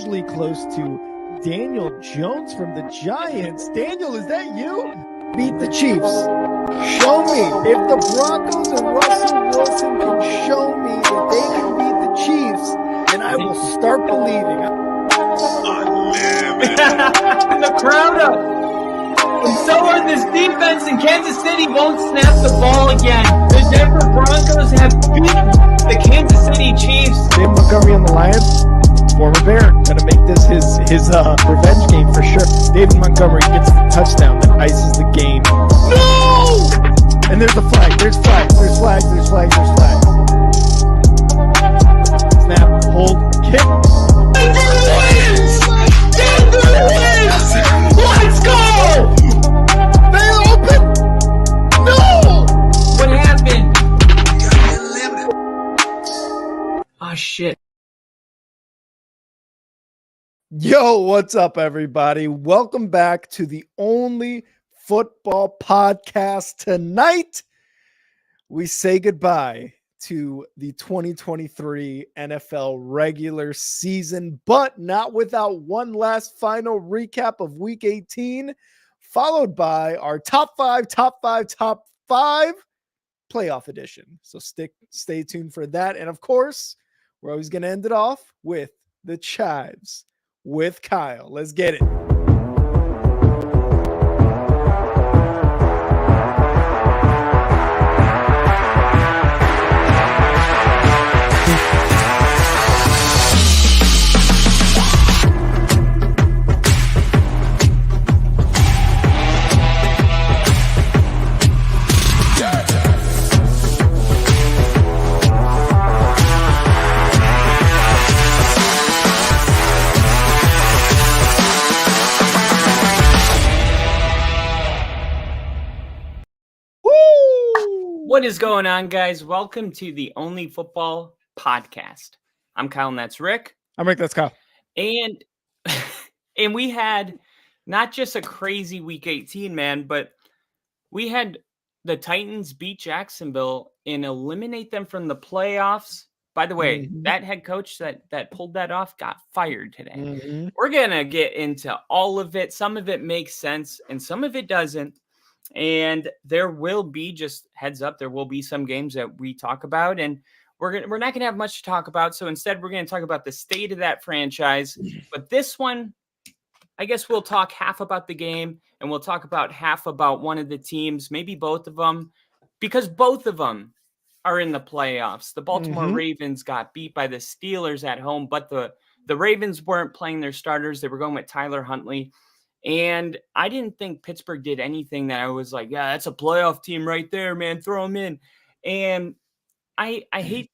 strangely close to Daniel Jones from the Giants. Daniel, is that you? Beat the Chiefs. Show me. If the Broncos and Russell Wilson can show me that they can beat the Chiefs, then I will start believing. The crowd up. And so are this defense, and Kansas City won't snap the ball again. The Denver Broncos have beaten the Kansas City Chiefs. David Montgomery on the Lions, former Bear, gonna make this his revenge game for sure. David Montgomery gets the touchdown that ices the game. No! And there's a flag. There's flags. There's flags. There's flags. There's flags. Snap. Hold. Kick. Denver wins! Denver wins! Let's go! They open. No! What happened? Oh shit. Yo, what's up, everybody? Welcome back to the only football podcast. Tonight, we say goodbye to the 2023 NFL regular season, but not without one last final recap of Week 18, followed by our top five playoff edition. So stay tuned for that. And of course, we're always going to end it off with the Chives with Kyle. Let's get it. What is going on, guys? Welcome to the Only Football Podcast. I'm Kyle and that's Rick. I'm Rick, that's Kyle. And we had not just a crazy Week 18, man, but we had the Titans beat Jacksonville and eliminate them from the playoffs. By the way, that head coach that pulled that off got fired today. We're going to get into all of it. Some of it makes sense and some of it doesn't. And there will be, just heads up, there will be some games that we talk about, and we're not going to have much to talk about. So instead, we're going to talk about the state of that franchise. But this one, I guess we'll talk half about the game, and we'll talk about half about one of the teams, maybe both of them, because both of them are in the playoffs. The Baltimore Ravens got beat by the Steelers at home, but the Ravens weren't playing their starters. They were going with Tyler Huntley. And I didn't think Pittsburgh did anything that I was like, yeah, that's a playoff team right there, man. Throw them in. And I hate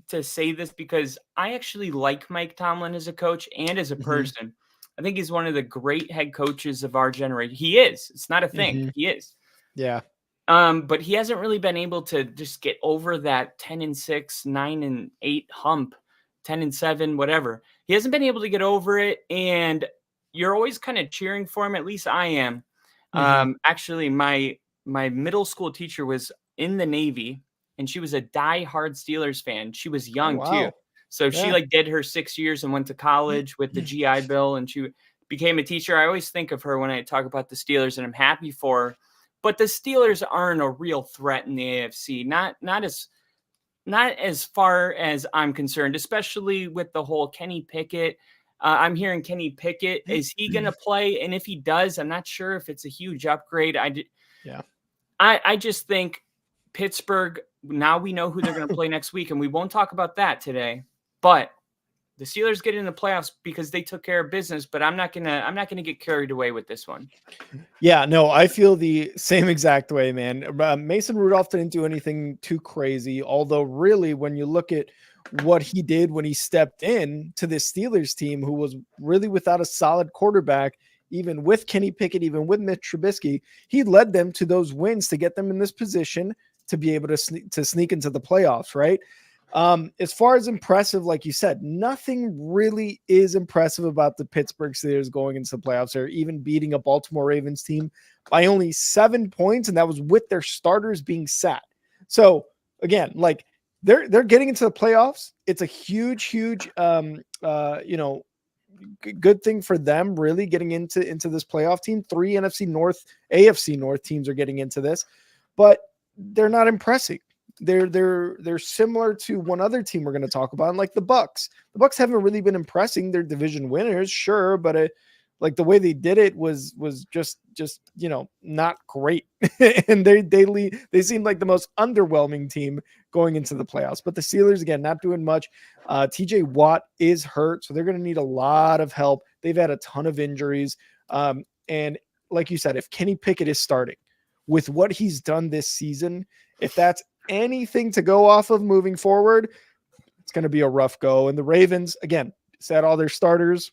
to say this because I actually like Mike Tomlin as a coach and as a person. I think he's one of the great head coaches of our generation. He is. It's not a thing. He is. Yeah. But he hasn't really been able to just get over that 10-6, 9-8 hump, 10-7, whatever. He hasn't been able to get over it. And you're always kind of cheering for him. At least I am. Actually, my middle school teacher was in the Navy, and she was a diehard Steelers fan. She was young too, so she did her 6 years and went to college with the GI Bill, and she became a teacher. I always think of her when I talk about the Steelers, and I'm happy for her. But the Steelers aren't a real threat in the AFC. Not as far as I'm concerned, especially with the whole Kenny Pickett. I'm hearing Kenny Pickett. Is he going to play? And if he does, I'm not sure if it's a huge upgrade. I just think Pittsburgh, now we know who they're going to play next week, and we won't talk about that today. But the Steelers get in the playoffs because they took care of business, but I'm not going to get carried away with this one. Yeah, no, I feel the same exact way, man. Mason Rudolph didn't do anything too crazy, although really when you look at what he did when he stepped in to this Steelers team, who was really without a solid quarterback, even with Kenny Pickett, even with Mitch Trubisky, he led them to those wins to get them in this position to be able to sneak into the playoffs, right? As far as impressive, like you said, nothing really is impressive about the Pittsburgh Steelers going into the playoffs or even beating a Baltimore Ravens team by only 7 points, and that was with their starters being sat. So again, like, they're getting into the playoffs. It's a huge, good thing for them, really getting into this playoff team. 3 AFC North teams are getting into this, but they're not impressing. They're similar to one other team we're going to talk about, like the Bucs. The Bucs haven't really been impressing. They're division winners, sure, but like the way they did it was just not great. And they seem like the most underwhelming team going into the playoffs. But the Steelers, again, not doing much. TJ Watt is hurt, so they're going to need a lot of help. They've had a ton of injuries. And like you said, if Kenny Pickett is starting with what he's done this season, if that's anything to go off of moving forward, it's going to be a rough go. And the Ravens, again, sat all their starters,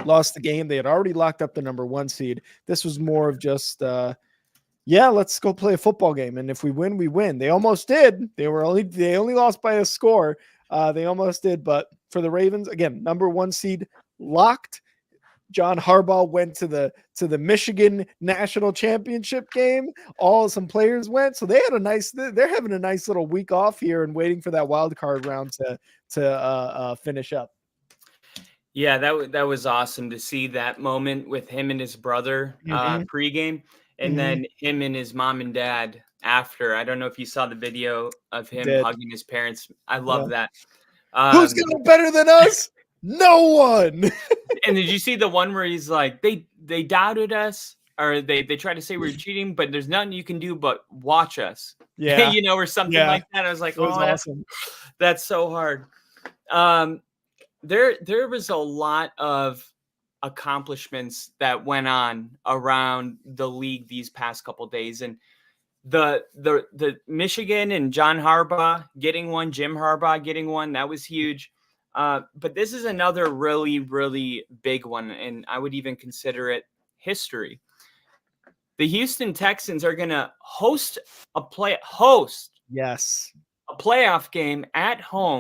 lost the game. They had already locked up the number 1 seed. This was more of just, let's go play a football game. And if we win, we win. They almost did. They only lost by a score. They almost did. But for the Ravens, again, number 1 seed locked. John Harbaugh went to the Michigan national championship game. Some players went, so they're having a nice little week off here and waiting for that wild card round to finish up. Yeah, that was awesome to see that moment with him and his brother pregame, and then him and his mom and dad after. I don't know if you saw the video of him hugging his parents. I love that. Who's going to better than us? No one. And did you see the one where he's like, they doubted us, or they tried to say we were cheating, but there's nothing you can do but watch us. Yeah. Or something like that. I was like, awesome. That's so hard. There was a lot of accomplishments that went on around the league these past couple days, and the Michigan and John Harbaugh getting one, Jim Harbaugh getting one, that was huge. But this is another really, really big one, and I would even consider it history. The Houston Texans are going to host a playoff game at home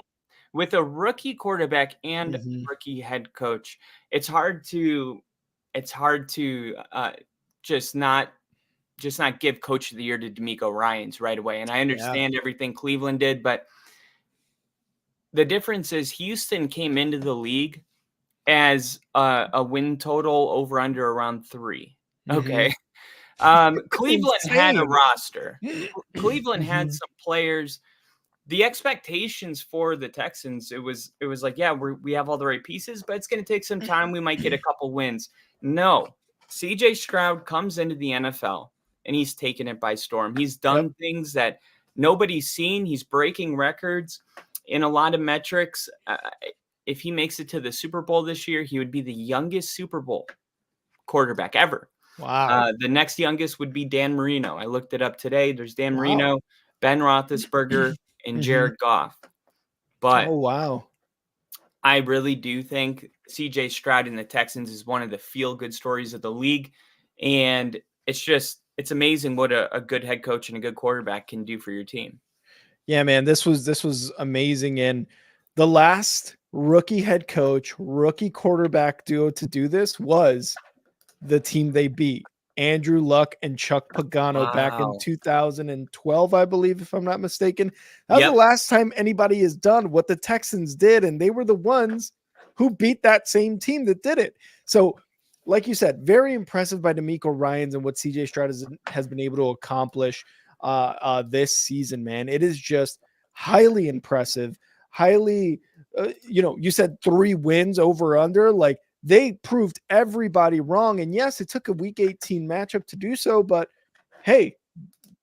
with a rookie quarterback and rookie head coach. It's hard to just not give Coach of the Year to DeMeco Ryans right away. And I understand everything Cleveland did, but the difference is Houston came into the league as a win total over under around 3. Okay. Cleveland had a roster. Cleveland had some players. The expectations for the Texans, it was like, we have all the right pieces, but it's going to take some time. We might get a couple wins. No, CJ Stroud comes into the NFL and he's taken it by storm. He's done things that nobody's seen. He's breaking records in a lot of metrics. If he makes it to the Super Bowl this year, he would be the youngest Super Bowl quarterback ever. Wow. The next youngest would be Dan Marino. I looked it up today. There's Dan Marino, Ben Roethlisberger, and Jared Goff. But I really do think CJ Stroud and the Texans is one of the feel-good stories of the league. And it's amazing what a good head coach and a good quarterback can do for your team. Yeah, man, this was amazing. And the last rookie head coach, rookie quarterback duo to do this was the team they beat, Andrew Luck and Chuck Pagano, back in 2012, I believe, if I'm not mistaken. That was the last time anybody has done what the Texans did, and they were the ones who beat that same team that did it. So, like you said, very impressive by DeMeco Ryans and what CJ Stroud has been able to accomplish this season, man. It is just highly impressive. Highly, you said 3 wins over under, like, they proved everybody wrong. And yes, it took a week 18 matchup to do so, but hey,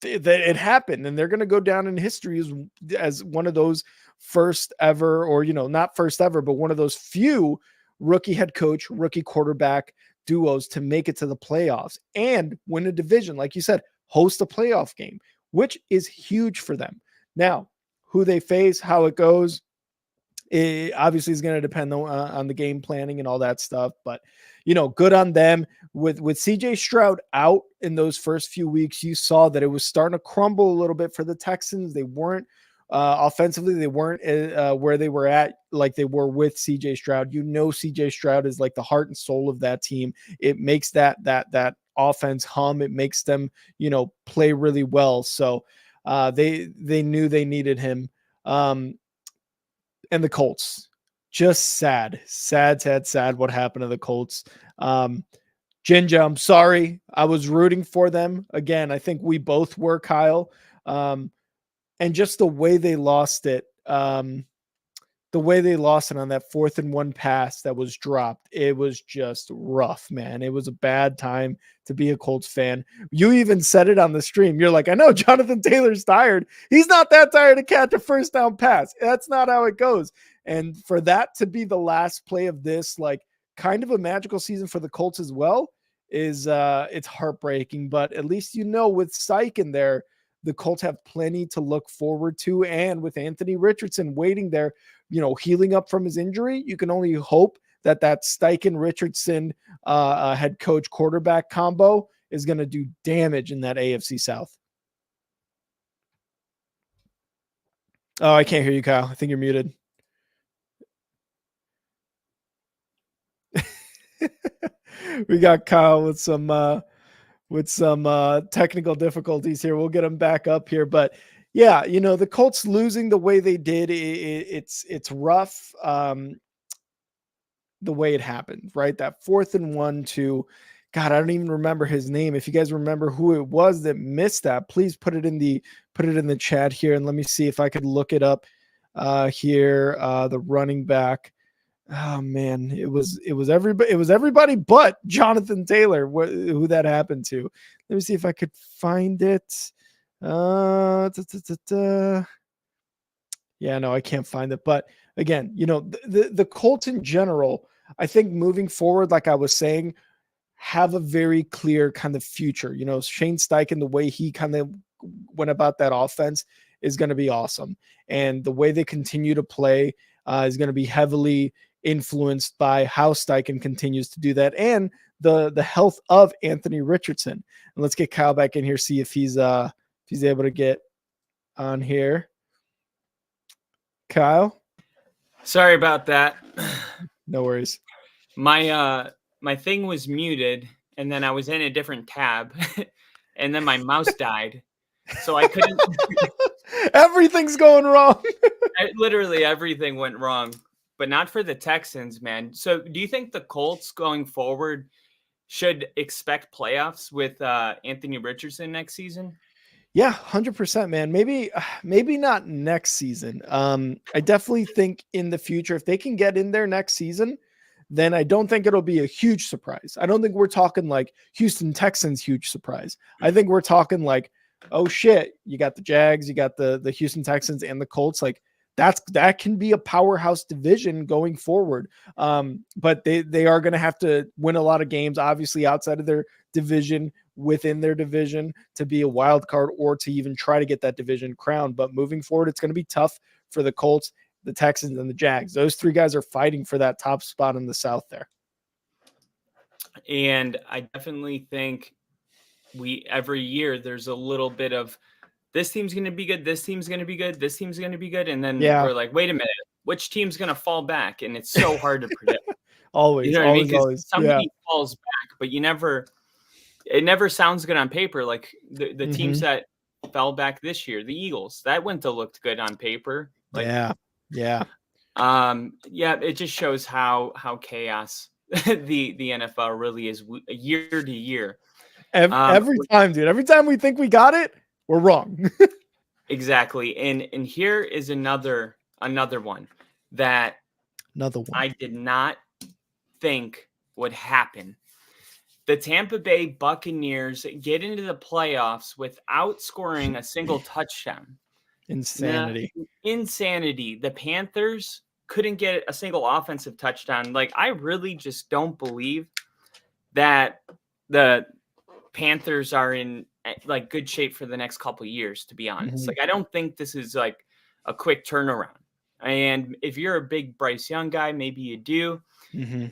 it happened, and they're going to go down in history as one of those first ever, or, not first ever, but one of those few rookie head coach, rookie quarterback duos to make it to the playoffs and win a division. Like you said, host a playoff game, which is huge for them. Now, who they face, how it goes, it obviously is going to depend on the game planning and all that stuff, but good on them. With CJ Stroud out in those first few weeks, you saw that it was starting to crumble a little bit for the Texans. They weren't offensively, they weren't where they were at, like they were with CJ Stroud. CJ Stroud is like the heart and soul of that team. It makes that offense hum. It makes them, play really well. So they knew they needed him. And the Colts, just sad what happened to the Colts. Jinja, I'm sorry. I was rooting for them. Again, I think we both were, Kyle. And just the way they lost it, on that 4th-and-1 pass that was dropped, it was just rough, man. It was a bad time to be a Colts fan. You even said it on the stream. You're like, I know Jonathan Taylor's tired. He's not that tired to catch a first down pass. That's not how it goes. And for that to be the last play of this, like, kind of a magical season for the Colts as well, is it's heartbreaking. But at least, with Steichen there, the Colts have plenty to look forward to. And with Anthony Richardson waiting there, healing up from his injury, you can only hope that Steichen Richardson head coach quarterback combo is going to do damage in that AFC South. Oh, I can't hear you, Kyle. I think you're muted. We got Kyle with some technical difficulties here. We'll get him back up here, but yeah, the Colts losing the way they did, it's rough. The way it happened, right? That 4th-and-1 to, God, I don't even remember his name. If you guys remember who it was that missed that, please put it in the chat here, and let me see if I could look it up here. The running back. Oh man, it was everybody but Jonathan Taylor who that happened to. Let me see if I could find it. Yeah, no, I can't find it. But again, the Colts in general, I think moving forward, like I was saying, have a very clear kind of future. Shane Steichen, the way he kind of went about that offense is going to be awesome. And the way they continue to play is going to be heavily influenced by how Steichen continues to do that and the health of Anthony Richardson. And let's get Kyle back in here, see if he's able to get on here. Kyle? Sorry about that. No worries. My thing was muted, and then I was in a different tab, and then my mouse died, so I couldn't. Everything's going wrong. Literally everything went wrong, but not for the Texans, man. So do you think the Colts going forward should expect playoffs with Anthony Richardson next season? Yeah, 100%, man. Maybe not next season. I definitely think in the future, if they can get in there next season, then I don't think it'll be a huge surprise. I don't think we're talking like Houston Texans huge surprise. I think we're talking like, oh shit, you got the Jags, you got the Houston Texans and the Colts. Like that can be a powerhouse division going forward. But they are going to have to win a lot of games, obviously outside of their division, within their division, to be a wild card or to even try to get that division crowned. But moving forward, it's going to be tough for the Colts, the Texans, and the Jags. Those three guys are fighting for that top spot in the South there. And I definitely think every year there's a little bit of this team's going to be good, this team's going to be good, this team's going to be good. And then we're like, wait a minute, which team's going to fall back? And it's so hard to predict. Always, you know what I mean? Always. Somebody falls back, but it never sounds good on paper. Like the teams that fell back this year, the Eagles, that wouldn't have looked good on paper. Like, yeah. It just shows how chaos the NFL really is year to year. Every time, dude. Every time we think we got it, we're wrong. Exactly. And here is another one that I did not think would happen. The Tampa Bay Buccaneers get into the playoffs without scoring a single touchdown. Insanity. Insanity. The Panthers couldn't get a single offensive touchdown. Like, I really just don't believe that the Panthers are in like good shape for the next couple of years, to be honest. Like, I don't think this is like a quick turnaround. And if you're a big Bryce Young guy, maybe you do.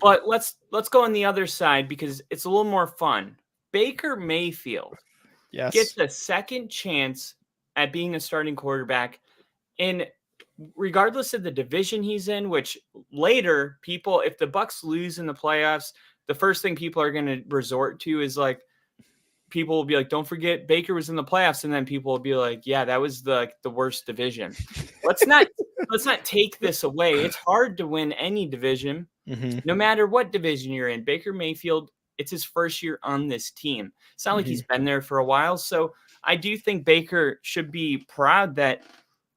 But let's go on the other side because it's a little more fun. Baker Mayfield gets a second chance at being a starting quarterback, and regardless of the division he's in, which later people, if the Bucs lose in the playoffs, the first thing people are going to resort to is like, people will be like, don't forget Baker was in the playoffs. And then people will be like, yeah, that was the worst division. Let's not let's not take this away. It's hard to win any division, no matter what division you're in. Baker Mayfield, it's his first year on this team. It's not like he's been there for a while. So I do think Baker should be proud that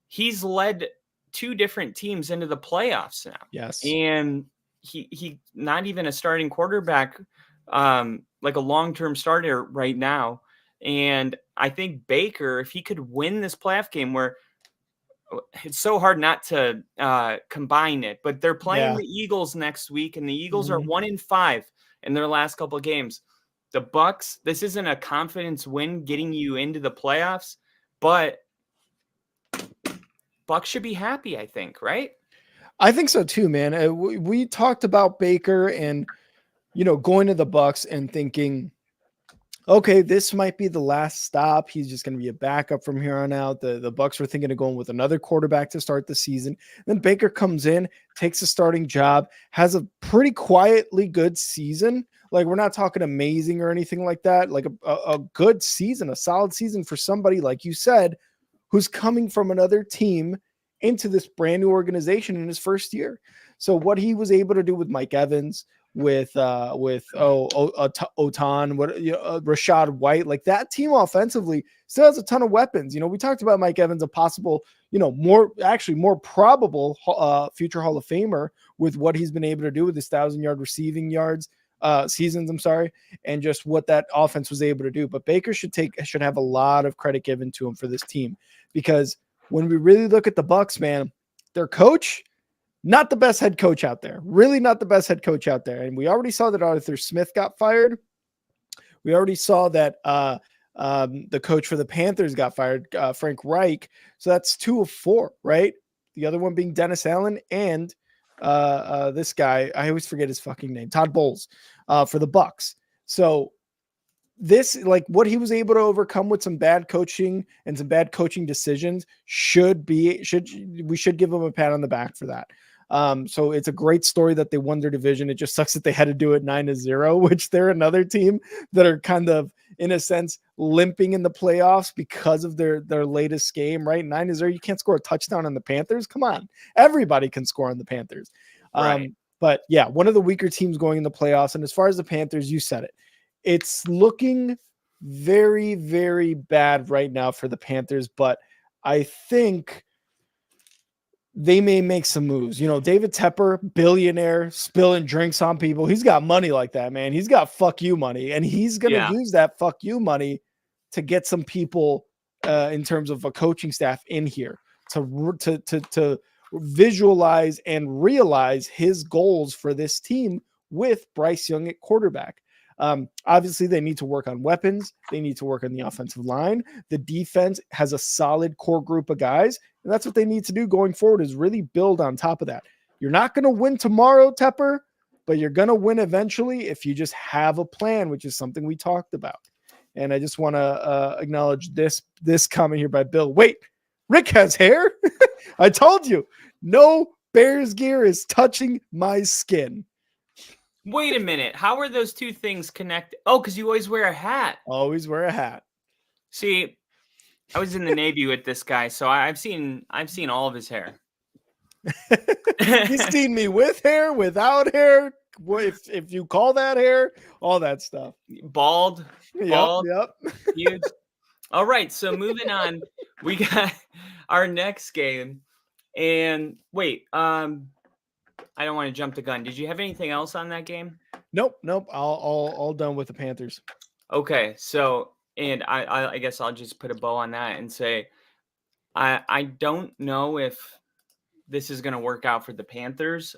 he's led 2 different teams into the playoffs now. Yes. And he not even a starting quarterback, like a long-term starter right now. And I think Baker, if he could win this playoff game, where it's so hard not to combine it, but they're playing the Eagles next week, and the Eagles are 1-5 in their last couple of games. The Bucs, this isn't a confidence win getting you into the playoffs, but Bucs should be happy, I think, right? I think so too, man. We talked about Baker and, going to the Bucs and thinking, okay, this might be the last stop. He's just going to be a backup from here on out. The Bucs were thinking of going with another quarterback to start the season. Then Baker comes in, takes a starting job, has a pretty quietly good season. Like, we're not talking amazing or anything like that. Like a good season, a solid season for somebody, like you said, who's coming from another team into this brand new organization in his first year. So what he was able to do with Mike Evans, with Otan, Rashad White, like that team offensively still has a ton of weapons. We talked about Mike Evans, a possible, more probable future Hall of Famer with what he's been able to do with his 1,000-yard receiving yards seasons. I'm sorry, and just what that offense was able to do. But Baker should have a lot of credit given to him for this team, because when we really look at the Bucs, man, their coach, not the best head coach out there. Really not the best head coach out there. And we already saw that Arthur Smith got fired. We already saw that the coach for the Panthers got fired, Frank Reich. So that's 2 of 4, right? The other one being Dennis Allen and this guy, I always forget his fucking name, Todd Bowles, for the Bucs. So this, like, what he was able to overcome with some bad coaching and some bad coaching decisions we should give him a pat on the back for that. So it's a great story that they won their division. It just sucks that they had to do it 9-0, which they're another team that are kind of, in a sense, limping in the playoffs because of their latest game, right? 9-0, you can't score a touchdown on the Panthers. Come on. Everybody can score on the Panthers. Right. But yeah, one of the weaker teams going in the playoffs. And as far as the Panthers, you said it. It's looking very, very bad right now for the Panthers, but I think they may make some moves. David Tepper, billionaire, spilling drinks on people. He's got money like that, man. He's got fuck you money, and he's going to use that fuck you money to get some people in terms of a coaching staff in here to visualize and realize his goals for this team with Bryce Young at quarterback. Obviously, they need to work on weapons. They need to work on the offensive line. The defense has a solid core group of guys, and that's what they need to do going forward, is really build on top of that. You're not going to win tomorrow, Tepper, but you're going to win eventually if you just have a plan, which is something we talked about. And I just want to acknowledge this comment here by Bill. Wait, Rick has hair? I told you, no Bears gear is touching my skin. Wait a minute. How are those 2 things connected? Oh, because you always wear a hat. Always wear a hat. See, I was in the Navy with this guy, so I've seen all of his hair. You've seen me with hair, without hair, if you call that hair, all that stuff. Bald. Yep. Huge. All right, so moving on, we got our next game. And wait, I don't want to jump the gun. Did you have anything else on that game? Nope. All done with the Panthers. Okay, so, and I guess I'll just put a bow on that and say, I don't know if this is going to work out for the Panthers,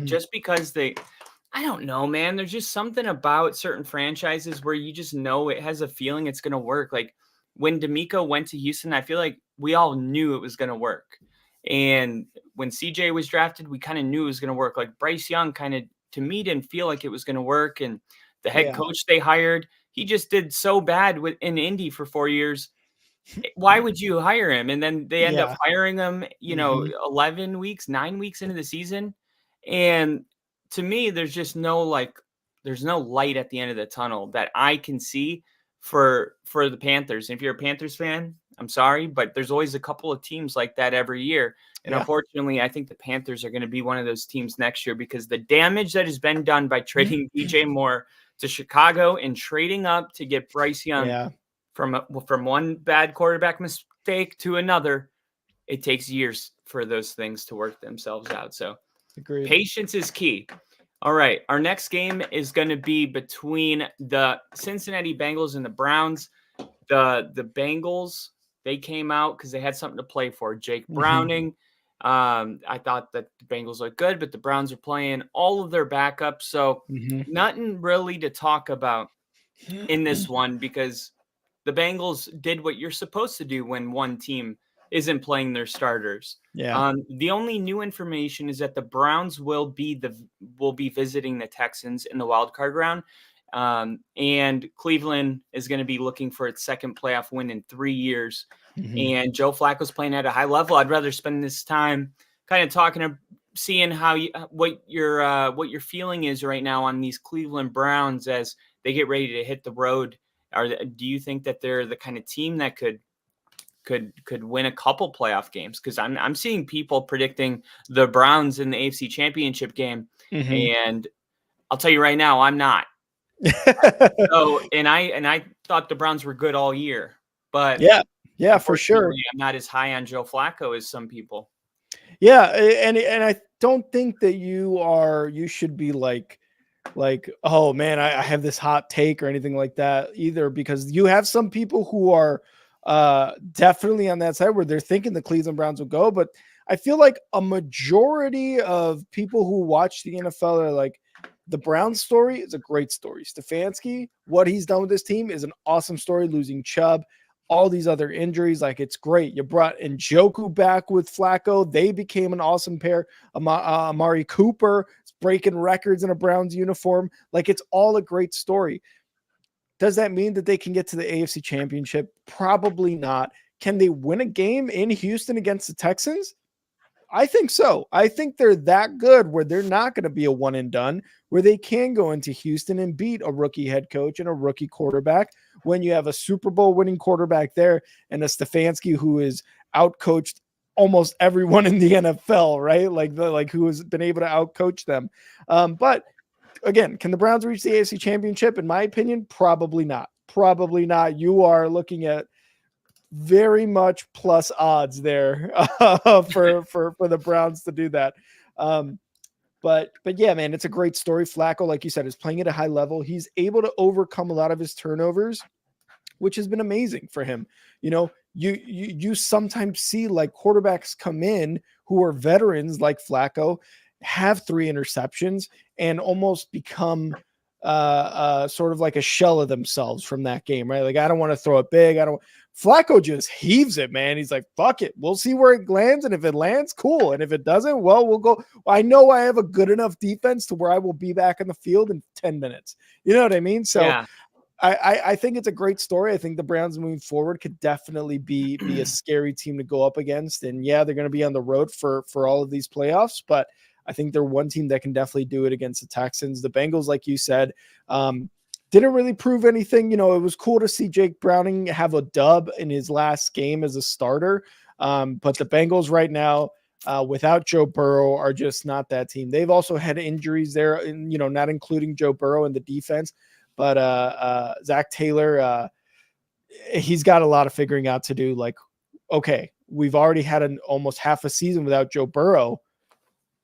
just because I don't know, man. There's just something about certain franchises where you just know it has a feeling it's going to work. Like when D'Amico went to Houston, I feel like we all knew it was going to work. And when CJ was drafted, we kind of knew it was going to work. Like Bryce Young kind of, to me, didn't feel like it was going to work. And the head coach they hired, he just did so bad in Indy for 4 years. Why would you hire him? And then they end up hiring him, 11 weeks, 9 weeks into the season. And to me, there's just there's no light at the end of the tunnel that I can see for the Panthers. And if you're a Panthers fan, I'm sorry, but there's always a couple of teams like that every year. And unfortunately, I think the Panthers are going to be one of those teams next year because the damage that has been done by trading DJ Moore to Chicago and trading up to get Bryce Young from one bad quarterback mistake to another, it takes years for those things to work themselves out. So patience is key. All right. Our next game is going to be between the Cincinnati Bengals and the Browns. The Bengals, they came out because they had something to play for. Jake Browning. I thought that the Bengals looked good, but the Browns are playing all of their backups. So nothing really to talk about in this one because the Bengals did what you're supposed to do when one team isn't playing their starters. The only new information is that the Browns will be visiting the Texans in the wild card round. And Cleveland is going to be looking for its second playoff win in 3 years. And Joe Flacco's playing at a high level. I'd rather spend this time kind of talking, seeing what your feeling is right now on these Cleveland Browns as they get ready to hit the road. Do you think that they're the kind of team that could win a couple playoff games? Because I'm seeing people predicting the Browns in the AFC Championship game, and I'll tell you right now, I'm not. And I thought the Browns were good all year, but for sure, I'm not as high on Joe Flacco as some people. And I don't think that you should be like, oh man, I have this hot take or anything like that either, because you have some people who are definitely on that side where they're thinking the Cleveland Browns will go, but I feel like a majority of people who watch the NFL are like, the Browns story is a great story. Stefanski, what he's done with this team is an awesome story, losing Chubb, all these other injuries. Like, it's great. You brought Njoku back with Flacco. They became an awesome pair. Amari Cooper is breaking records in a Browns uniform. Like, it's all a great story. Does that mean that they can get to the AFC Championship? Probably not. Can they win a game in Houston against the Texans? I think so. I think they're that good where they're not going to be a one and done, where they can go into Houston and beat a rookie head coach and a rookie quarterback when you have a Super Bowl winning quarterback there and a Stefanski who is outcoached almost everyone in the NFL, right? Like who has been able to outcoach them. But again, can the Browns reach the AFC Championship? In my opinion, probably not. Probably not. You are looking at very much plus odds there for the Browns to do that. But yeah, man, it's a great story. Flacco, like you said, is playing at a high level. He's able to overcome a lot of his turnovers, which has been amazing for him. You know, you sometimes see like quarterbacks come in who are veterans like Flacco, have 3 interceptions and almost become sort of like a shell of themselves from that game, right? Like, I don't want to throw it big. Flacco just heaves it, man. He's like, fuck it. We'll see where it lands. And if it lands, cool. And if it doesn't, well, we'll go. I know I have a good enough defense to where I will be back in the field in 10 minutes. You know what I mean? So I think it's a great story. I think the Browns moving forward could definitely be a scary team to go up against. And yeah, they're going to be on the road for all of these playoffs, but I think they're one team that can definitely do it against the Texans. The Bengals, like you said, didn't really prove anything. You know, it was cool to see Jake Browning have a dub in his last game as a starter. But the Bengals right now, without Joe Burrow, are just not that team. They've also had injuries there, and, you know, not including Joe Burrow in the defense, but Zach Taylor, he's got a lot of figuring out to do. Like, okay, we've already had almost half a season without Joe Burrow.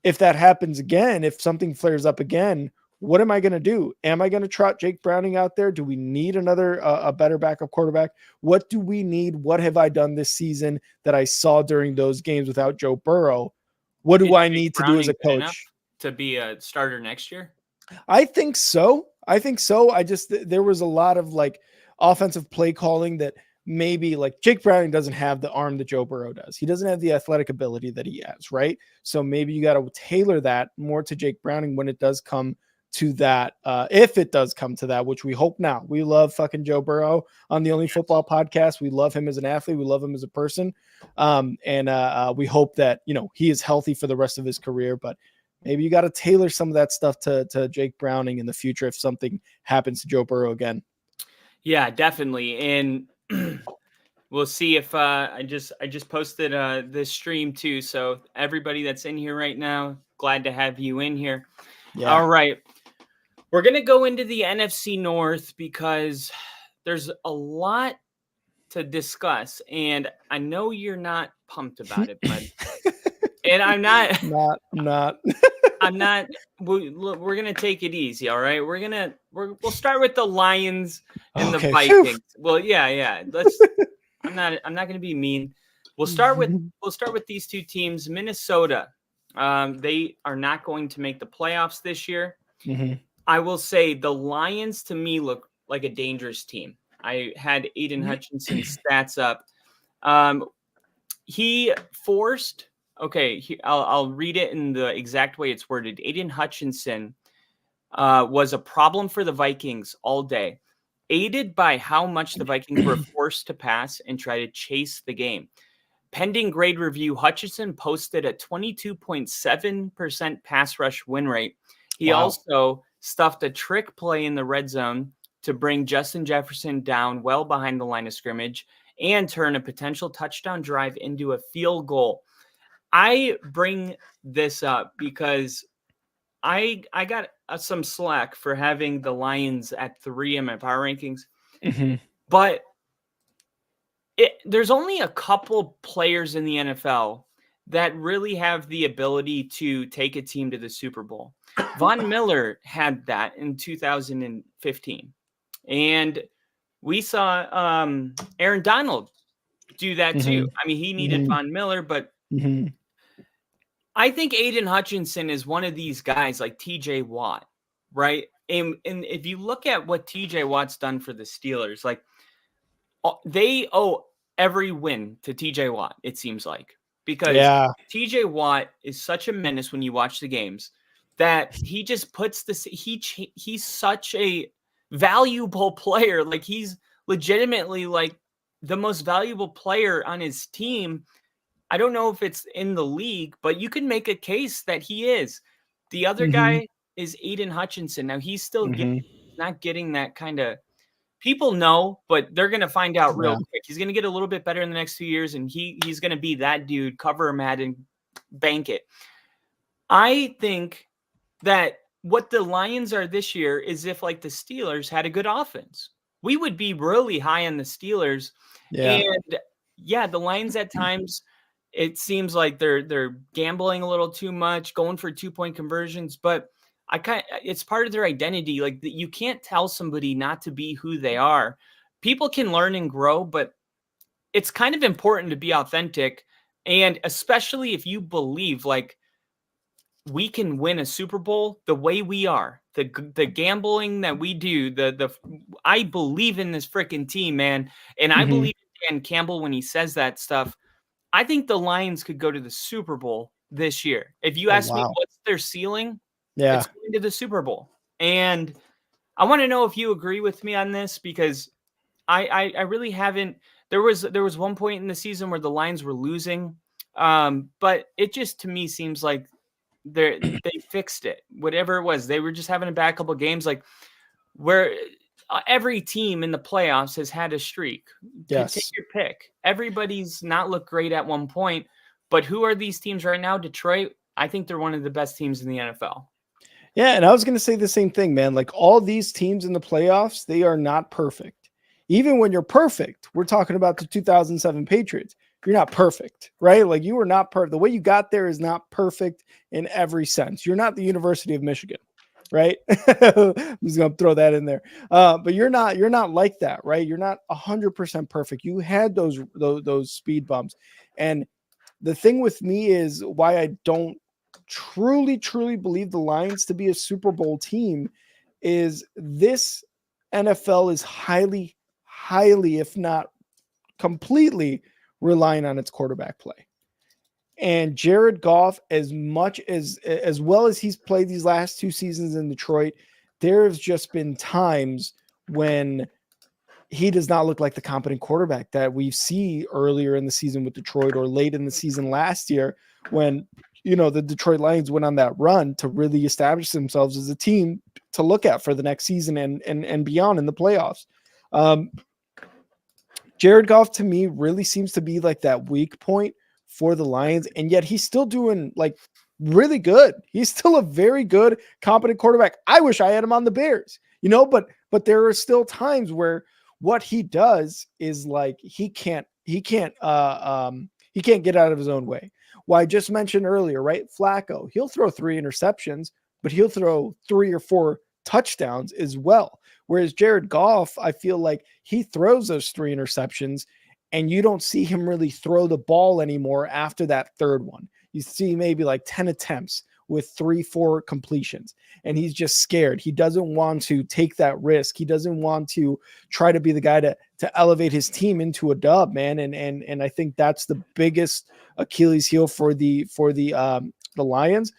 If that happens again, if something flares up again, what am I going to do? Am I going to trot Jake Browning out there? Do we need a better backup quarterback? What do we need? What have I done this season that I saw during those games without Joe Burrow? What do I need to do as a coach to be a starter next year? I think so. There was a lot of like offensive play calling that maybe like Jake Browning doesn't have the arm that Joe Burrow does. He doesn't have the athletic ability that he has, right? So maybe you got to tailor that more to Jake Browning when it does come to that. If it does come to that, which we hope now. We love fucking Joe Burrow on the Only Football podcast. We love him as an athlete. We love him as a person. And we hope that, you know, he is healthy for the rest of his career, but maybe you got to tailor some of that stuff to Jake Browning in the future if something happens to Joe Burrow again. Yeah, definitely. And We'll see if I just posted this stream too. So everybody that's in here right now, glad to have you in here. Yeah. All right. We're going to go into the NFC North because there's a lot to discuss, and I know you're not pumped about it, bud. And I'm not. Not. I'm not. We're gonna take it easy, all right? We'll start with the Lions and the Vikings. Well, yeah. I'm not gonna be mean. We'll start with these two teams. Minnesota. They are not going to make the playoffs this year. Mm-hmm. I will say the Lions to me look like a dangerous team. I had Aiden Hutchinson's stats up. He forced. Okay, I'll read it in the exact way it's worded. Aiden Hutchinson was a problem for the Vikings all day, aided by how much the Vikings were forced to pass and try to chase the game. Pending grade review, Hutchinson posted a 22.7% pass rush win rate. He also stuffed a trick play in the red zone to bring Justin Jefferson down well behind the line of scrimmage and turn a potential touchdown drive into a field goal. I bring this up because I got some slack for having the Lions at 3 in my power rankings, but there's only a couple players in the NFL that really have the ability to take a team to the Super Bowl. Von Miller had that in 2015, and we saw Aaron Donald do that too. I mean, he needed Von Miller, but I think Aiden Hutchinson is one of these guys like TJ Watt, right? And if you look at what TJ Watt's done for the Steelers, like they owe every win to TJ Watt, it seems like, because TJ Watt is such a menace when you watch the games that he just puts this. He's such a valuable player. Like he's legitimately like the most valuable player on his team. I don't know if it's in the league, but you can make a case that he is. The other guy is Aiden Hutchinson. Now he's still not getting that kind of people know, but they're going to find out real quick. He's going to get a little bit better in the next 2 years, and he's going to be that dude, cover him at and bank it. I think that what the Lions are this year is if like the Steelers had a good offense. We would be really high on the Steelers. And the Lions at times, it seems like they're gambling a little too much, going for 2-point conversions, but it's part of their identity. Like you can't tell somebody not to be who they are. People can learn and grow, but it's kind of important to be authentic. And especially if you believe like we can win a Super Bowl the way we are, the gambling that we do, I believe in this freaking team, man. And I believe in Dan Campbell when he says that stuff. I think the Lions could go to the Super Bowl this year. If you ask me what's their ceiling, it's going to the Super Bowl. And I want to know if you agree with me on this because I really haven't. There was one point in the season where the Lions were losing, but it just to me seems like they fixed it. Whatever it was, they were just having a bad couple of games, like where every team in the playoffs has had a streak. Take your pick. Everybody's not looked great at one point, but who are these teams right now? Detroit, I think they're one of the best teams in the NFL. Yeah, and I was going to say the same thing, man. Like all these teams in the playoffs, they are not perfect. Even when you're perfect, we're talking about the 2007 Patriots. You're not perfect, right? Like you were not perfect. The way you got there is not perfect in every sense. You're not the University of Michigan, right? I'm just going to throw that in there. But you're not like that, right? You're not 100% perfect. You had those speed bumps. And the thing with me is why I don't truly believe the Lions to be a Super Bowl team is this NFL is highly, if not completely relying on its quarterback play. And Jared Goff, as well as he's played these last 2 seasons in Detroit, there have just been times when he does not look like the competent quarterback that we see earlier in the season with Detroit or late in the season last year when, the Detroit Lions went on that run to really establish themselves as a team to look at for the next season and beyond in the playoffs. Jared Goff to me really seems to be like that weak point for the Lions, and yet he's still doing like really good. He's still a very good, competent quarterback. I wish I had him on the Bears, but there are still times where what he does is like he can't get out of his own way. Well, I just mentioned earlier, right? Flacco, he'll throw 3 interceptions, but he'll throw 3 or 4 touchdowns as well. Whereas Jared Goff, I feel like he throws those 3 interceptions and you don't see him really throw the ball anymore after that third one. You see maybe like 10 attempts with 3, 4 completions, and he's just scared. He doesn't want to take that risk. He doesn't want to try to be the guy to elevate his team into a dub, man. And I think that's the biggest Achilles heel for the Lions.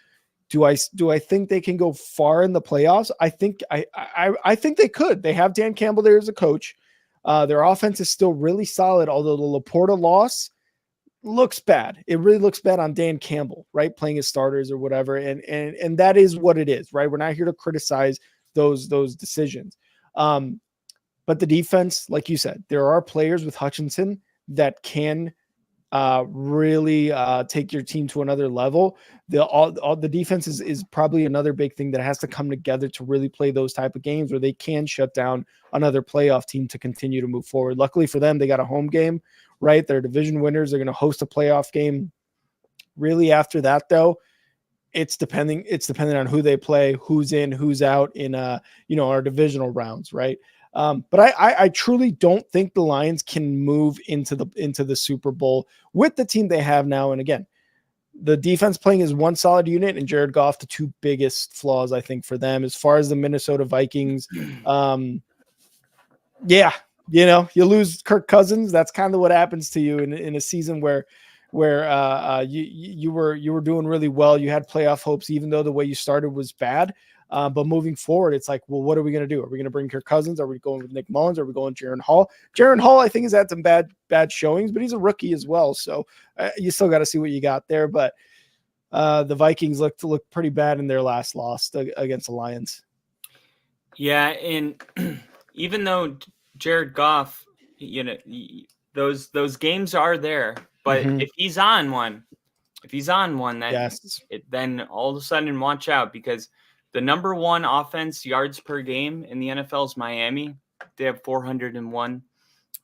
Do I think they can go far in the playoffs? I think they could. They have Dan Campbell there as a coach. Their offense is still really solid, although the Laporta loss looks bad. It really looks bad on Dan Campbell, right? Playing his starters or whatever. And that is what it is, right? We're not here to criticize those decisions. But the defense, like you said, there are players with Hutchinson that can really take your team to another level. The defense is probably another big thing that has to come together to really play those type of games where they can shut down another playoff team to continue to move forward. Luckily for them, they got a home game, right? They're division winners. They're going to host a playoff game. Really after that though, it's depending on who they play, who's in, who's out in our divisional rounds, right? But I truly don't think the Lions can move into the Super Bowl with the team they have now. And again, the defense playing as one solid unit, and Jared Goff, the 2 biggest flaws I think for them. As far as the Minnesota Vikings, you lose Kirk Cousins. That's kind of what happens to you in a season where you were doing really well. You had playoff hopes, even though the way you started was bad. But moving forward, it's like, well, what are we going to do? Are we going to bring Kirk Cousins? Are we going with Nick Mullins? Are we going Jaron Hall? Jaron Hall, I think, has had some bad showings, but he's a rookie as well. So you still got to see what you got there. But the Vikings look pretty bad in their last loss against the Lions. Yeah, and even though Jared Goff, those games are there, but if he's on one, then all of a sudden watch out, because the number 1 offense yards per game in the NFL is Miami. They have 401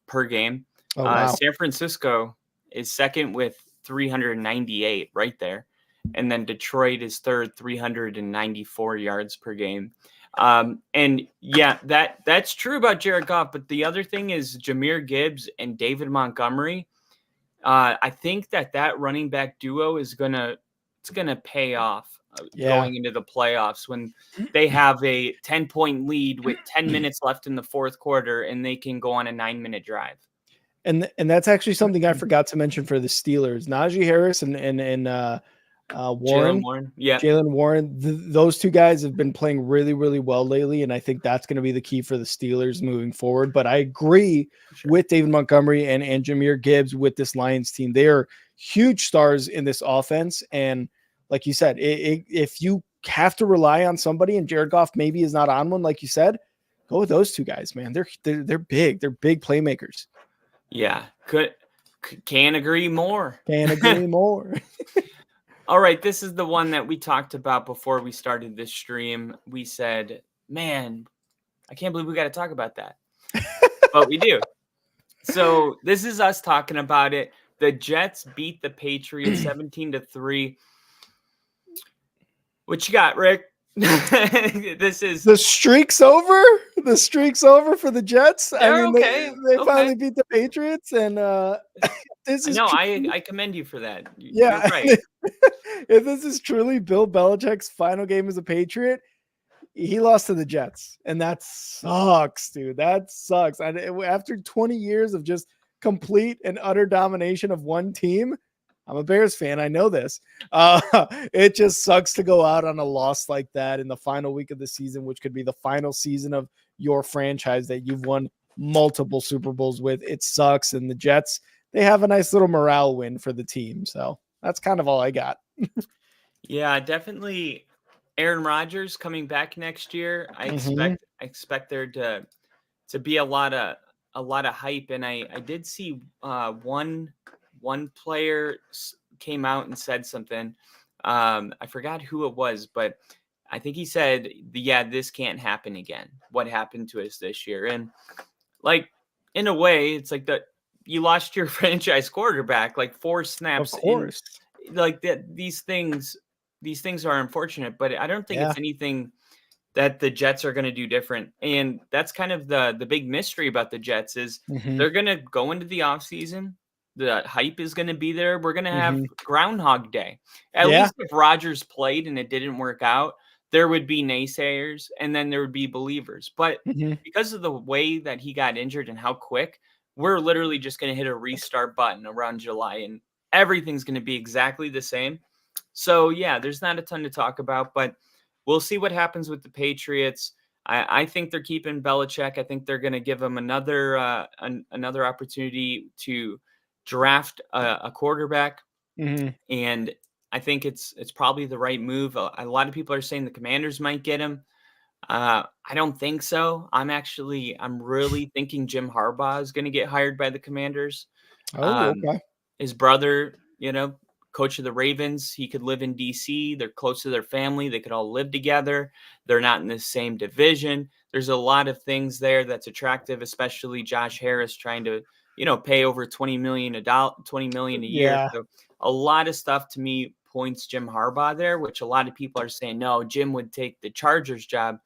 per game. Oh, wow. San Francisco is second with 398 right there. And then Detroit is third, 394 yards per game. And yeah, that's true about Jared Goff. But the other thing is Jahmyr Gibbs and David Montgomery. I think that running back duo is gonna pay off going into the playoffs when they have a 10-point lead with 10 minutes left in the fourth quarter and they can go on a 9-minute drive. And that's actually something I forgot to mention for the Steelers. Najee Harris and Warren. Jalen Warren. Those 2 guys have been playing really, really well lately, and I think that's going to be the key for the Steelers moving forward. But I agree with David Montgomery and Jahmyr Gibbs with this Lions team. They are huge stars in this offense, and like you said, if you have to rely on somebody, and Jared Goff maybe is not on one, like you said, go with those 2 guys, man. They're big. They're big playmakers. Yeah, can't agree more. Can't agree more. All right, this is the one that we talked about before we started this stream. We said, man, I can't believe we got to talk about that. But we do. So this is us talking about it. The Jets beat the Patriots 17-3. What you got, Rick? This is the streak's over. The streak's over for the Jets. They finally beat the Patriots, and this is. No, I commend you for that. Yeah, you're right. If this is truly Bill Belichick's final game as a Patriot, he lost to the Jets, and that sucks, dude. That sucks. And after 20 years of just complete and utter domination of one team. I'm a Bears fan. I know this. It just sucks to go out on a loss like that in the final week of the season, which could be the final season of your franchise that you've won multiple Super Bowls with. It sucks. And the Jets, they have a nice little morale win for the team. So that's kind of all I got. Yeah, definitely. Aaron Rodgers coming back next year. I expect there to be a lot of a lot of hype, and I did see one player came out and said something. I forgot who it was, but I think he said, "Yeah, this can't happen again. What happened to us this year?" And like in a way, it's like that you lost your franchise quarterback, like 4 Of snaps in, course. like that. These things are unfortunate, but I don't think Yeah. it's anything that the Jets are going to do different. And that's kind of the big mystery about the Jets is Hmm. they're going to go into the offseason. The hype is going to be there. We're going to have Hmm. Groundhog Day. At Yeah. least if Rodgers played and it didn't work out, there would be naysayers and then there would be believers. But Hmm. because of the way that he got injured and how quick, we're literally just going to hit a restart button around July and everything's going to be exactly the same. So, yeah, there's not a ton to talk about, but we'll see what happens with the Patriots. I think they're keeping Belichick. I think they're going to give him another opportunity to draft a quarterback, Hmm. and I think it's probably the right move. A lot of people are saying the Commanders might get him. I don't think so. I'm really thinking Jim Harbaugh is going to get hired by the Commanders. Oh, Um, okay. his brother, coach of the Ravens, he could live in DC. They're close to their family. They could all live together. They're not in the same division. There's a lot of things there that's attractive, especially Josh Harris trying to, pay over 20 million a year. Yeah. So a lot of stuff to me points Jim Harbaugh there, which a lot of people are saying, no, Jim would take the Chargers job.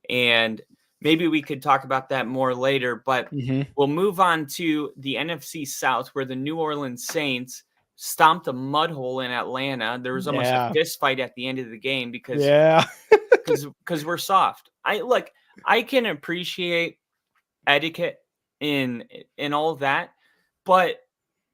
And maybe we could talk about that more later, but Hmm. we'll move on to the NFC South, where the New Orleans Saints stomped a mud hole in Atlanta. There was almost a Yeah. fist fight at the end of the game because Yeah. because we're soft. I can appreciate etiquette in all of that, but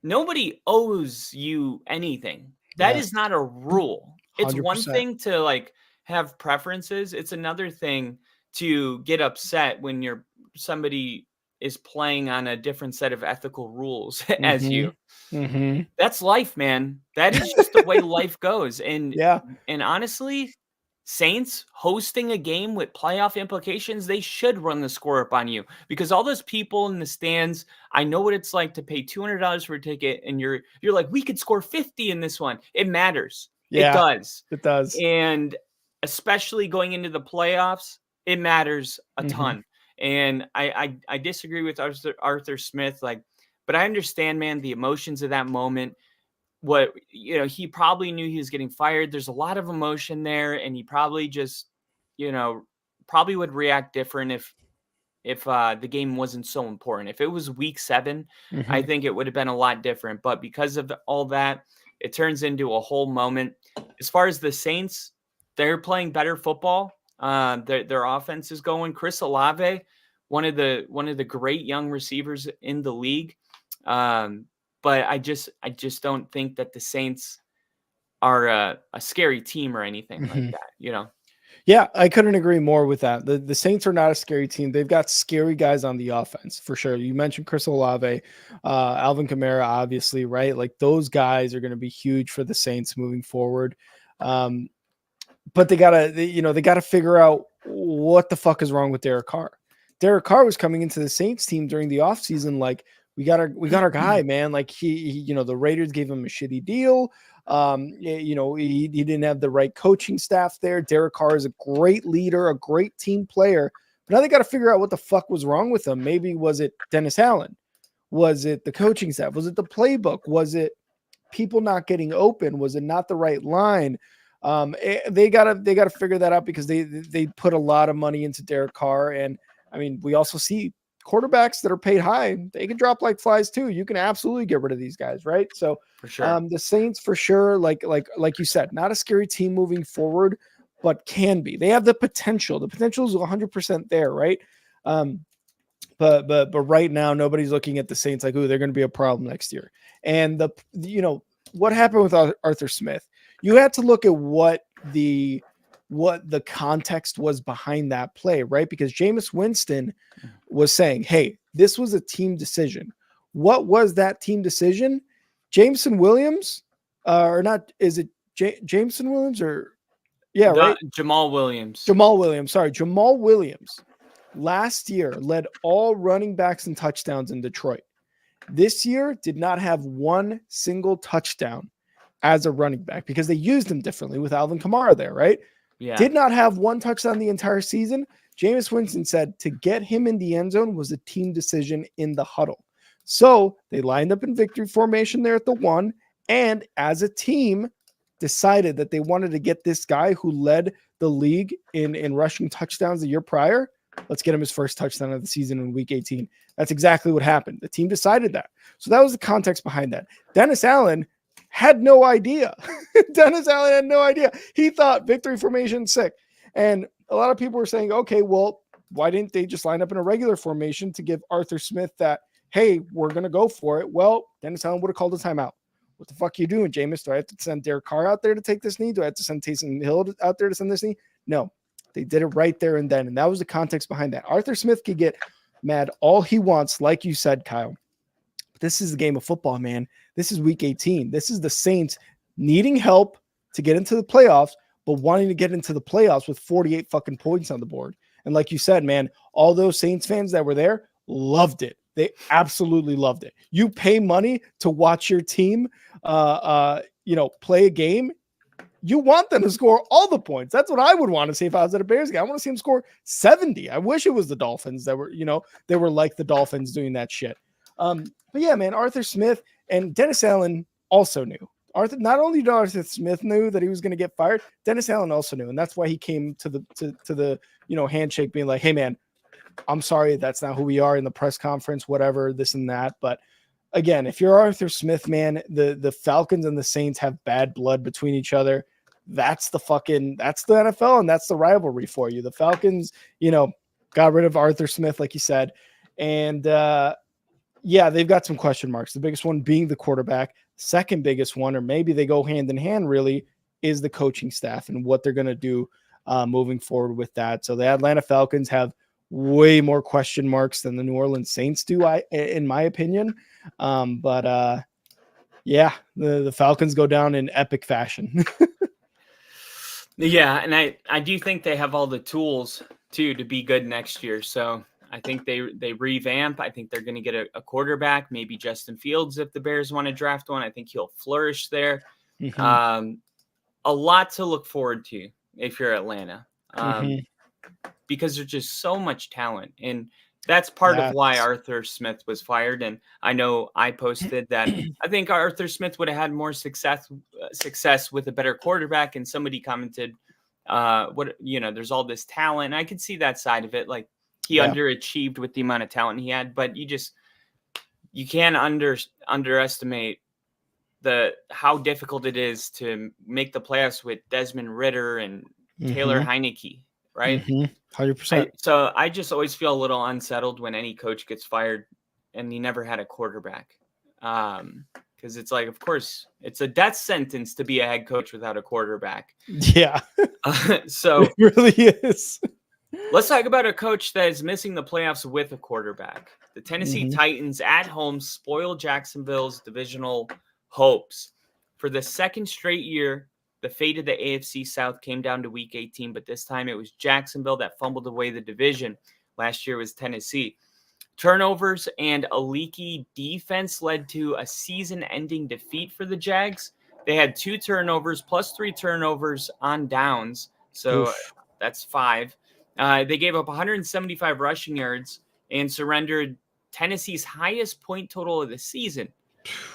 nobody owes you anything. That Yes. is not a rule. It's one 100%. thing to like have preferences. It's another thing to get upset when somebody is playing on a different set of ethical rules as Hmm. you. Hmm. That's life, man. That is just the way life goes. And Yeah. honestly, Saints hosting a game with playoff implications, they should run the score up on you because all those people in the stands, I know what it's like to pay $200 for a ticket and you're like, we could score 50 in this one. It matters. It Yeah. does. It does. And especially going into the playoffs, it matters a Hmm. ton. And I disagree with Arthur Smith, but I understand, man, the emotions of that moment. He probably knew he was getting fired. There's a lot of emotion there, and he probably just, you know, probably would react different if the game wasn't so important. If it was week 7, I Hmm. think it would have been a lot different. But because of all that, it turns into a whole moment. As far as the Saints, they're playing better football. Their offense is going. Chris Olave, one of the great young receivers in the league. Um, but I just don't think that the Saints are a scary team or anything like Hmm. that. Yeah, I couldn't agree more with that. The Saints are not a scary team. They've got scary guys on the offense for sure. You mentioned Chris Olave, Alvin Kamara, obviously, right? Like those guys are going to be huge for the Saints moving forward. Um, but they gotta figure out what the fuck is wrong with Derek Carr. Derek Carr was coming into the Saints team during the offseason like we got our guy, man. Like the Raiders gave him a shitty deal. He didn't have the right coaching staff there. Derek Carr is a great leader, a great team player. But now they got to figure out what the fuck was wrong with him. Maybe was it Dennis Allen? Was it the coaching staff? Was it the playbook? Was it people not getting open? Was it not the right line? They gotta figure that out because they put a lot of money into Derek Carr, and I mean we also see quarterbacks that are paid high. They can drop like flies too. You can absolutely get rid of these guys, right? So For sure. the Saints for sure, like you said, not a scary team moving forward, but can be. They have the potential. The potential is 100% there, right? But right now nobody's looking at the Saints like, oh, they're going to be a problem next year. And what happened with Arthur Smith? You had to look at what the context was behind that play, right? Because Jameis Winston was saying, "Hey, this was a team decision." What was that team decision? Jameson Williams, or not? Is it Jameson Williams or yeah, right? Jamal Williams. Jamal Williams. Sorry, Jamal Williams last year led all running backs and touchdowns in Detroit. This year did not have one single touchdown as a running back because they used him differently with Alvin Kamara there, right? Yeah. Did not have one touchdown the entire season. Jameis Winston said to get him in the end zone was a team decision in the huddle. So they lined up in victory formation there at the 1, and as a team decided that they wanted to get this guy who led the league in rushing touchdowns the year prior. Let's get him his first touchdown of the season in week 18. That's exactly what happened. The team decided that. So that was the context behind that. Dennis Allen had no idea. Dennis Allen had no idea. He thought victory formation sick. And a lot of people were saying, okay, well, why didn't they just line up in a regular formation to give Arthur Smith that, hey, we're going to go for it? Well, Dennis Allen would have called a timeout. What the fuck are you doing, Jameis? Do I have to send Derek Carr out there to take this knee? Do I have to send Taysom Hill out there to send this knee? No, they did it right there and then. And that was the context behind that. Arthur Smith could get mad all he wants, like you said, Kyle. But this is the game of football, man. This is week 18. This is the Saints needing help to get into the playoffs, but wanting to get into the playoffs with 48 fucking points on the board. And like you said, man, all those Saints fans that were there loved it. They absolutely loved it. You pay money to watch your team, play a game. You want them to score all the points. That's what I would want to see if I was at a Bears game. I want to see them score 70. I wish it was the Dolphins that were, they were like the Dolphins doing that shit. But yeah, man, Arthur Smith and Dennis Allen also knew. Not only did Arthur Smith knew that he was going to get fired, Dennis Allen also knew, and that's why he came to the handshake, being like, "Hey, man, I'm sorry, that's not who we are," in the press conference, whatever, this and that. But again, if you're Arthur Smith, man, the Falcons and the Saints have bad blood between each other. That's the NFL, and that's the rivalry for you. The Falcons, got rid of Arthur Smith, like you said. And they've got some question marks. The biggest one being the quarterback. Second biggest one, or maybe they go hand in hand, really, is the coaching staff and what they're going to do moving forward with that. So the Atlanta Falcons have way more question marks than the New Orleans Saints do, in my opinion. The Falcons go down in epic fashion. Yeah, and I do think they have all the tools to be good next year. So I think they revamp. I think they're going to get a quarterback, maybe Justin Fields if the Bears want to draft one. I think he'll flourish there. Mm-hmm. A lot to look forward to if you're Atlanta, because there's just so much talent, and that's part of why Arthur Smith was fired. And I know I posted that I think Arthur Smith would have had more success with a better quarterback. And somebody commented, there's all this talent. And I could see that side of it. Like he underachieved with the amount of talent he had, but you can't underestimate how difficult it is to make the playoffs with Desmond Ridder and Taylor Heineke. Right. 100%. So I just always feel a little unsettled when any coach gets fired and he never had a quarterback. Because it's like, of course, it's a death sentence to be a head coach without a quarterback. Yeah. So it really is. Let's talk about a coach that is missing the playoffs with a quarterback. The Tennessee Titans at home spoiled Jacksonville's divisional hopes. For the second straight year, the fate of the AFC South came down to week 18, but this time it was Jacksonville that fumbled away the division. Last year was Tennessee. Turnovers and a leaky defense led to a season-ending defeat for the Jags. They had 2 turnovers plus 3 turnovers on downs, so that's 5. They gave up 175 rushing yards and surrendered Tennessee's highest point total of the season.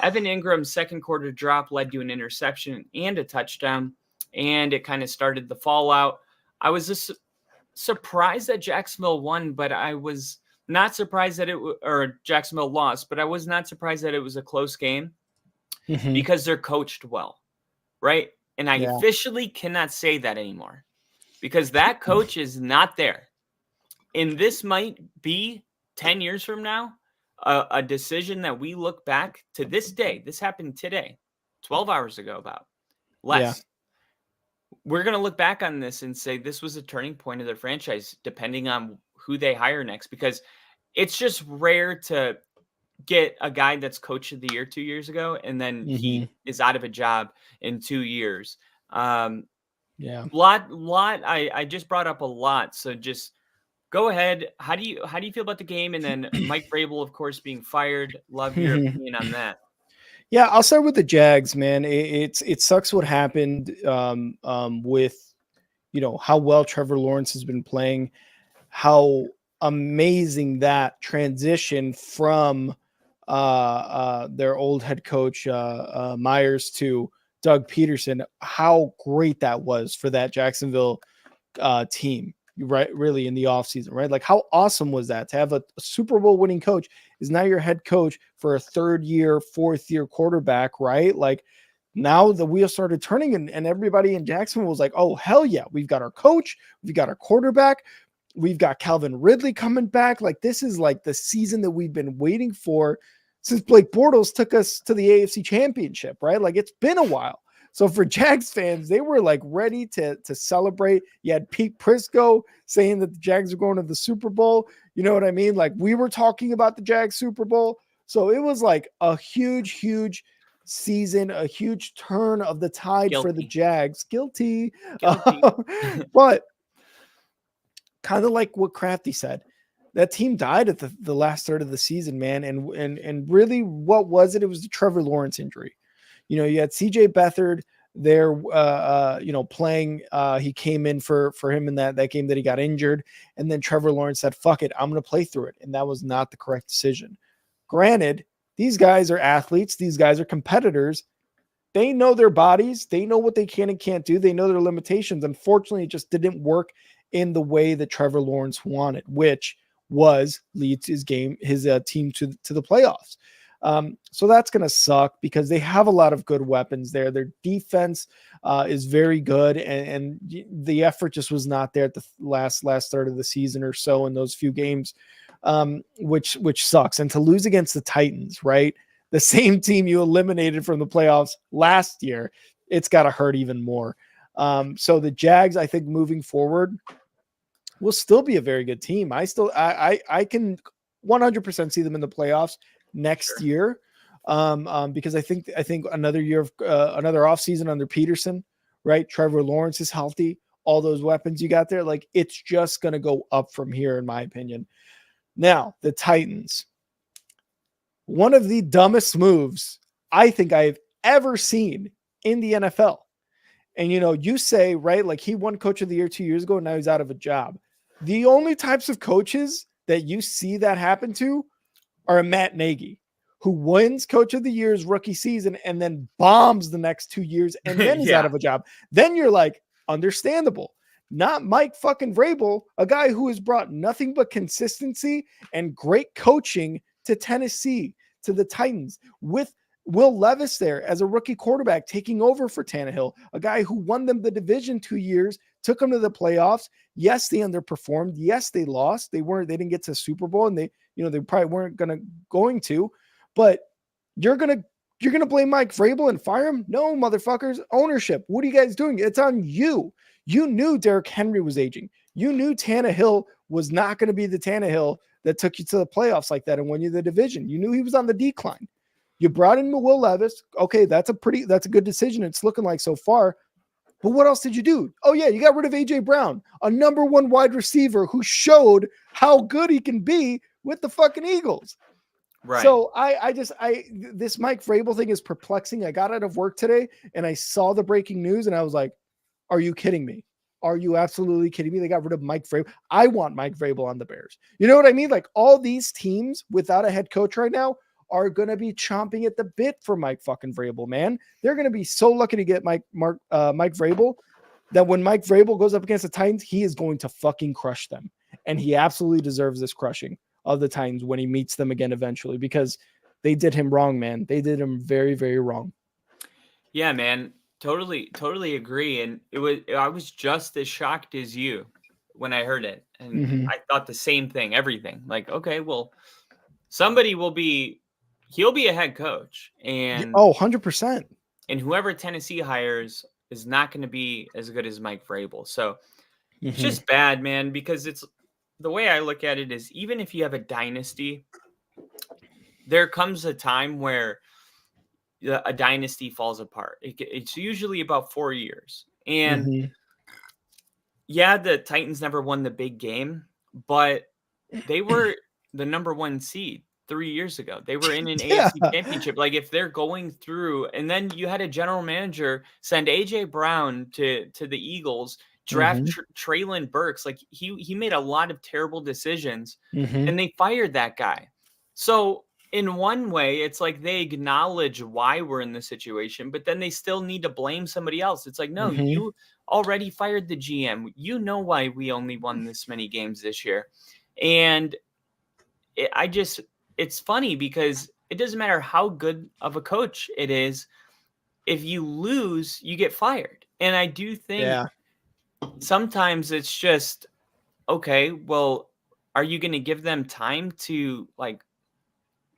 Evan Ingram's second quarter drop led to an interception and a touchdown, and it kind of started the fallout. I was just surprised that Jacksonville won, but I was not surprised that Jacksonville lost, but I was not surprised that it was a close game because they're coached well, right? And I officially cannot say that anymore because that coach is not there. And this might be 10 years from now, a decision that we look back to this day. This happened today, 12 hours ago, about less. Yeah. We're going to look back on this and say this was a turning point of their franchise, depending on who they hire next, because it's just rare to get a guy that's coach of the year 2 years ago, and then he is out of a job in 2 years. I just brought up a lot. So just Go ahead. How do you feel about the game? And then Mike Vrabel, of course, being fired. Love your opinion on that. Yeah, I'll start with the Jags, man. It sucks what happened with how well Trevor Lawrence has been playing, how amazing that transition from their old head coach Myers to Doug Peterson, how great that was for that Jacksonville team, right? Really in the offseason, right? Like, how awesome was that to have a Super Bowl winning coach is now your head coach for a third year, fourth year quarterback, right? Like, now the wheel started turning, and everybody in Jacksonville was like, oh, hell yeah, we've got our coach, we've got our quarterback, we've got Calvin Ridley coming back. Like, this is like the season that we've been waiting for since Blake Bortles took us to the AFC Championship, right? Like, it's been a while. So for Jags fans, they were like ready to celebrate. You had Pete Prisco saying that the Jags are going to the Super Bowl. You know what I mean? Like, we were talking about the Jags Super Bowl. So it was like a huge, huge season, a huge turn of the tide for the Jags. Guilty. But kind of like what Crafty said, that team died at the last third of the season, man. And really, what was it? It was the Trevor Lawrence injury. You had CJ Beathard there, playing. He came in for him in that game that he got injured. And then Trevor Lawrence said, fuck it, I'm going to play through it. And that was not the correct decision. Granted, these guys are athletes. These guys are competitors. They know their bodies. They know what they can and can't do. They know their limitations. Unfortunately, it just didn't work in the way that Trevor Lawrence wanted, which was leads his team to the playoffs. So that's going to suck because they have a lot of good weapons there. Their defense is very good, and the effort just was not there at the last third of the season or so in those few games, which sucks. And to lose against the Titans, right? The same team you eliminated from the playoffs last year, it's got to hurt even more. So the Jags, I think, moving forward, will still be a very good team. I can 100% see them in the playoffs next year, because I think another year of another offseason under Peterson, right? Trevor Lawrence is healthy. All those weapons you got there, like, it's just going to go up from here, in my opinion. Now, the Titans. One of the dumbest moves I think I've ever seen in the NFL. And, you say, right, like, he won Coach of the Year 2 years ago, and now he's out of a job. The only types of coaches that you see that happen to are a Matt Nagy, who wins Coach of the Year's rookie season and then bombs the next 2 years, and then he's out of a job. Then you're like, understandable. Not Mike fucking Vrabel, a guy who has brought nothing but consistency and great coaching to Tennessee, to the Titans, with Will Levis there as a rookie quarterback taking over for Tannehill, a guy who won them the division 2 years, took them to the playoffs. Yes, they underperformed. Yes, they lost. They didn't get to Super Bowl, and they probably weren't going to, but you're going to blame Mike Vrabel and fire him? No, motherfuckers. Ownership. What are you guys doing? It's on you. You knew Derrick Henry was aging. You knew Tannehill was not going to be the Tannehill that took you to the playoffs like that and won you the division. You knew he was on the decline. You brought in Will Levis. Okay, that's a good decision. It's looking like so far. But what else did you do? Oh, yeah, you got rid of A.J. Brown, a number one wide receiver who showed how good he can be with the fucking Eagles. Right. So this Mike Vrabel thing is perplexing. I got out of work today and I saw the breaking news and I was like, are you kidding me? Are you absolutely kidding me? They got rid of Mike Vrabel. I want Mike Vrabel on the Bears. You know what I mean? Like, all these teams without a head coach right now are going to be chomping at the bit for Mike fucking Vrabel, man. They're going to be so lucky to get Mike Vrabel that when Mike Vrabel goes up against the Titans, he is going to fucking crush them. And he absolutely deserves this crushing of the Titans when he meets them again eventually, because they did him wrong, man. They did him very, very wrong. Yeah, man. Totally agree. And I was just as shocked as you when I heard it. And I thought the same thing, everything. Like, okay, well, he'll be a head coach. And 100%. And whoever Tennessee hires is not going to be as good as Mike Vrabel. So it's just bad, man, because it's the way I look at it is, even if you have a dynasty, there comes a time where a dynasty falls apart. It's usually about 4 years. And yeah, the Titans never won the big game, but they were the number 1 seed 3 years ago. They were in an Yeah. AFC championship. Like, if they're going through, and then you had a general manager send AJ Brown to the Eagles, draft Traylon Burks. Like, he made a lot of terrible decisions, and they fired that guy. So in one way, it's like they acknowledge why we're in this situation, but then they still need to blame somebody else. It's like, no, you already fired the GM. You know why we only won this many games this year. And it's funny because it doesn't matter how good of a coach it is. If you lose, you get fired. And I do think sometimes it's just, okay, well, are you going to give them time to like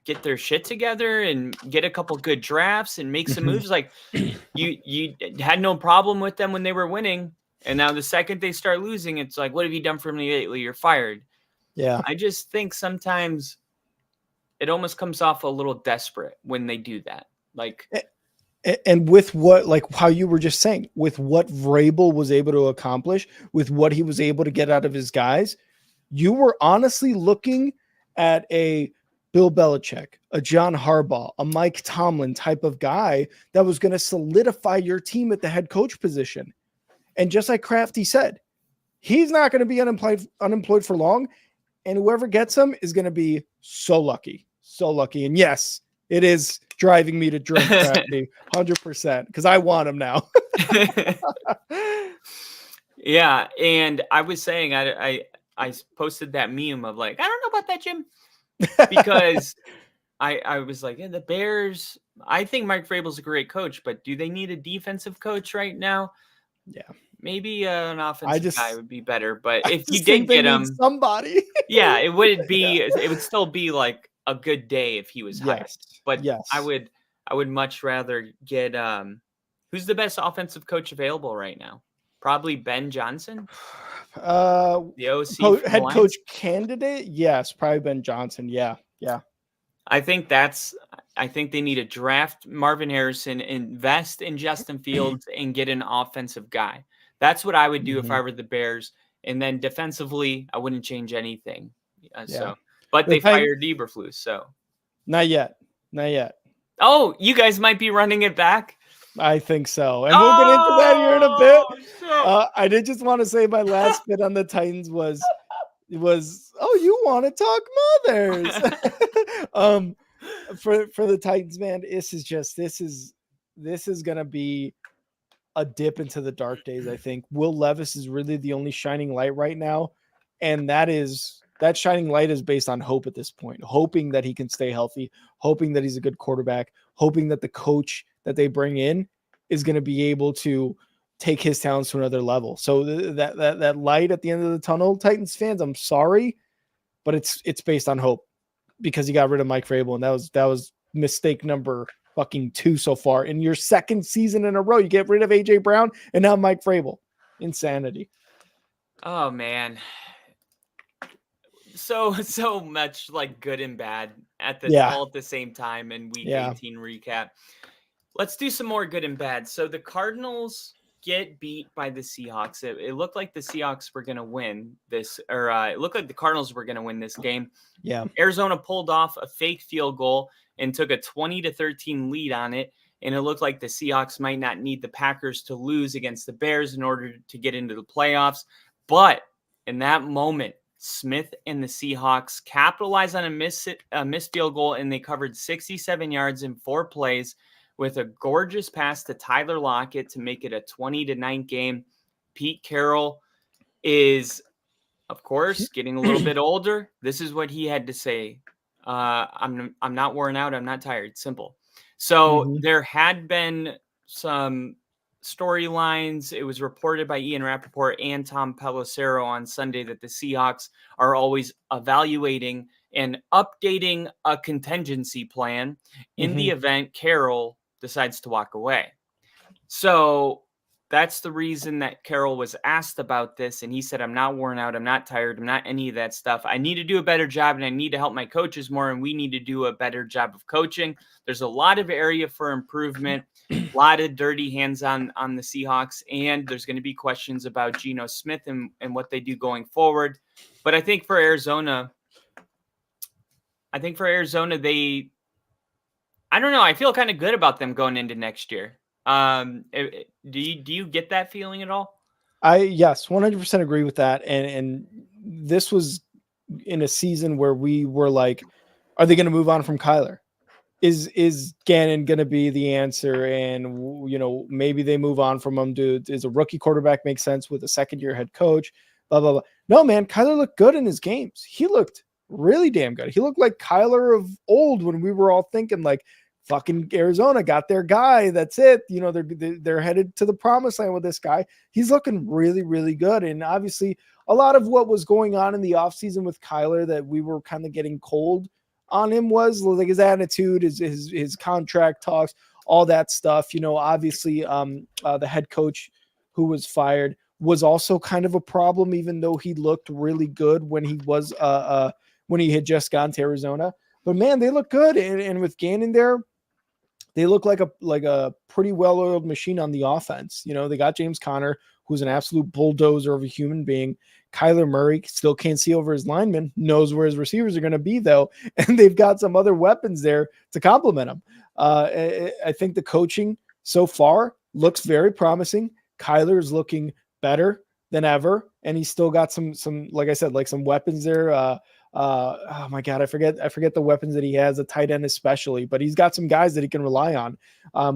get their shit together and get a couple good drafts and make some moves? Like, you had no problem with them when they were winning, and now the second they start losing, it's like, what have you done for me lately? You're fired. Yeah. I just think sometimes it almost comes off a little desperate when they do that. Like, and with what, like how you were just saying, with what Vrabel was able to accomplish, with what he was able to get out of his guys, you were honestly looking at a Bill Belichick, a John Harbaugh, a Mike Tomlin type of guy that was going to solidify your team at the head coach position. And just like Crafty said, he's not going to be unemployed for long. And whoever gets him is going to be so lucky. So lucky. And yes, it is driving me to drink Crafty 100% because I want him now. Yeah. And I was saying, I posted that meme of like, I don't know about that, Jim. Because I was like, the Bears, I think Mike Vrabel's a great coach, but do they need a defensive coach right now? Yeah. Maybe an offensive guy would be better. But if you did get him, somebody. yeah, it would still be like a good day if he was hired. But I would much rather get who's the best offensive coach available right now? Probably Ben Johnson. The OC head coach candidate. Yes, probably Ben Johnson. Yeah. I think they need to draft Marvin Harrison, invest in Justin Fields, and get an offensive guy. That's what I would do if I were the Bears. And then defensively, I wouldn't change anything. But they fired Eberflus, so not yet. Oh, you guys might be running it back. I think so. And we'll get into that here in a bit. I did just want to say my last bit on the Titans was, oh, you want to talk mothers. For the Titans, man, this is going to be a dip into the dark days. I think Will Levis is really the only shining light right now. And that shining light is based on hope at this point, hoping that he can stay healthy, hoping that he's a good quarterback, hoping that the coach that they bring in is going to be able to take his talents to another level. So that light at the end of the tunnel, Titans fans, I'm sorry, but it's based on hope because you got rid of Mike Vrabel, and that was mistake number fucking 2 so far in your second season in a row. You get rid of AJ Brown and now Mike Vrabel. Insanity. Oh man. So much like good and bad all at the same time in week 18 recap. Let's do some more good and bad. So the Cardinals get beat by the Seahawks. It looked like the Seahawks were going to win this, or it looked like the Cardinals were going to win this game. Yeah. Arizona pulled off a fake field goal and took a 20-13 lead on it. And it looked like the Seahawks might not need the Packers to lose against the Bears in order to get into the playoffs. But in that moment, Smith and the Seahawks capitalized on a missed field goal, and they covered 67 yards in 4 plays with a gorgeous pass to Tyler Lockett to make it a 20-9 game. Pete Carroll is, of course, getting a little bit older. This is what he had to say. I'm not worn out. I'm not tired. Simple. So there had been some storylines. It was reported by Ian Rappaport and Tom Pelissero on Sunday that the Seahawks are always evaluating and updating a contingency plan in the event Carroll decides to walk away. So that's the reason that Carroll was asked about this. And he said, I'm not worn out. I'm not tired. I'm not any of that stuff. I need to do a better job, and I need to help my coaches more. And we need to do a better job of coaching. There's a lot of area for improvement, a lot of dirty hands on the Seahawks. And there's going to be questions about Geno Smith and what they do going forward. But I think for Arizona, I don't know. I feel kind of good about them going into next year. Do you get that feeling at all? Yes, 100% agree with that. And this was in a season where we were like, are they going to move on from Kyler? Is Gannon going to be the answer? And maybe they move on from him. Is a rookie quarterback make sense with a second year head coach? Blah blah blah. No, man, Kyler looked good in his games. He looked really damn good. He looked like Kyler of old when we were all thinking like, fucking Arizona got their guy. That's it. They're headed to the promised land with this guy. He's looking really, really good. And obviously, a lot of what was going on in the offseason with Kyler that we were kind of getting cold on him was like his attitude, his contract talks, all that stuff. Obviously, the head coach who was fired was also kind of a problem, even though he looked really good when he was when he had just gone to Arizona. But man, they look good, and with Gannon there, they look like a pretty well-oiled machine on the offense. They got James Conner, who's an absolute bulldozer of a human being. Kyler Murray still can't see over his lineman, knows where his receivers are going to be, though. And they've got some other weapons there to complement him. I think the coaching so far looks very promising. Kyler is looking better than ever. And he's still got some, like I said, like some weapons there. Oh my God, I forget the weapons that he has, a tight end especially, but he's got some guys that he can rely on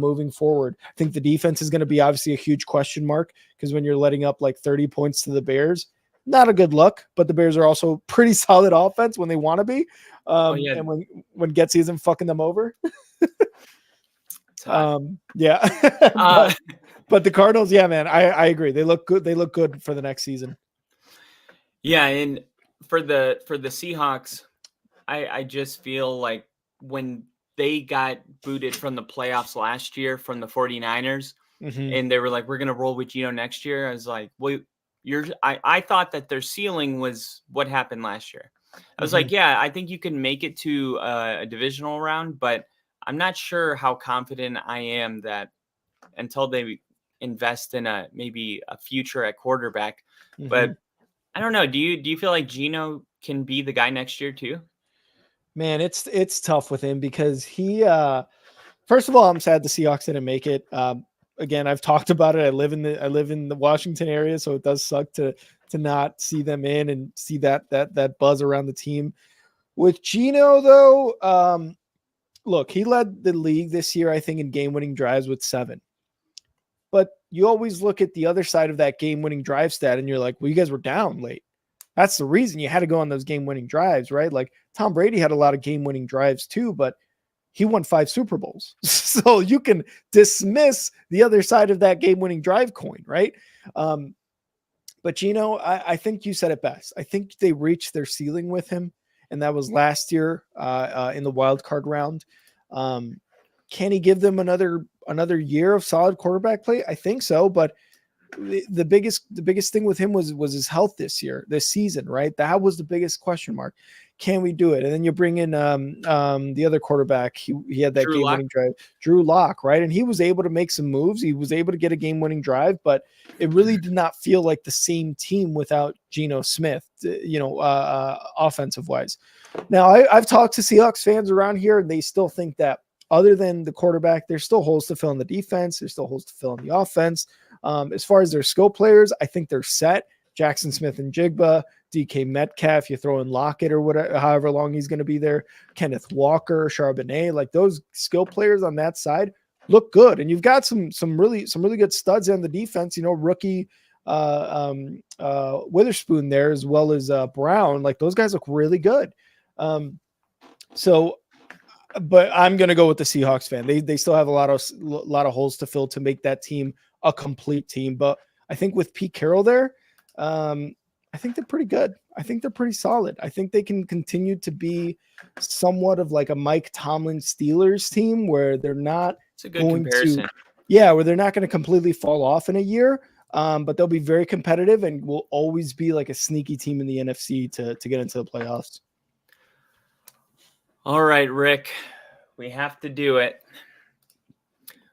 moving forward. I think the defense is going to be obviously a huge question mark because when you're letting up like 30 points to the Bears, not a good look, but the Bears are also pretty solid offense when they want to be. And when Getsy isn't fucking them over. Yeah. But the Cardinals, yeah, man, I agree. They look good. They look good for the next season. Yeah. And for the Seahawks, I just feel like when they got booted from the playoffs last year from the 49ers and they were like, we're going to roll with Geno next year. I was like, well, I thought that their ceiling was what happened last year. I was like, yeah, I think you can make it to a divisional round, but I'm not sure how confident I am that until they invest in maybe a future at quarterback. But I don't know. Do you feel like Geno can be the guy next year too? Man, it's tough with him because he first of all, I'm sad the Seahawks didn't make it. Again, I've talked about it. I live in the Washington area, so it does suck to not see them in and see that buzz around the team. With Geno though, look, he led the league this year, I think, in game-winning drives with 7. But you always look at the other side of that game-winning drive stat, and you're like, well, you guys were down late. That's the reason you had to go on those game-winning drives, right? Like Tom Brady had a lot of game-winning drives too, but he won 5 Super Bowls. So you can dismiss the other side of that game-winning drive coin, right? But Geno, I think you said it best. I think they reached their ceiling with him, and that was last year in the wild card round. Can he give them another year of solid quarterback play? I think so, but the biggest thing with him was his health this season, right? That was the biggest question mark. Can we do it? And then you bring in the other quarterback. He had that game-winning drive, Drew Lock, right? And he was able to make some moves. He was able to get a game-winning drive, but it really did not feel like the same team without Geno Smith, offensive wise. Now, I've talked to Seahawks fans around here, and they still think that other than the quarterback, there's still holes to fill in the defense. There's still holes to fill in the offense. As far as their skill players, I think they're set. Jackson Smith and Jigba, DK Metcalf, you throw in Lockett or whatever, however long he's going to be there. Kenneth Walker, Charbonnet, like those skill players on that side look good. And you've got some really good studs on the defense. Rookie Witherspoon there as well as Brown. Like those guys look really good. But I'm going to go with the Seahawks fan. They still have a lot of holes to fill to make that team a complete team. But I think with Pete Carroll there, I think they're pretty good. I think they're pretty solid. I think they can continue to be somewhat of like a Mike Tomlin Steelers team where they're not going to, where they're not going to completely fall off in a year. But they'll be very competitive and will always be like a sneaky team in the NFC to get into the playoffs. All right, Rick, we have to do it.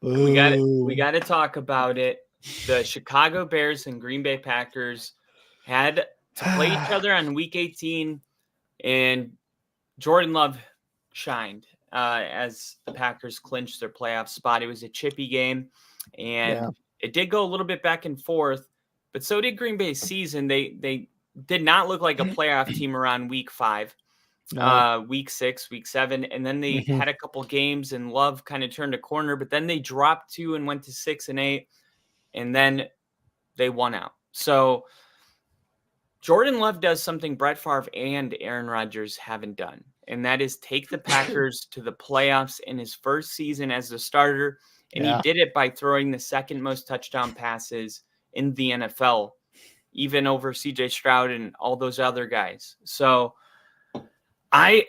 Ooh. We got to talk about it. The Chicago Bears and Green Bay Packers had to play each other on week 18, and Jordan Love shined as the Packers clinched their playoff spot. It was a chippy game, and it did go a little bit back and forth, but so did Green Bay's season. They did not look like a playoff team around week 5. Week 6, week 7, and then they had a couple games and Love kind of turned a corner, but then they dropped 2 and went to 6 and 8, and then they won out. So Jordan Love does something Brett Favre and Aaron Rodgers haven't done, and that is take the Packers to the playoffs in his first season as a starter, and he did it by throwing the second most touchdown passes in the NFL, even over C.J. Stroud and all those other guys. So I'm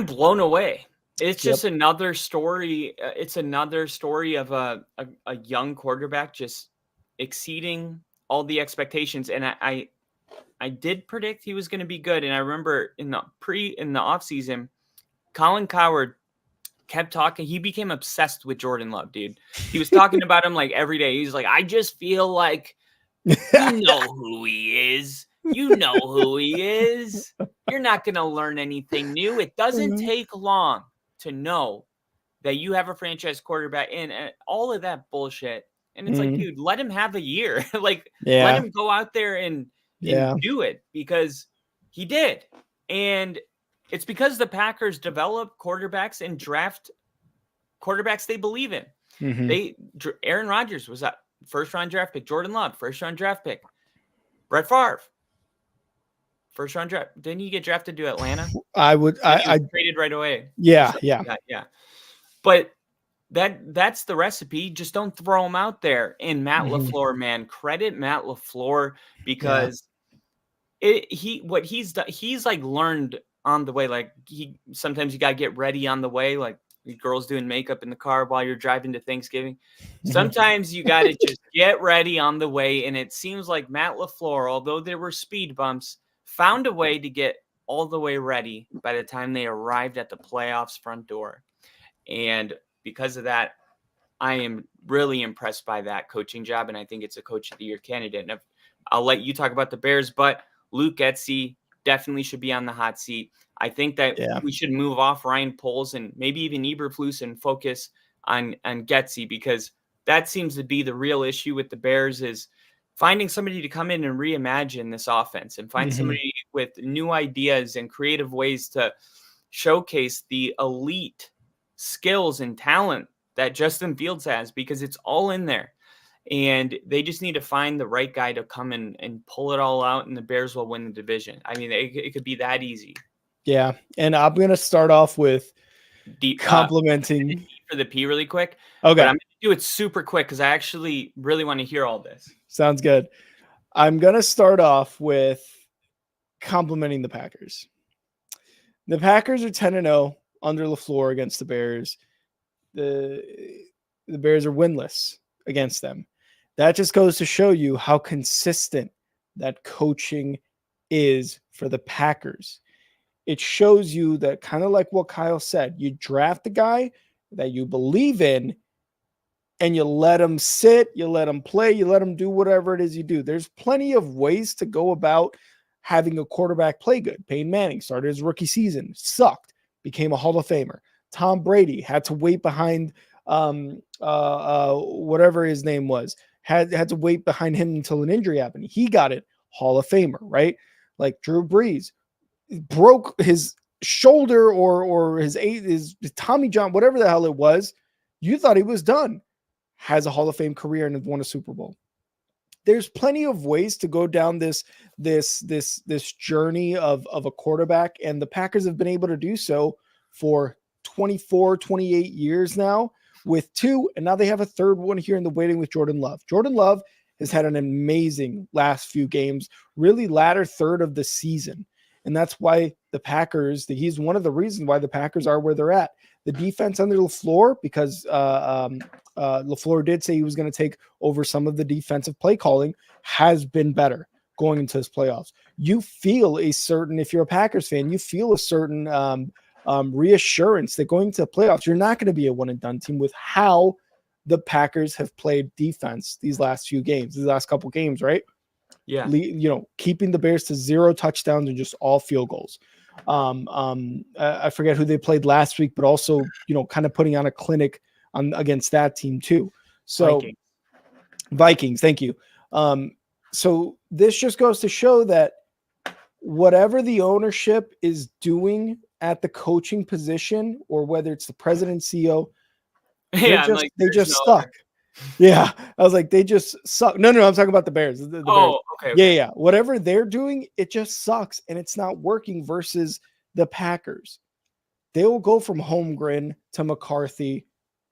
blown away. It's just another story. It's another story of a young quarterback just exceeding all the expectations. And I did predict he was going to be good. And I remember in the offseason, Colin Cowherd kept talking. He became obsessed with Jordan Love, dude. He was talking about him like every day. He's like, I just feel like you know who he is. You know who he is. You're not going to learn anything new. It doesn't take long to know that you have a franchise quarterback and all of that bullshit. And it's like, dude, let him have a year. Let him go out there and do it, because he did. And it's because the Packers develop quarterbacks and draft quarterbacks they believe in. Aaron Rodgers was a first-round draft pick. Jordan Love, first-round draft pick. Brett Favre, first-round draft. Didn't he get drafted to Atlanta? I traded right away. Yeah. But that's the recipe. Just don't throw him out there. And Matt LaFleur, man, credit Matt LaFleur, because he's like learned on the way. Like sometimes you gotta get ready on the way. Like girls doing makeup in the car while you're driving to Thanksgiving. Sometimes you gotta just get ready on the way. And it seems like Matt LaFleur, although there were speed bumps, found a way to get all the way ready by the time they arrived at the playoffs front door. And because of that, I am really impressed by that coaching job. And I think it's a coach of the year candidate. And I'll let you talk about the Bears, but Luke Getsy definitely should be on the hot seat. I think that we should move off Ryan Poles and maybe even Eberflus and focus on Getsy, because that seems to be the real issue with the Bears, is finding somebody to come in and reimagine this offense and find somebody with new ideas and creative ways to showcase the elite skills and talent that Justin Fields has, because it's all in there. And they just need to find the right guy to come in and pull it all out, and the Bears will win the division. I mean, it could be that easy. Yeah. And I'm going to start off with complimenting for the P really quick. Okay. But I'm going to do it super quick because I actually really want to hear all this. Sounds good. I'm going to start off with complimenting the Packers. The Packers are 10-0 under LaFleur against the Bears. The Bears are winless against them. That just goes to show you how consistent that coaching is for the Packers. It shows you that, kind of like what Kyle said, you draft a guy that you believe in and you let him sit, you let him play, you let him do whatever it is you do. There's plenty of ways to go about having a quarterback play good. Peyton Manning started his rookie season, sucked, became a Hall of Famer. Tom Brady had to wait behind whatever his name was, had to wait behind him until an injury happened. He got it, Hall of Famer, right? Like Drew Brees broke his shoulder or his Tommy John, whatever the hell it was. You thought he was done. Has a Hall of Fame career and has won a Super Bowl. There's plenty of ways to go down this journey of a quarterback, and the Packers have been able to do so for 24, 28 years now with 2, and now they have a third one here in the waiting with Jordan Love. Jordan Love has had an amazing last few games, really latter third of the season. And that's why the Packers, he's one of the reasons why the Packers are where they're at. The defense under LaFleur, because LaFleur did say he was going to take over some of the defensive play calling, has been better going into this playoffs. You feel a certain, if you're a Packers fan, you feel a certain reassurance that going to the playoffs, you're not going to be a one and done team with how the Packers have played defense these last few games, these last couple games, right? Yeah. Keeping the Bears to 0 touchdowns and just all field goals. I forget who they played last week, but also, kind of putting on a clinic against that team too. So Vikings, thank you. So this just goes to show that whatever the ownership is doing at the coaching position, or whether it's the president, CEO, they just suck. Yeah, I was like, they just suck. No, I'm talking about the Bears. The Bears. Okay. Yeah. Whatever they're doing, it just sucks, and it's not working. Versus the Packers, they will go from Holmgren to McCarthy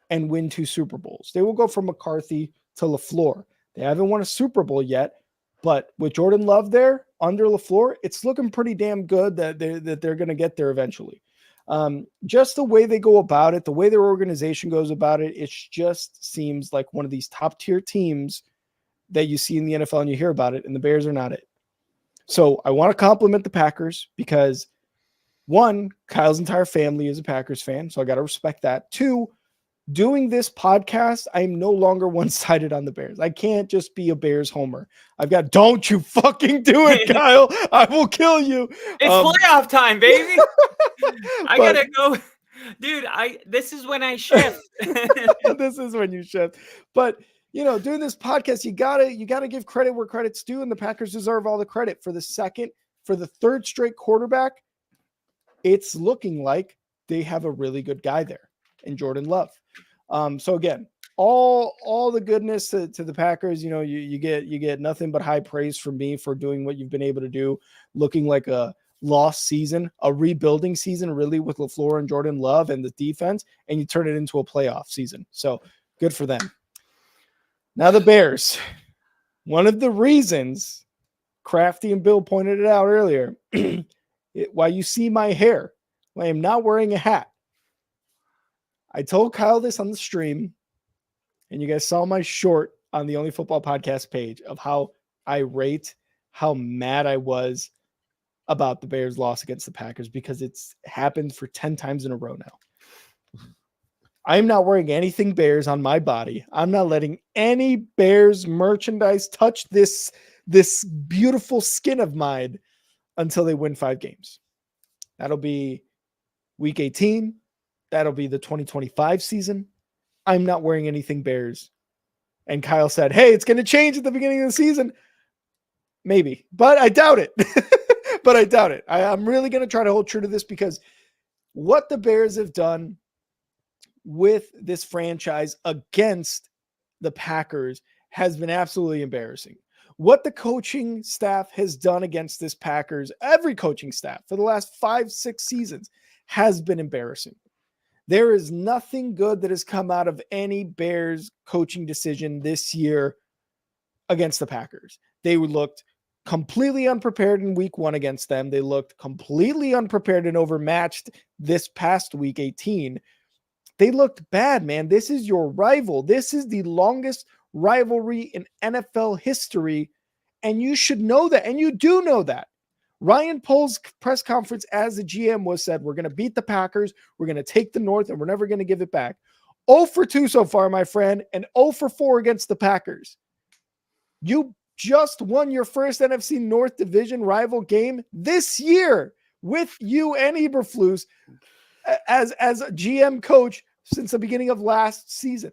and win 2 Super Bowls. They will go from McCarthy to LaFleur. They haven't won a Super Bowl yet, but with Jordan Love there under LaFleur, it's looking pretty damn good that they're going to get there eventually. Just the way they go about it, the way their organization goes about it, it just seems like one of these top tier teams that you see in the NFL and you hear about it, and the Bears are not it. So I want to compliment the Packers because, one, Kyle's entire family is a Packers fan, so I got to respect that. 2, doing this podcast, I'm no longer one-sided on the Bears. I can't just be a Bears homer. I've got, don't you fucking do it, Kyle. I will kill you. It's playoff time, baby. I gotta go. Dude, this is when I shift. This is when you shift. But, doing this podcast, you gotta give credit where credit's due, and the Packers deserve all the credit. For the third straight quarterback, it's looking like they have a really good guy there in Jordan Love. So again, all the goodness to the Packers. You get nothing but high praise from me for doing what you've been able to do, looking like a lost season, a rebuilding season, really, with LaFleur and Jordan Love and the defense, and you turn it into a playoff season. So good for them. Now the Bears. One of the reasons, Crafty and Bill pointed it out earlier, why you see my hair, I am not wearing a hat. I told Kyle this on the stream, and you guys saw my short on the Only Football Podcast page of how irate, how mad I was about the Bears' loss against the Packers, because it's happened for 10 times in a row now. I'm not wearing anything Bears on my body. I'm not letting any Bears merchandise touch this beautiful skin of mine until they win 5 games. That'll be week 18. That'll be the 2025 season. I'm not wearing anything Bears. And Kyle said, hey, it's going to change at the beginning of the season. Maybe, but I doubt it. I'm really going to try to hold true to this, because what the Bears have done with this franchise against the Packers has been absolutely embarrassing. What the coaching staff has done against this Packers, every coaching staff for the last 5-6 seasons, has been embarrassing. There is nothing good that has come out of any Bears coaching decision this year against the Packers. They looked completely unprepared in week 1 against them. They looked completely unprepared and overmatched this past week 18. They looked bad, man. This is your rival. This is the longest rivalry in NFL history, and you should know that, and you do know that. Ryan Pohl's press conference as the GM said, we're going to beat the Packers, we're going to take the North, and we're never going to give it back. 0 for 2 so far, my friend, and 0 for 4 against the Packers. You just won your first NFC North Division rival game this year with you and Eberflus as a GM coach since the beginning of last season.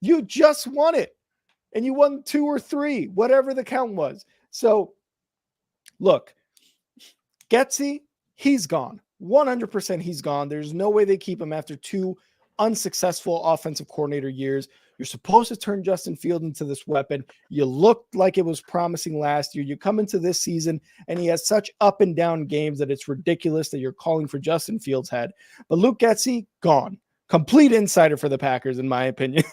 You just won it, and you won 2 or 3, whatever the count was. So, look, Getsy, he's gone. 100% he's gone. There's no way they keep him after 2 unsuccessful offensive coordinator years. You're supposed to turn Justin Fields into this weapon. You looked like it was promising last year. You come into this season, and he has such up and down games that it's ridiculous that you're calling for Justin Fields' head. But Luke Getsy, gone. Complete insider for the Packers, in my opinion,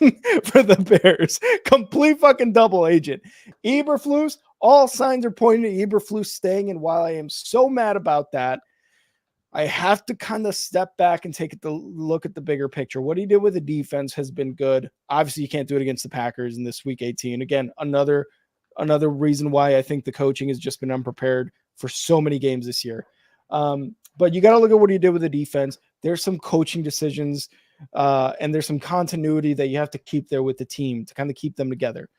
for the Bears. Complete fucking double agent. Eberflus, all signs are pointing to Eberflus staying, and while I am so mad about that, I have to kind of step back and take a look at the bigger picture. What he did with the defense has been good. Obviously, you can't do it against the Packers in this week 18. Again, another reason why I think the coaching has just been unprepared for so many games this year. But you got to look at what he did with the defense. There's some coaching decisions and there's some continuity that you have to keep there with the team to kind of keep them together.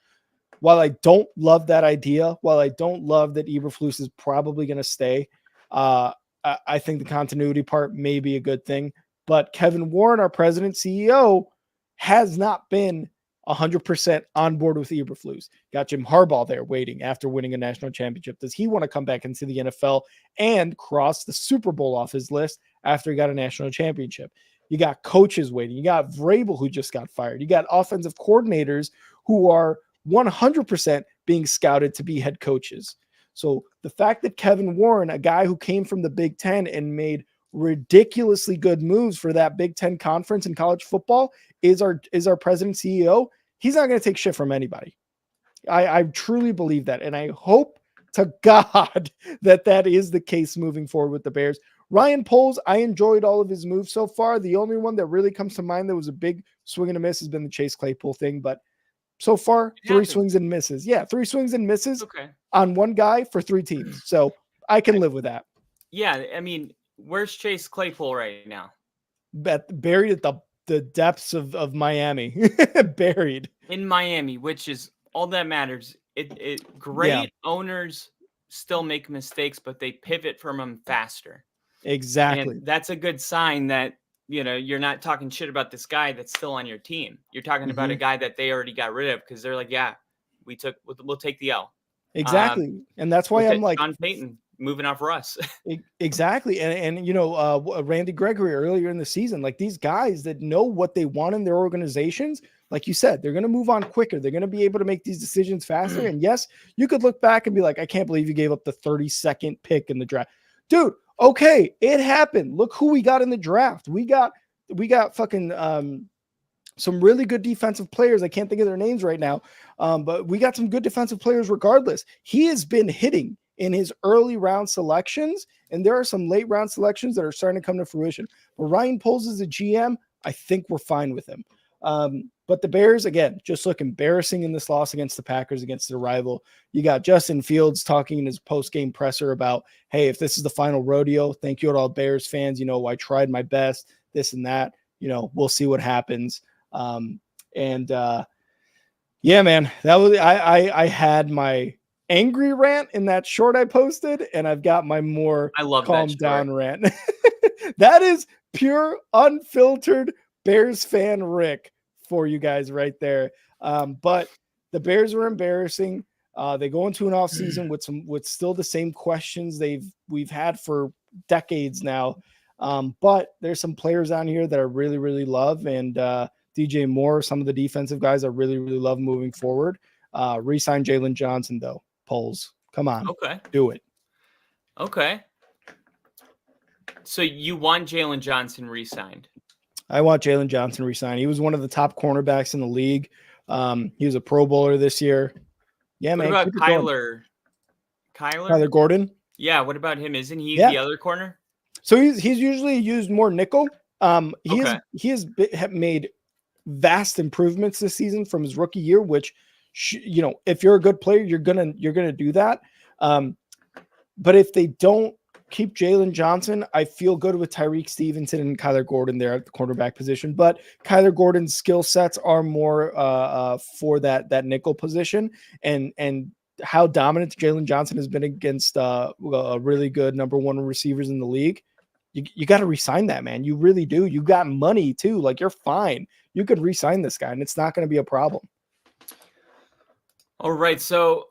while I don't love that idea, while I don't love that Eberflus is probably going to stay, I think the continuity part may be a good thing. But Kevin Warren, our president CEO, has not been 100% on board with Eberflus. Got Jim Harbaugh there waiting after winning a national championship. Does he want to come back into the NFL and cross the Super Bowl off his list after he got a national championship? You got coaches waiting. You got Vrabel, who just got fired. You got offensive coordinators who are 100% being scouted to be head coaches. So the fact that Kevin Warren, a guy who came from the Big Ten and made ridiculously good moves for that Big Ten conference in college football, is our president CEO, he's not going to take shit from anybody. I truly believe that. And I hope to God that is the case moving forward with the Bears. Ryan Poles, I enjoyed all of his moves so far. The only one that really comes to mind that was a big swing and a miss has been the Chase Claypool thing. But so far, three swings and misses. Yeah, 3 swings and misses on one guy for 3 teams. So I can live with that. Yeah, I mean, where's Chase Claypool right now? Buried at the depths of Miami. Buried. In Miami, which is all that matters. Great owners still make mistakes, but they pivot from them faster. Exactly. And that's a good sign that, you're not talking shit about this guy that's still on your team. You're talking about a guy that they already got rid of because they're like, yeah, we'll take the L. Exactly. And that's why I'm like Sean Payton moving off Russ. Exactly. And Randy Gregory earlier in the season, like these guys that know what they want in their organizations, like you said, they're going to move on quicker. They're going to be able to make these decisions faster. And yes, you could look back and be like, I can't believe you gave up the 32nd pick in the draft. Dude, okay, it happened. Look who we got in the draft. We got fucking some really good defensive players. I can't think of their names right now. But we got some good defensive players regardless. He has been hitting in his early round selections, and there are some late round selections that are starting to come to fruition. But Ryan Poles is a GM. I think we're fine with him. But the Bears, again, just look embarrassing in this loss against the Packers, against their rival. You got Justin Fields talking in his post-game presser about, hey, if this is the final rodeo, thank you to all Bears fans. I tried my best, this and that. We'll see what happens. Yeah, man, that was I had my angry rant in that short I posted, and I've got my more calm down rant. That is pure unfiltered Bears fan Rick for you guys right there. But the Bears are embarrassing. They go into an offseason with still the same questions we've had for decades now. But there's some players on here that I really, really love, and DJ Moore, some of the defensive guys I really, really love moving forward. Re-sign Jalen Johnson, though. Poles, come on. Okay. Do it. Okay. So you want Jalen Johnson re-signed? I want Jalen Johnson re-signed. He was one of the top cornerbacks in the league. He was a Pro Bowler this year. Yeah, man. What about Kyler? Kyler Gordon? Yeah, what about him? Isn't he the other corner? So he's usually used more nickel. He has made vast improvements this season from his rookie year, which if you're a good player, you're gonna do that. But if they don't keep Jalen Johnson, I feel good with Tyreek Stevenson and Kyler Gordon there at the cornerback position. But Kyler Gordon's skill sets are more for that nickel position, and how dominant Jalen Johnson has been against really good number one receivers in the league. You got to re-sign that, man. You really do. You got money too. Like, you're fine. You could re-sign this guy, and it's not going to be a problem. All right, so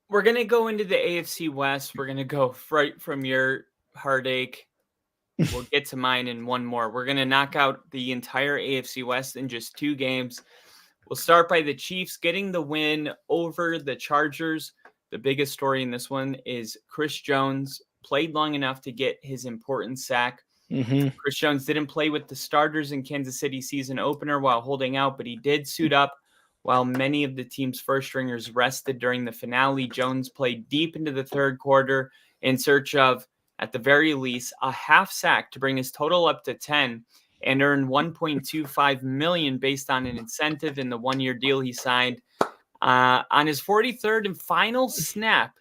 we're going to go into the AFC West. We're going to go right from your heartache. We'll get to mine in one more. We're going to knock out the entire AFC West in just 2 games. We'll start by the Chiefs getting the win over the Chargers. The biggest story in this one is Chris Jones played long enough to get his important sack. Chris Jones didn't play with the starters in Kansas City season opener while holding out, but he did suit up while many of the team's first stringers rested during the finale. Jones played deep into the third quarter in search of, at the very least, a half sack to bring his total up to 10 and earn $1.25 million based on an incentive in the 1-year deal he signed. On his 43rd and final snap,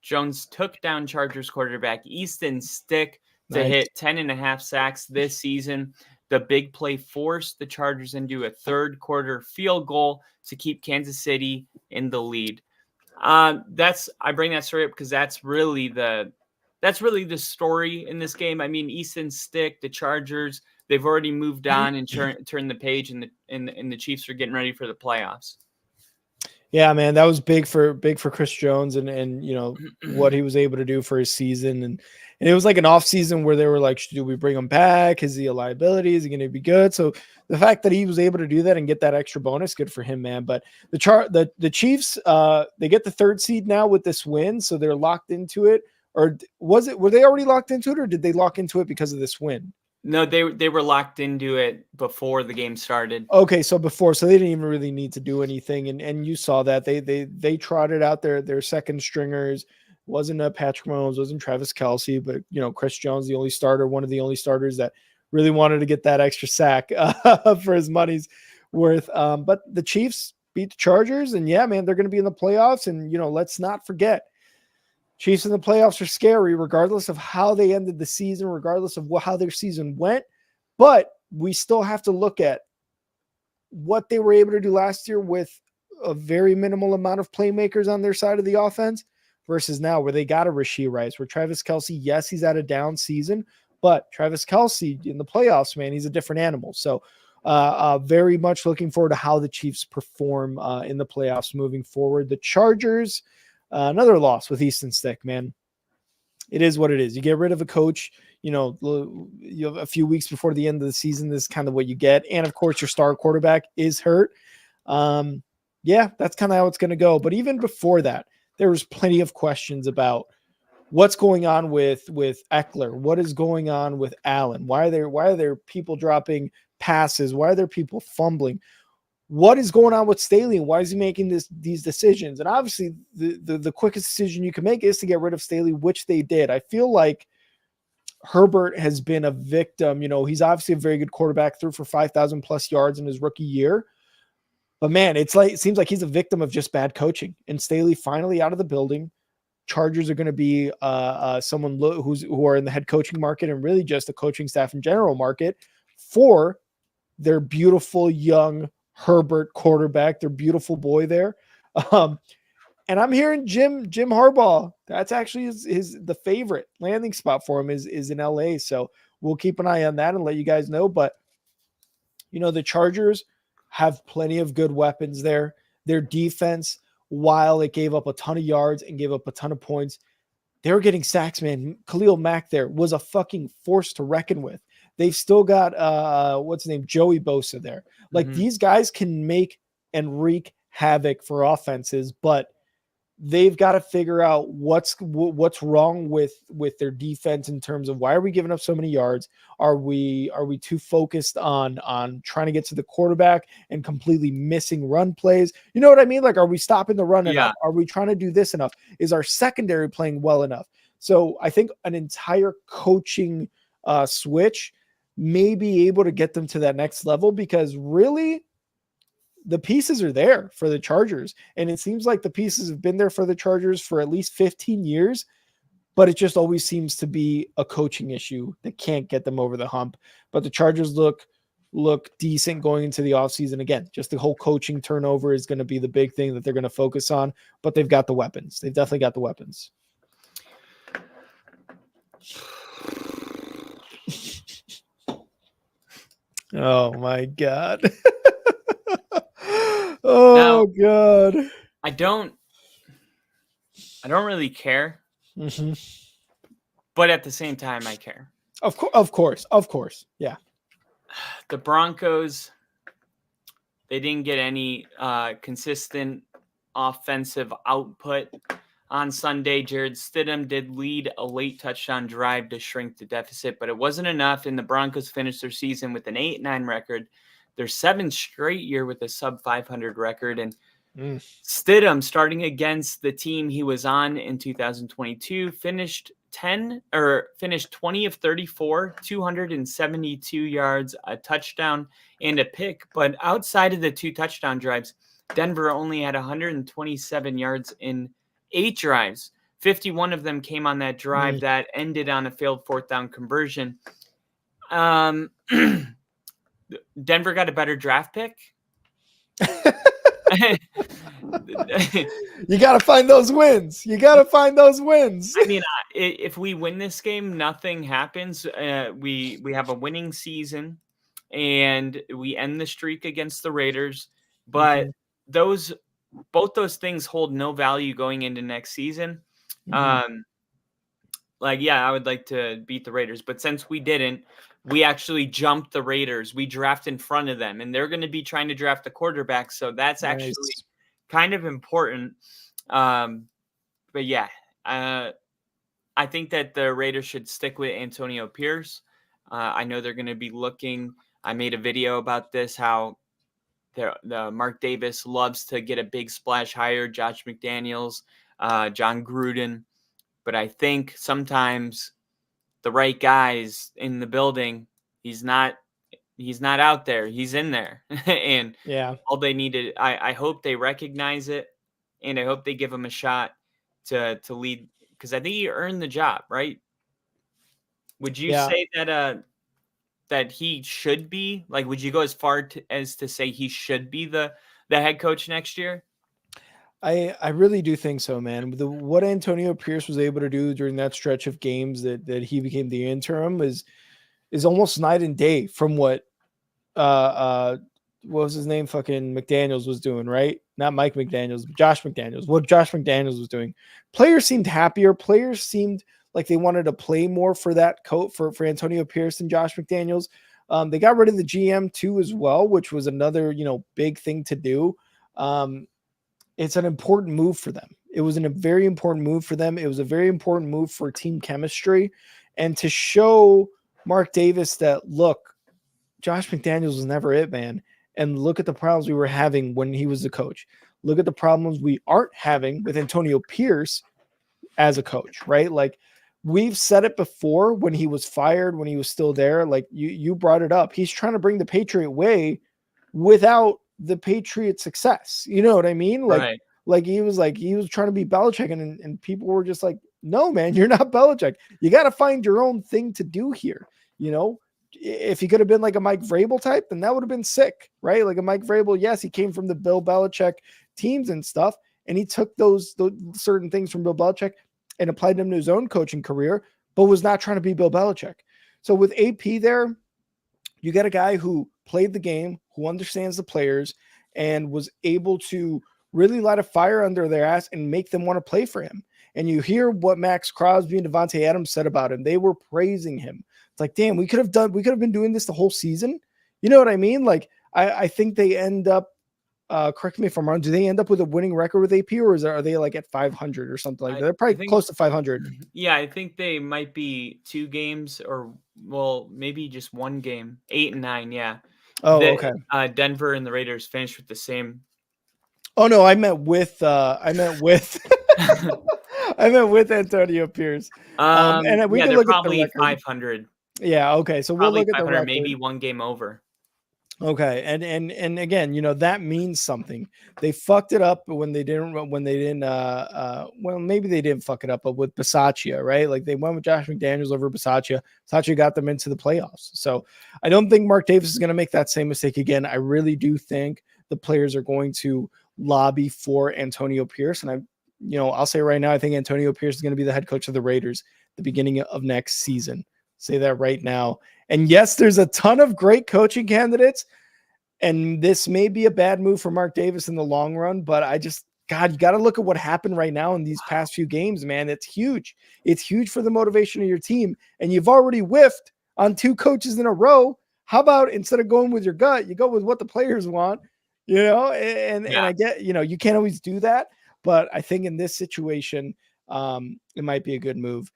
Jones took down Chargers quarterback Easton Stick to hit 10.5 sacks this season. The big play forced the Chargers into a third quarter field goal to keep Kansas City in the lead. I bring that story up because that's really the story in this game. I mean, Easton Stick, the Chargers, they've already moved on and turned the page, and the Chiefs are getting ready for the playoffs. Yeah, man, that was big for Chris Jones and what he was able to do for his season, and it was like an off season where they were like, do we bring him back? Is he a liability? Is he going to be good? So the fact that he was able to do that and get that extra bonus, good for him, man. But the Chiefs, they get the 3rd seed now with this win, so they're locked into it. Or were they already locked into it, or did they lock into it because of this win? No, they were locked into it before the game started. Okay, so they didn't even really need to do anything, and you saw that they trotted out their second stringers. Wasn't Patrick Mahomes, wasn't Travis Kelce, but Chris Jones, the only starter, one of the only starters that really wanted to get that extra sack for his money's worth. But the Chiefs beat the Chargers, and yeah, man, they're going to be in the playoffs, and let's not forget. Chiefs in the playoffs are scary, regardless of how they ended the season, regardless of how their season went. But we still have to look at what they were able to do last year with a very minimal amount of playmakers on their side of the offense versus now where they got a Rashee Rice, where Travis Kelce, yes, he's had a down season, but Travis Kelce in the playoffs, man, he's a different animal. So very much looking forward to how the Chiefs perform in the playoffs moving forward. The Chargers, another loss with Easton Stick, man. It is what it is. You get rid of a coach, a few weeks before the end of the season. This is kind of what you get. And of course, your star quarterback is hurt. Yeah, that's kind of how it's going to go. But even before that, there was plenty of questions about what's going on with Eckler. What is going on with Allen? Why are there people dropping passes? Why are there people fumbling? What is going on with Staley, and why is he making these decisions? And obviously, the quickest decision you can make is to get rid of Staley, which they did. I feel like Herbert has been a victim. He's obviously a very good quarterback, threw for 5,000 plus yards in his rookie year. But man, it seems like he's a victim of just bad coaching. And Staley finally out of the building. Chargers are going to be someone who are in the head coaching market and really just the coaching staff in general market for their beautiful young Herbert quarterback, their beautiful boy there. And I'm hearing Jim Harbaugh. That's actually the favorite landing spot for him is in LA. So we'll keep an eye on that and let you guys know. But the Chargers have plenty of good weapons there. Their defense, while it gave up a ton of yards and gave up a ton of points, they were getting sacks, man. Khalil Mack there was a fucking force to reckon with. They've still got what's his name, Joey Bosa there. Like these guys can make and wreak havoc for offenses, but they've got to figure out what's wrong with their defense in terms of why are we giving up so many yards? Are we too focused on trying to get to the quarterback and completely missing run plays? You know what I mean? Like, are we stopping the run enough? Are we trying to do this enough? Is our secondary playing well enough? So I think an entire coaching switch may be able to get them to that next level, because really the pieces are there for the Chargers. And it seems like the pieces have been there for the Chargers for at least 15 years, but it just always seems to be a coaching issue that can't get them over the hump. But the Chargers look decent going into the offseason. Again, just the whole coaching turnover is going to be the big thing that they're going to focus on, but they've got the weapons. They've definitely got the weapons. Oh my God. Oh now, God. I don't really care. Mm-hmm. But at the same time, I care. Of course. Yeah. The Broncos, they didn't get any consistent offensive output on Sunday. Jarrett Stidham did lead a late touchdown drive to shrink the deficit, but it wasn't enough, and the Broncos finished their season with an 8-9 record. Their 7th straight year with a sub 500 record, and Stidham, starting against the team he was on in 2022, finished 20 of 34, 272 yards, a touchdown, and a pick. But outside of the 2 touchdown drives, Denver only had 127 yards in 8 drives. 51 of them came on that drive that ended on a failed 4th down conversion. Denver got a better draft pick. You got to find those wins. You got to find those wins. I mean, if we win this game, nothing happens. We have a winning season, and we end the streak against the Raiders. But Mhm. both those things hold no value going into next season. Mhm. Yeah, I would like to beat the Raiders, but since we didn't, we actually jumped the Raiders. We draft in front of them, and they're going to be trying to draft the quarterback. So that's actually Nice. kind of important. But yeah, I think that the Raiders should stick with Antonio Pierce. I know they're going to be looking. I made a video about this, how the Mark Davis loves to get a big splash hire, Josh McDaniels, John Gruden. But I think sometimes the right guys in the building, he's not out there. He's in there. And Yeah. all they needed, I hope they recognize it, and I hope they give him a shot to lead, because I think he earned the job, right? Would you Yeah. say that he should be, like, would you go as far as to say he should be the head coach next year? I really do think so, man. What Antonio Pierce was able to do during that stretch of games that he became the interim is almost night and day from what was his name? Fucking McDaniels was doing, right? Not Mike McDaniels, Josh McDaniels. What Josh McDaniels was doing. Players seemed happier. Players seemed like they wanted to play more for that coach for Antonio Pierce and Josh McDaniels. They got rid of the GM too as well, which was another big thing to do. It's an important move for them. It was a very important move for them. It was a very important move for team chemistry and to show Mark Davis that, look, Josh McDaniels was never it, man. And look at the problems we were having when he was the coach. Look at the problems we aren't having with Antonio Pierce as a coach, right? Like, we've said it before when he was fired, when he was still there. Like, you brought it up. He's trying to bring the Patriot way without the Patriot success. You know what I mean? Right. Like he was trying to be Belichick, and people were just like, no, man, you're not Belichick. You got to find your own thing to do here. You know, if he could have been like a Mike Vrabel type, then that would have been sick, right? Like a Mike Vrabel. Yes, he came from the Bill Belichick teams and stuff, and he took those certain things from Bill Belichick and applied them to his own coaching career, but was not trying to be Bill Belichick. So with AP there, you get a guy who played the game, who understands the players, and was able to really light a fire under their ass and make them want to play for him. And you hear what Max Crosby and Devontae Adams said about him. They were praising him. It's like, damn, we could have been doing this the whole season. You know what I mean? Like, I think they end up, correct me if I'm wrong, do they end up with a winning record with AP, or are they like at 500 or something like that? They're I probably think close to 500. Yeah, I think they might be 2 games, or, well, maybe just 1 game. 8 and 9, yeah. Oh, okay. Denver and the Raiders finished with the same. Oh no, I meant with I meant with Antonio Pierce. And we Yeah, can they're look at the probably record. 500. Yeah, okay. So we'll Probably look at the 500, record. maybe 1 game over. Okay. And again, that means something. They fucked it up when they didn't well, maybe they didn't fuck it up, but with Bisaccia, right? Like, they went with Josh McDaniels over Bisaccia. Bisaccia got them into the playoffs. So I don't think Mark Davis is going to make that same mistake again. I really do think the players are going to lobby for Antonio Pierce. And I'll say right now, I think Antonio Pierce is going to be the head coach of the Raiders at the beginning of next season. Say that right now. And yes, there's a ton of great coaching candidates, and this may be a bad move for Mark Davis in the long run, but God, you got to look at what happened right now in these past few games, man. It's huge. It's huge for the motivation of your team. And you've already whiffed on 2 coaches in a row. How about, instead of going with your gut, you go with what the players want, and Yeah. I get, you can't always do that, but I think in this situation, it might be a good move.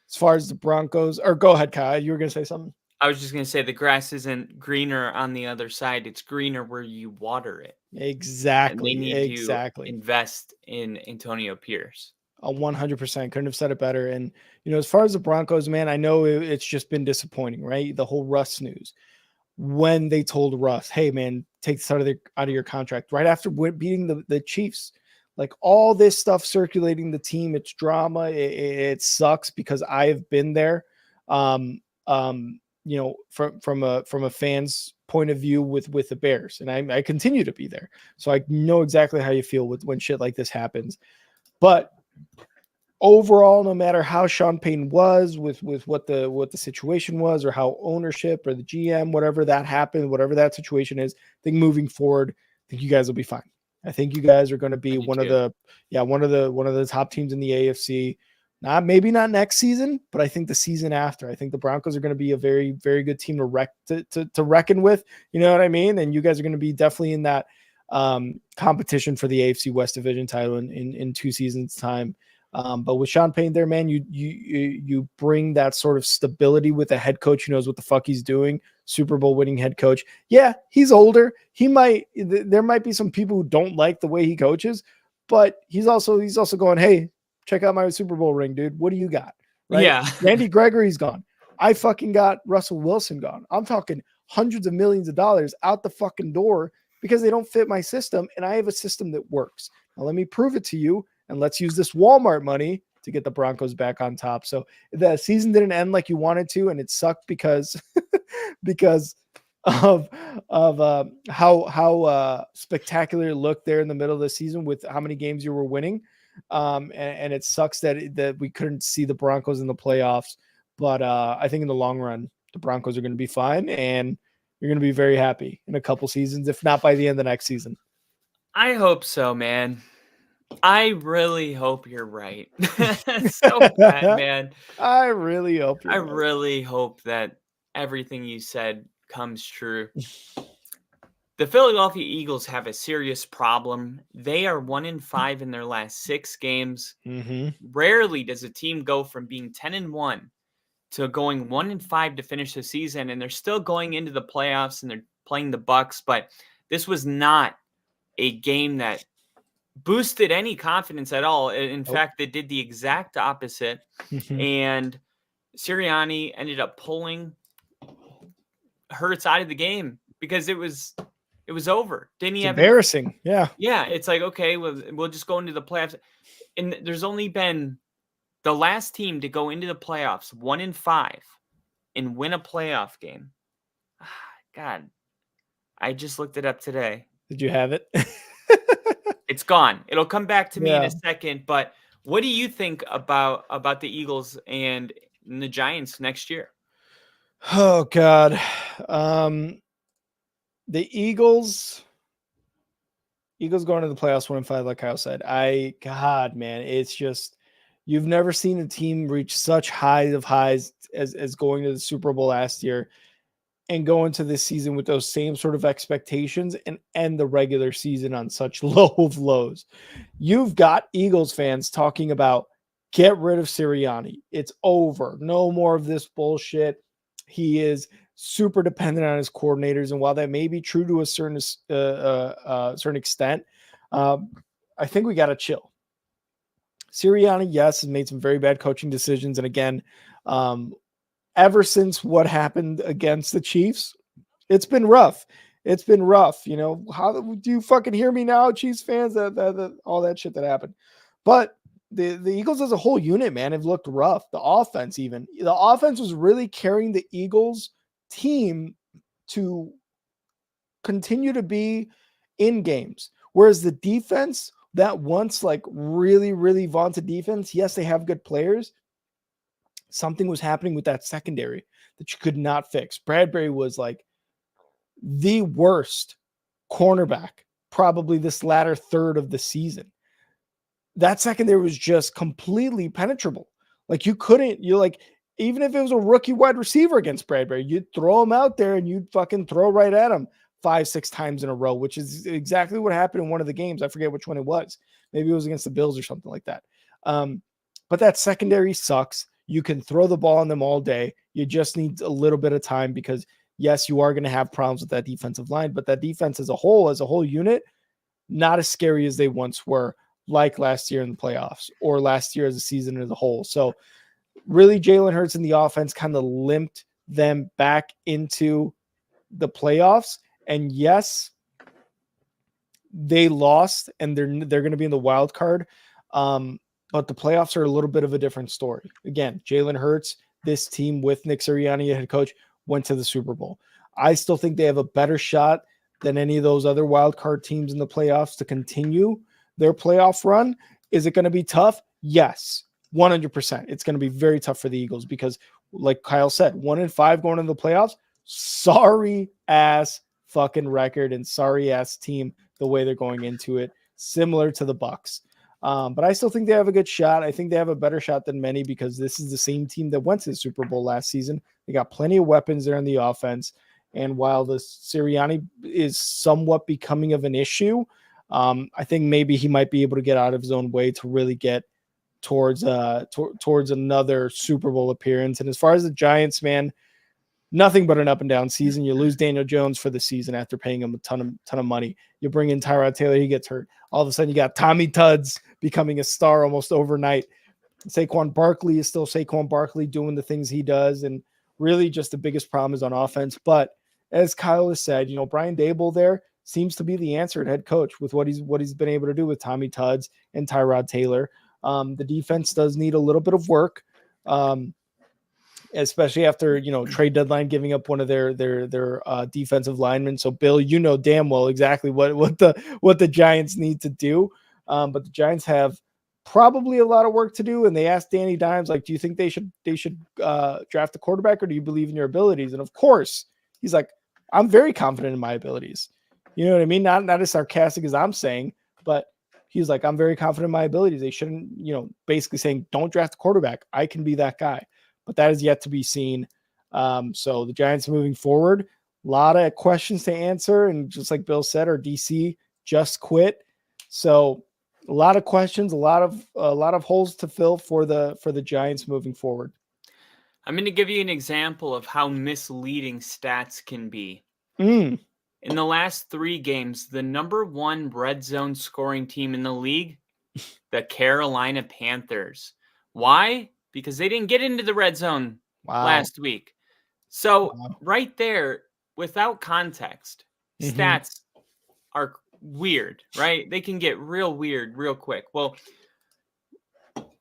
As far as the Broncos, or go ahead, Kyle, you were going to say something. I was just going to say the grass isn't greener on the other side. It's greener where you water it. And they Exactly. need to Exactly. invest in Antonio Pierce. 100%. Couldn't have said it better. And, as far as the Broncos, man, I know it's just been disappointing, right? The whole Russ news. When they told Russ, hey, man, take this out of your contract right after beating the Chiefs. Like, all this stuff circulating the team, it's drama. It sucks because I've been there. from a fan's point of view with the Bears, and I continue to be there, so I know exactly how you feel with when shit like this happens. But overall, no matter how Sean Payton was with what the situation was, or how ownership or the GM, whatever that happened, whatever that situation is, I think moving forward, I think you guys will be fine. I think you guys are going to be one of the top teams in the AFC. Maybe not next season, but I think the season after. I think the Broncos are going to be a very, very good team to reckon with. You know what I mean? And you guys are going to be definitely in that competition for the AFC West Division title in 2 seasons time. But with Sean Payton there, man, you bring that sort of stability with a head coach who knows what the fuck he's doing. Super Bowl winning head coach. Yeah, he's older. There might be some people who don't like the way he coaches, but he's also going, hey, check out my Super Bowl ring, dude. What do you got? Right? Yeah. Randy Gregory's gone. I fucking got Russell Wilson gone. I'm talking hundreds of millions of dollars out the fucking door because they don't fit my system, and I have a system that works. Now let me prove it to you, and let's use this Walmart money to get the Broncos back on top. So the season didn't end like you wanted to, and it sucked because of how spectacular it looked there in the middle of the season with how many games you were winning. And it sucks that we couldn't see the Broncos in the playoffs. But I think in the long run, the Broncos are going to be fine, and you're going to be very happy in a couple seasons, if not by the end of the next season. I hope so, man. I really hope you're right. So bad, man. I really hope I you're right. really hope that everything you said comes true. The Philadelphia Eagles have a serious problem. They are 1-5 in their last 6 games. Mm-hmm. Rarely does a team go from being 10-1 to going 1-5 to finish the season, and they're still going into the playoffs and they're playing the Bucs. But this was not a game that boosted any confidence at all. In fact, they did the exact opposite. Mm-hmm. And Sirianni ended up pulling Hurts out of the game because it was over. Didn't he have embarrassing? Yeah. Yeah, it's like, okay, we'll just go into the playoffs. And there's only been the last team to go into the playoffs 1-5 and win a playoff game. God, I just looked it up today. Did you have it? It's gone. It'll come back to me in a second. But what do you think about the Eagles and the Giants next year? Oh God. The Eagles going to the playoffs 1-5, like Kyle said. God, man, it's just, you've never seen a team reach such highs of highs as going to the Super Bowl last year and go into this season with those same sort of expectations and end the regular season on such low of lows. You've got Eagles fans talking about get rid of Sirianni. It's over. No more of this bullshit. He is super dependent on his coordinators, and while that may be true to a certain extent, I think we got to chill. Sirianni, yes, has made some very bad coaching decisions, and again, ever since what happened against the Chiefs, it's been rough. It's been rough. You know, how do you fucking hear me now, Chiefs fans? That all that shit that happened, but the Eagles as a whole unit, man, have looked rough. The offense was really carrying the Eagles team to continue to be in games. Whereas the defense, that once like really, really vaunted defense, yes, they have good players. Something was happening with that secondary that you could not fix. Bradbury was like the worst cornerback, probably this latter third of the season. That secondary was just completely penetrable. Like even if it was a rookie wide receiver against Bradbury, you'd throw him out there and you'd fucking throw right at him 5-6 times in a row, which is exactly what happened in one of the games. I forget which one it was. Maybe it was against the Bills or something like that. But that secondary sucks. You can throw the ball on them all day. You just need a little bit of time because, yes, you are going to have problems with that defensive line, but that defense as a whole unit, not as scary as they once were, like last year in the playoffs or last year as a season as a whole. So really Jalen Hurts and the offense kind of limped them back into the playoffs. And yes, they lost and they're going to be in the wild card. But the playoffs are a little bit of a different story. Again, Jalen Hurts, this team with Nick Sirianni, head coach, went to the Super Bowl. I still think they have a better shot than any of those other wild card teams in the playoffs to continue their playoff run. Is it going to be tough? Yes, 100%. It's going to be very tough for the Eagles because, like Kyle said, 1-5 going into the playoffs. Sorry ass fucking record and sorry ass team the way they're going into it, similar to the Bucs. But I still think they have a good shot. I think they have a better shot than many because this is the same team that went to the Super Bowl last season. They got plenty of weapons there in the offense. And while the Sirianni is somewhat becoming of an issue, I think maybe he might be able to get out of his own way to really get towards another Super Bowl appearance. And as far as the Giants, man, nothing but an up and down season. You lose Daniel Jones for the season after paying him a ton of money. You bring in Tyrod Taylor, he gets hurt. All of a sudden, you got Tommy Tuds becoming a star almost overnight. Saquon Barkley is still Saquon Barkley doing the things he does, and really just the biggest problem is on offense. But as Kyle has said, Brian Daboll there seems to be the answer at head coach with what he's been able to do with Tommy Tuds and Tyrod Taylor. The defense does need a little bit of work. Especially after trade deadline giving up one of their defensive linemen. So Bill, damn well exactly what the Giants need to do. But the Giants have probably a lot of work to do. And they asked Danny Dimes, like, do you think they should draft a quarterback, or do you believe in your abilities? And of course, he's like, I'm very confident in my abilities. You know what I mean? Not as sarcastic as I'm saying, but he's like, I'm very confident in my abilities. They shouldn't, basically saying, don't draft a quarterback. I can be that guy. But that is yet to be seen. So the Giants moving forward, a lot of questions to answer. And just like Bill said, our DC just quit. So a lot of questions, a lot of holes to fill for the Giants moving forward. I'm going to give you an example of how misleading stats can be. In the last 3 games, the number 1 red zone scoring team in the league, the Carolina Panthers. Why? Because they didn't get into the red zone last week. So right there, without context, stats are weird, right? They can get real weird real quick. Well,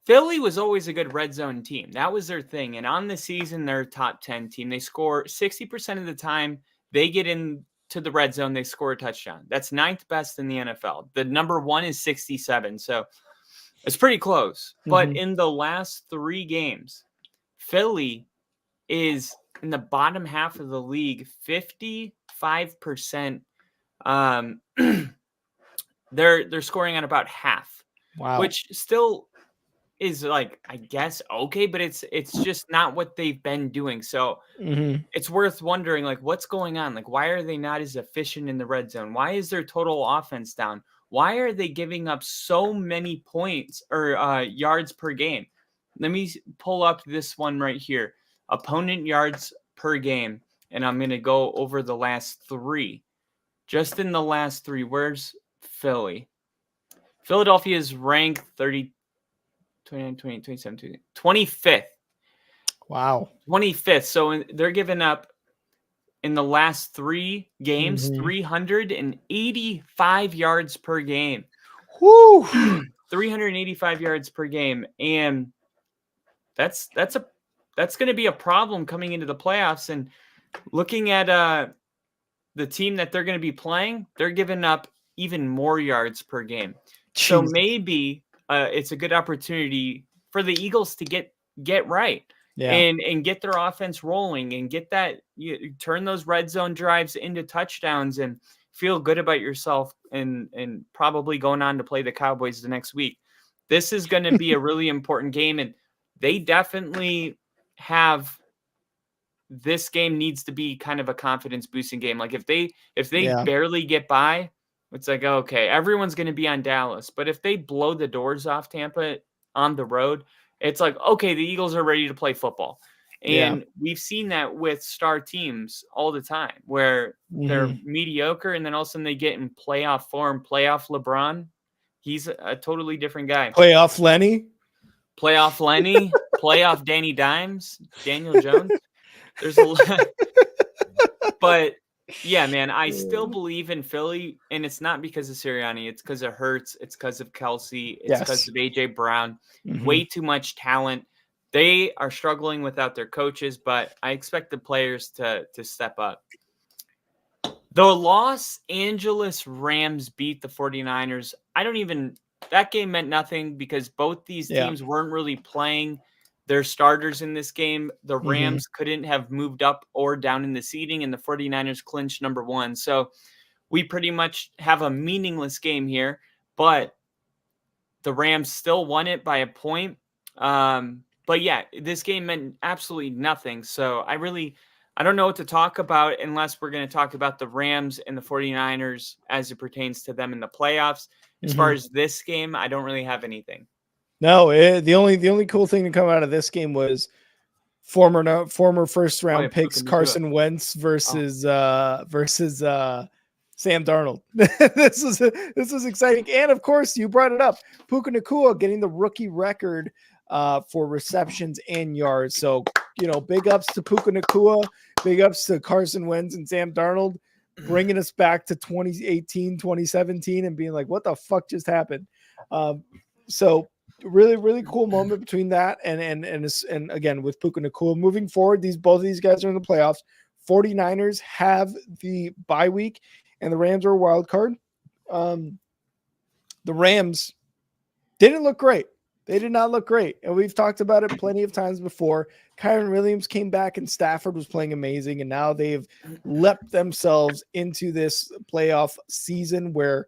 Philly was always a good red zone team. That was their thing. And on the season, they're a top 10 team. They score 60% of the time. They get into the red zone, they score a touchdown. That's 9th best in the NFL. The number 1 is 67. So it's pretty close. But in the last 3 games, Philly is in the bottom half of the league, 55%. They're scoring at about half. Wow. Which still is, like, I guess okay, but it's just not what they've been doing. So it's worth wondering, like, what's going on? Like, why are they not as efficient in the red zone? Why is their total offense down? Why are they giving up so many points or yards per game? Let me pull up this one right here. Opponent yards per game. And I'm going to go over the last 3. Just in the last 3, where's Philly? Philadelphia is ranked 30, 29, 20, 27, 25th. Wow. 25th. So they're giving up, in the last 3 games, 385 yards per game. Woo! 385 yards per game. And that's going to be a problem coming into the playoffs. And looking at the team that they're going to be playing, they're giving up even more yards per game. Jesus. So maybe it's a good opportunity for the Eagles to get right. Yeah. And get their offense rolling and get that, turn those red zone drives into touchdowns and feel good about yourself and probably going on to play the Cowboys the next week. This is going to be a really important game, and they definitely have, this game needs to be kind of a confidence boosting game. Like if they barely get by, it's like, okay, everyone's going to be on Dallas. But if they blow the doors off Tampa on the road, it's like, okay, the Eagles are ready to play football. And we've seen that with star teams all the time where they're mediocre and then all of a sudden they get in playoff form. Playoff LeBron, he's a totally different guy. Playoff Lenny, playoff Danny Dimes, Daniel Jones. There's a lot. But yeah, man, I still believe in Philly, and it's not because of Sirianni. It's because of Hurts. It's because of Kelsey. It's because of AJ Brown. Way too much talent. They are struggling without their coaches, but I expect the players to step up. The Los Angeles Rams beat the 49ers. That game meant nothing because both these teams weren't really playing their starters in this game. The Rams couldn't have moved up or down in the seeding, and the 49ers clinched number 1. So we pretty much have a meaningless game here, but the Rams still won it by a point. But yeah, this game meant absolutely nothing. So I don't know what to talk about unless we're going to talk about the Rams and the 49ers as it pertains to them in the playoffs. As far as this game, I don't really have anything. No, the only cool thing to come out of this game was former first round picks Carson Wentz versus Sam Darnold. This is exciting, and of course you brought it up, Puka Nacua getting the rookie record for receptions and yards. So big ups to Puka Nacua, big ups to Carson Wentz and Sam Darnold, bringing us back to 2018, 2017, and being like, what the fuck just happened? So really cool moment between that and again with Puka Nacua moving forward. Both of these guys are in the playoffs. 49ers have the bye week, and the Rams are a wild card. The Rams didn't look great. They did not look great, and we've talked about it plenty of times before. Kyron Williams came back, and Stafford was playing amazing, and now they've leapt themselves into this playoff season where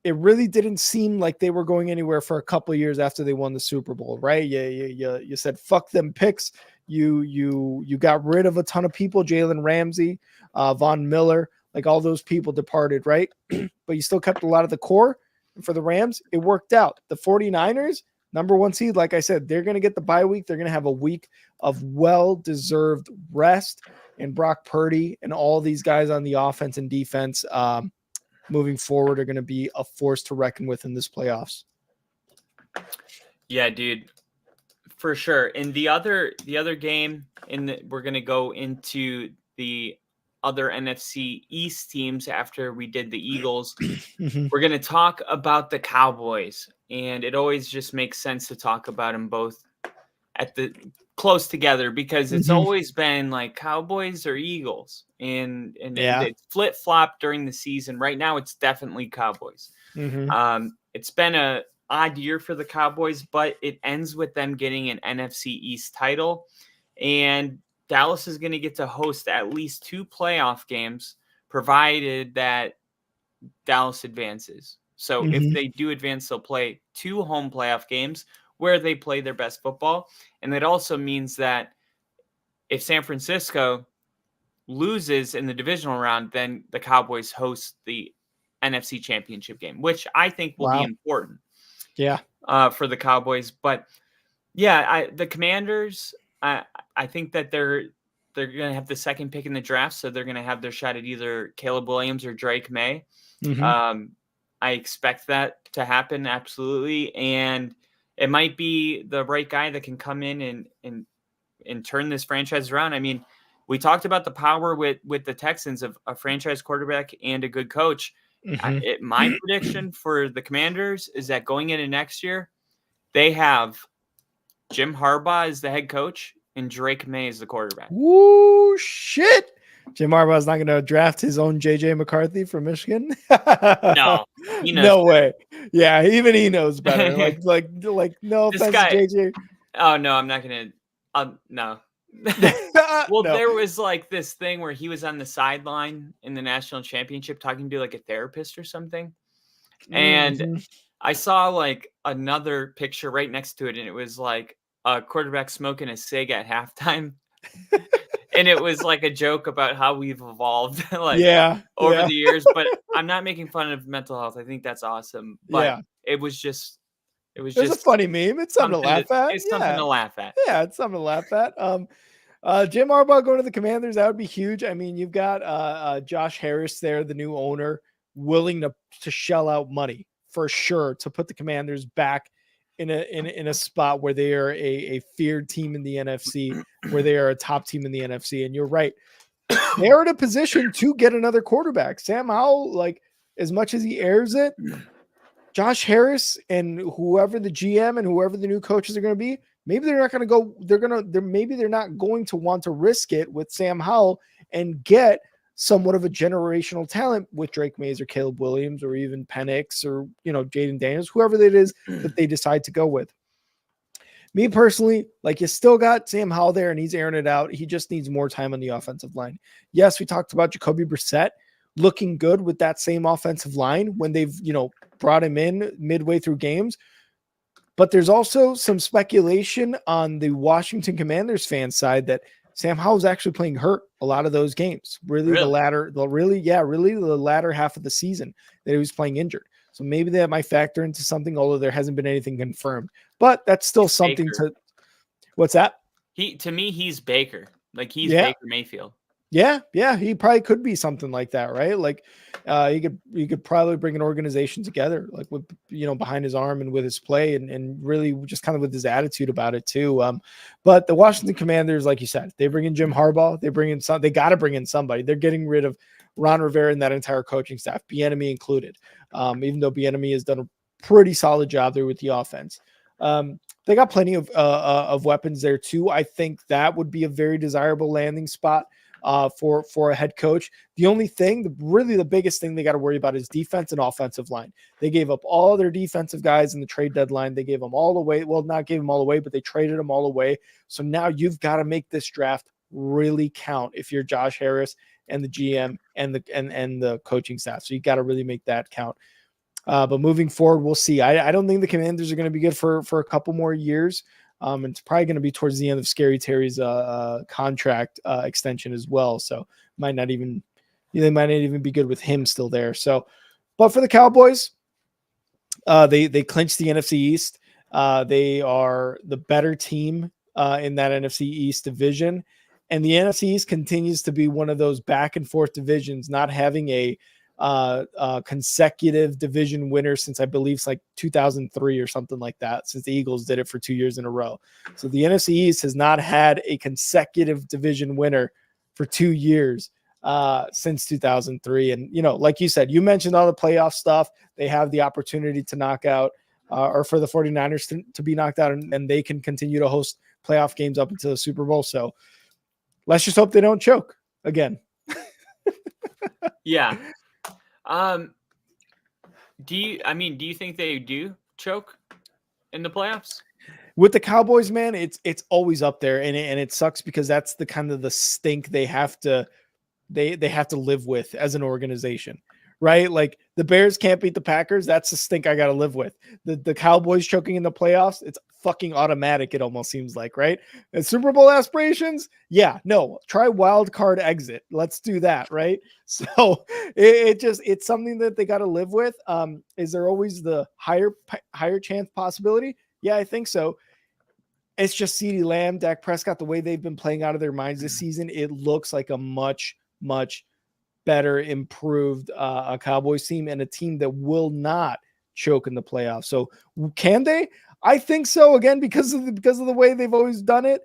it really didn't seem like they were going anywhere for a couple of years after they won the Super Bowl, right? You said fuck them picks. You got rid of a ton of people, Jalen Ramsey, Von Miller, like all those people departed, right? But you still kept a lot of the core. And for the Rams, it worked out. The 49ers, number 1 seed, like I said, they're going to get the bye week. They're going to have a week of well-deserved rest. And Brock Purdy and all these guys on the offense and defense moving forward are going to be a force to reckon with in this playoffs. Yeah, dude, for sure. And the other game, we're going to go into the other NFC East teams after we did the Eagles. We're going to talk about the Cowboys, and it always just makes sense to talk about them both at the close together because it's always been like Cowboys or Eagles, and it's flip-flop during the season. Right now it's definitely Cowboys. It's been a odd year for the Cowboys, but it ends with them getting an NFC East title, and Dallas is going to get to host at least 2 playoff games provided that Dallas advances. So if they do advance, they'll play 2 home playoff games where they play their best football. And that also means that if San Francisco loses in the divisional round, then the Cowboys host the NFC Championship game, which I think will be important. Yeah. For the Cowboys. But yeah, the Commanders, I think that they're going to have the second pick in the draft, so they're going to have their shot at either Caleb Williams or Drake May. I expect that to happen, absolutely. And it might be the right guy that can come in and turn this franchise around. I mean, we talked about the power with the Texans of a franchise quarterback and a good coach. My prediction for the Commanders is that going into next year, they have Jim Harbaugh as the head coach and Drake May as the quarterback. Woo, shit. Jim Harbaugh's not going to draft his own JJ McCarthy from Michigan. No, no way. Yeah, even he knows better. like no offense, JJ. Oh no, I'm not going to. No. Well, no. There was like this thing where he was on the sideline in the national championship talking to like a therapist or something, and I saw like another picture right next to it, and it was like a quarterback smoking a cig at halftime. And it was like a joke about how we've evolved over the years, but I'm not making fun of mental health. I think that's awesome. But it was just a funny meme. It's something to laugh at. It's something to laugh at. Yeah, it's something to laugh at. Jim Harbaugh going to the Commanders, that would be huge. I mean, you've got Josh Harris there, the new owner, willing to shell out money for sure to put the Commanders back in a spot where they are a feared team in the NFC, where they are a top team in the NFC. And you're right. They're in a position to get another quarterback. Sam Howell, like, as much as he airs it, Josh Harris and whoever the GM and whoever the new coaches are going to be, maybe they're not going to go. Maybe they're not going to want to risk it with Sam Howell and get somewhat of a generational talent with Drake Mays or Caleb Williams or even Penix or Jaden Daniels, whoever it is that they decide to go with. Me personally, like, you still got Sam Howell there and he's airing it out. He just needs more time on the offensive line. Yes, we talked about Jacoby Brissett looking good with that same offensive line when they've, brought him in midway through games. But there's also some speculation on the Washington Commanders fan side that Sam Howell's actually playing hurt a lot of those games. Really? The latter half of the season that he was playing injured. So maybe that might factor into something, although there hasn't been anything confirmed. But that's still something Baker. What's that? To me, he's Baker. Like, he's Baker Mayfield. Yeah, he probably could be something like that, right? Like, you could probably bring an organization together, like, with behind his arm and with his play and really just kind of with his attitude about it too. But the Washington Commanders, like you said, they bring in Jim Harbaugh, they got to bring in somebody. They're getting rid of Ron Rivera and that entire coaching staff, Bieniemy included. Even though Bieniemy has done a pretty solid job there with the offense. They got plenty of weapons there too. I think that would be a very desirable landing spot for a head coach. The only thing, really the biggest thing they got to worry about is defense and offensive line. They gave up all their defensive guys in the trade deadline. They gave them all away. Well, not gave them all away, but they traded them all away. So now you've got to make this draft really count if you're Josh Harris and the GM and the coaching staff. So you got to really make that count. But moving forward, we'll see. I don't think the Commanders are going to be good for a couple more years. And it's probably going to be towards the end of Scary Terry's contract extension as well. So they might not even be good with him still there. So, but for the Cowboys, they clinched the NFC East. They are the better team in that NFC East division. And the NFC East continues to be one of those back and forth divisions, not having a consecutive division winner since I believe it's like 2003 or something like that, since the Eagles did it for 2 years in a row. So the NFC East has not had a consecutive division winner for 2 years since 2003. And, like you said, you mentioned all the playoff stuff. They have the opportunity to knock out or for the 49ers to be knocked out, and they can continue to host playoff games up until the Super Bowl. So let's just hope they don't choke again. Yeah. Do you think they do choke in the playoffs? With the Cowboys, man, it's always up there, and it sucks because that's the kind of the stink they have to live with as an organization, right? Like, the Bears can't beat the Packers. That's the stink I got to live with. The Cowboys choking in the playoffs, it's fucking automatic. It almost seems like, right? And Super Bowl aspirations, yeah, no, try wild card exit. Let's do that, right? So it's something that they got to live with. Is there always the higher chance possibility? Yeah, I think so. It's just CeeDee Lamb, Dak Prescott, the way they've been playing out of their minds this season, it looks like a much, much better, improved a Cowboys team, and a team that will not choke in the playoffs. So can they? I think so, again, because of the way they've always done it.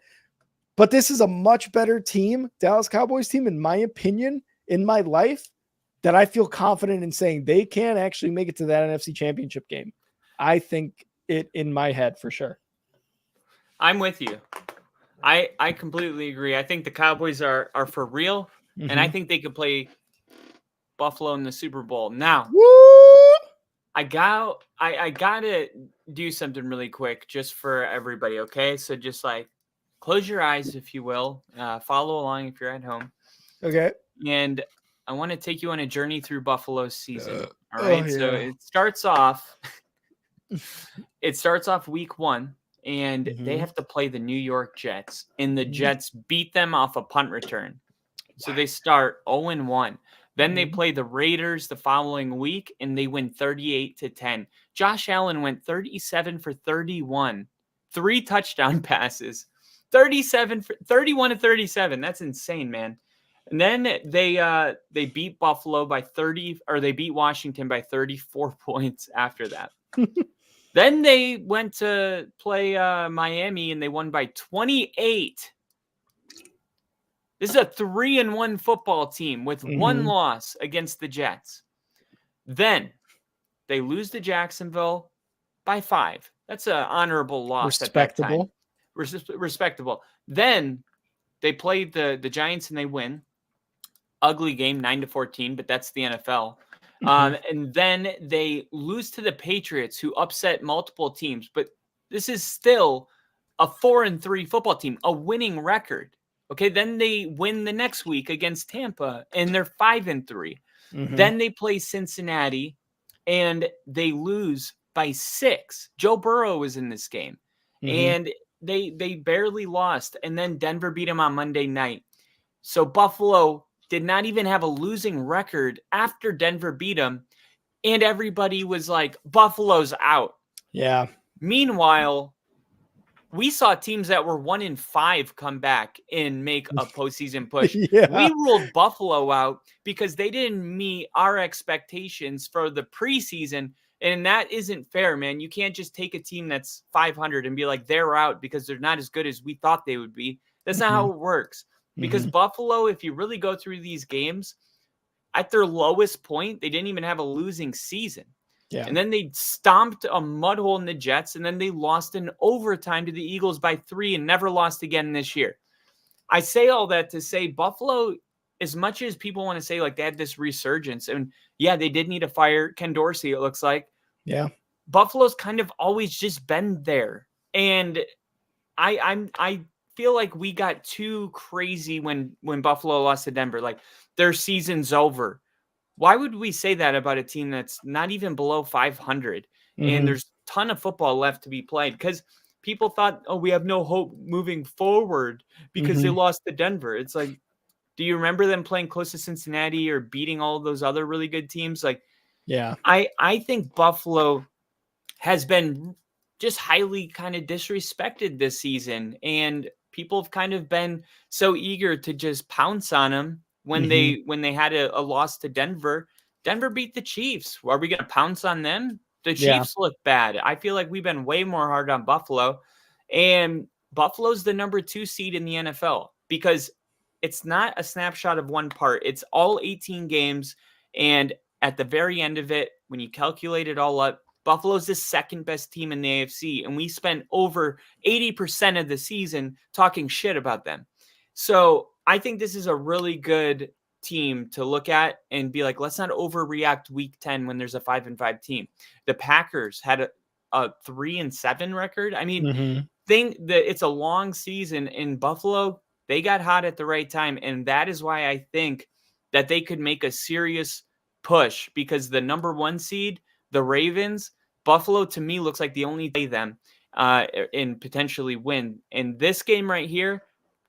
But this is a much better team, Dallas Cowboys team, in my opinion, in my life, that I feel confident in saying they can actually make it to that NFC Championship game. I think it in my head for sure. I'm with you. I completely agree. I think the Cowboys are for real, and I think they could play Buffalo in the Super Bowl. Now, I gotta do something really quick just for everybody, okay? So just like close your eyes, if you will. Follow along if you're at home. Okay. And I want to take you on a journey through Buffalo's season. All right. Yeah. So it starts off week 1. And they have to play the New York Jets, and the Jets beat them off a punt return. So they start 0-1. Then they play the Raiders the following week, and they win 38-10. Josh Allen went 37 for 31, 3 touchdown passes, 31-37. That's insane, man. And then they beat Buffalo by 30, or they beat Washington by 34 points after that. Then they went to play Miami, and they won by 28. This is a 3-1 football team with 1 loss against the Jets. Then they lose to Jacksonville by 5. That's an honorable loss. Respectable. At that time. respectable. Then they played the Giants and they win. Ugly game, 9-14, but that's the NFL. And then they lose to the Patriots, who upset multiple teams. But this is still a 4-3 football team, a winning record. Okay, then they win the next week against Tampa, and they're 5-3. Then they play Cincinnati, and they lose by 6. Joe Burrow was in this game, and they barely lost. And then Denver beat them on Monday night. So Buffalo did not even have a losing record after Denver beat them, and everybody was like, Buffalo's out. Yeah. Meanwhile, we saw teams that were 1-5 come back and make a postseason push. Yeah. We ruled Buffalo out because they didn't meet our expectations for the preseason, and that isn't fair, man. You can't just take a team that's 500 and be like, they're out because they're not as good as we thought they would be. That's not how it works. Because Buffalo, if you really go through these games, at their lowest point, they didn't even have a losing season. Yeah. And then they stomped a mud hole in the Jets, and then they lost in overtime to the Eagles by 3 and never lost again this year. I say all that to say Buffalo, as much as people want to say like they had this resurgence, and yeah, they did need to fire Ken Dorsey, it looks like. Yeah. Buffalo's kind of always just been there. And I feel like we got too crazy when Buffalo lost to Denver. Like, their season's over. Why would we say that about a team that's not even below 500? And there's a ton of football left to be played, because people thought, oh, we have no hope moving forward because they lost to Denver. It's like, do you remember them playing close to Cincinnati or beating all of those other really good teams? Like, yeah, I think Buffalo has been just highly kind of disrespected this season, and people have kind of been so eager to just pounce on them when they had a loss to Denver. Denver beat the Chiefs. Are we going to pounce on them? The Chiefs look bad. I feel like we've been way more hard on Buffalo, and Buffalo's the number 2 seed in the NFL because it's not a snapshot of one part. It's all 18 games, and at the very end of it, when you calculate it all up, Buffalo's the second best team in the AFC, and we spent over 80% of the season talking shit about them. So I think this is a really good team to look at and be like, let's not overreact week 10 when there's a 5-5 team. The Packers had a 3-7 record. I mean, think that it's a long season in Buffalo. They got hot at the right time, and that is why I think that they could make a serious push, because the number 1 seed, the Ravens, Buffalo to me looks like the only play them and potentially win. And this game right here,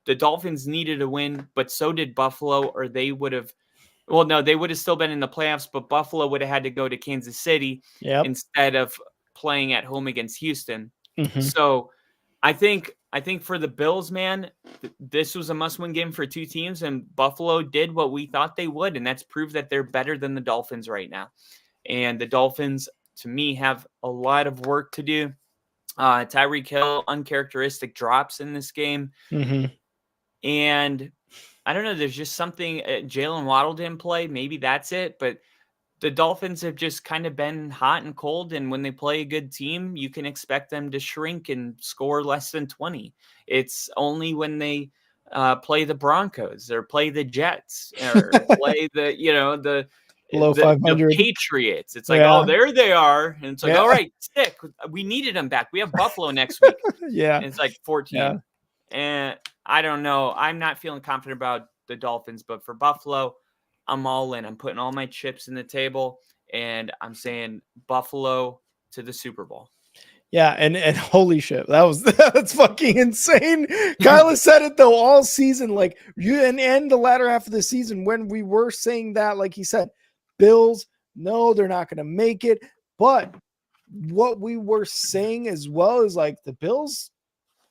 the Dolphins needed a win, but so did Buffalo, or they would have, well, no, they would have still been in the playoffs, but Buffalo would have had to go to Kansas City instead of playing at home against Houston. So I think for the Bills, man, this was a must-win game for 2 teams, and Buffalo did what we thought they would, and that's prove that they're better than the Dolphins right now. And the Dolphins, to me, have a lot of work to do. Tyreek Hill, uncharacteristic drops in this game. And I don't know, there's just something. Jalen Waddle didn't play. Maybe that's it. But the Dolphins have just kind of been hot and cold. And when they play a good team, you can expect them to shrink and score less than 20. It's only when they play the Broncos or play the Jets or play the below 500 Patriots. It's like, oh, there they are. And it's like, all right, stick. We needed them back. We have Buffalo next week. And it's like 14. And I don't know. I'm not feeling confident about the Dolphins, but for Buffalo, I'm all in. I'm putting all my chips in the table, and I'm saying Buffalo to the Super Bowl. Yeah, and holy shit, that's fucking insane. Kyla said it though all season, like you and the latter half of the season when we were saying that, like he said, Bills, no, they're not going to make it. But what we were saying as well is like the Bills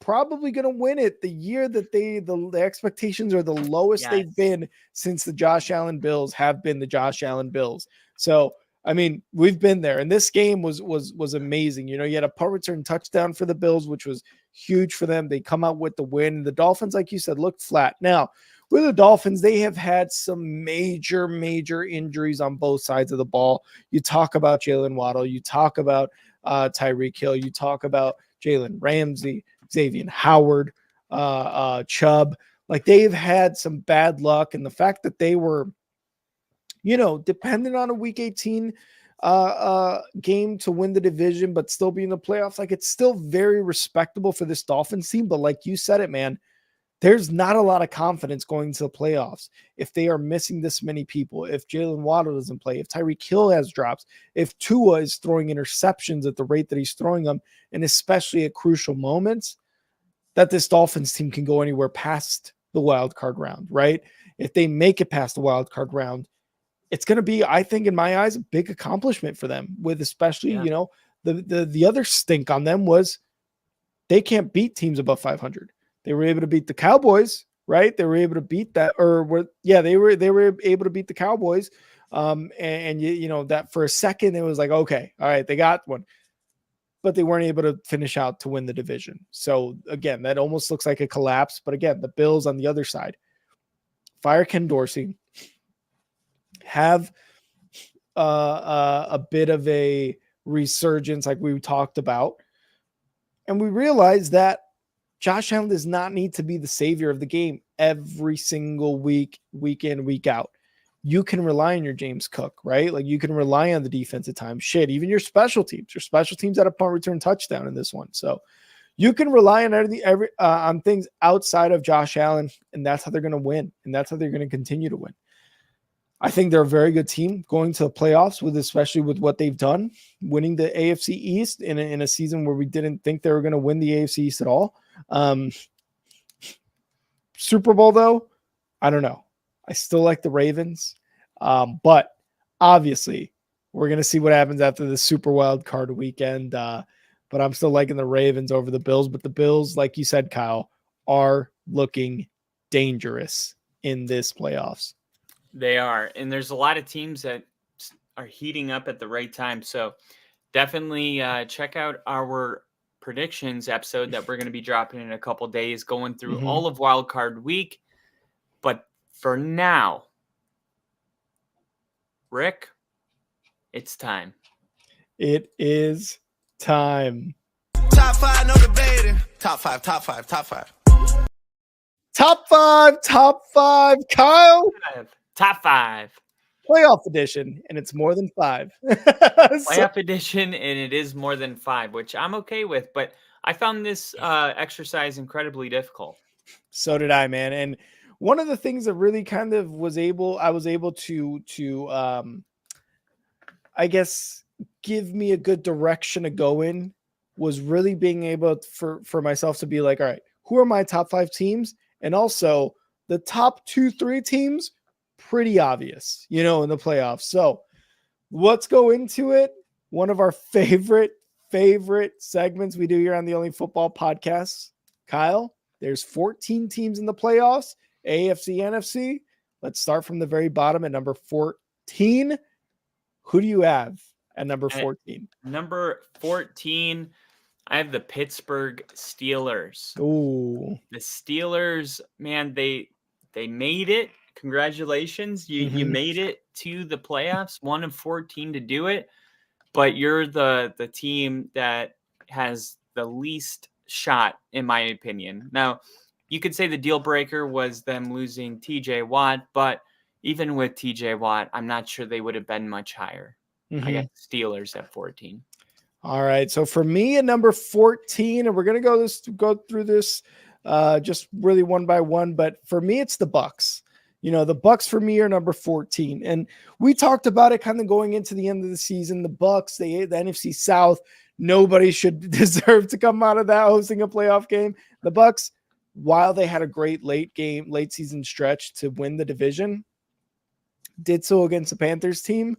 probably going to win it the year that the expectations are the lowest they've been since the Josh Allen Bills have been the Josh Allen Bills. So, I mean, we've been there, and this game was amazing. You had a punt return touchdown for the Bills, which was huge for them. They come out with the win. The Dolphins, like you said, looked flat. Now, with the Dolphins, they have had some major injuries on both sides of the ball. You talk about Jalen Waddle, you talk about Tyreek Hill, you talk about Jalen Ramsey, Xavier Howard, Chubb. Like they've had some bad luck, and the fact that they were, dependent on a Week 18 game to win the division, but still be in the playoffs, like it's still very respectable for this Dolphins team. But like you said it, man, there's not a lot of confidence going to the playoffs if they are missing this many people, if Jalen Waddle doesn't play, if Tyreek Hill has drops, if Tua is throwing interceptions at the rate that he's throwing them, and especially at crucial moments, that this Dolphins team can go anywhere past the wild card round, right? If they make it past the wild card round, it's going to be, I think, in my eyes, a big accomplishment for them. With especially, the other stink on them was they can't beat teams above 500. They were able to beat the Cowboys, right? They were able to beat that, they were able to beat the Cowboys. That for a second it was like, okay, all right, they got one, but they weren't able to finish out to win the division. So again, that almost looks like a collapse. But again, the Bills on the other side, fire Ken Dorsey, have a bit of a resurgence like we talked about. And we realized that Josh Allen does not need to be the savior of the game every single week, week in, week out. You can rely on your James Cook, right? Like you can rely on the defense at times. Shit, even your special teams. Your special teams had a punt return touchdown in this one. So you can rely on on things outside of Josh Allen, and that's how they're going to win, and that's how they're going to continue to win. I think they're a very good team going to the playoffs, especially with what they've done, winning the AFC East in a season where we didn't think they were going to win the AFC East at all. Super Bowl, though, I don't know. I still like the Ravens, but obviously we're going to see what happens after the Super Wild Card weekend. But I'm still liking the Ravens over the Bills. But the Bills, like you said, Kyle, are looking dangerous in this playoffs. They are. And there's a lot of teams that are heating up at the right time. So definitely check out our predictions episode that we're going to be dropping in a couple days, going through all of Wild Card Week. But for now, Rick, it's time. It is time. Top five, no debating. Top five. Top five, Kyle. Top five. Playoff edition, and it's more than five. Playoff edition, and it is more than five, which I'm okay with. But I found this exercise incredibly difficult. So did I, man. And one of the things that really kind of I was able to I guess give me a good direction to go in was really being able for myself to be like, all right, who are my top five teams? And also the top 2-3 teams, pretty obvious, in the playoffs. So let's go into it. One of our favorite segments we do here on the Only Football Podcast. Kyle, there's 14 teams in the playoffs, AFC, NFC. Let's start from the very bottom at number 14. Who do you have at number 14? Number 14, I have the Pittsburgh Steelers. Ooh. The Steelers, man, they made it. Congratulations. You made it to the playoffs, 1 of 14 to do it. But you're the team that has the least shot, in my opinion. Now, you could say the deal breaker was them losing TJ Watt, but even with TJ Watt, I'm not sure they would have been much higher. I got Steelers at 14. All right. So for me at number 14, and we're going to go through this just really one by one, but for me, it's the Bucs. The Bucs for me are number 14. And we talked about it kind of going into the end of the season. The Bucs, the NFC South, nobody should deserve to come out of that hosting a playoff game. The Bucs, while they had a great late season stretch to win the division, did so against the Panthers team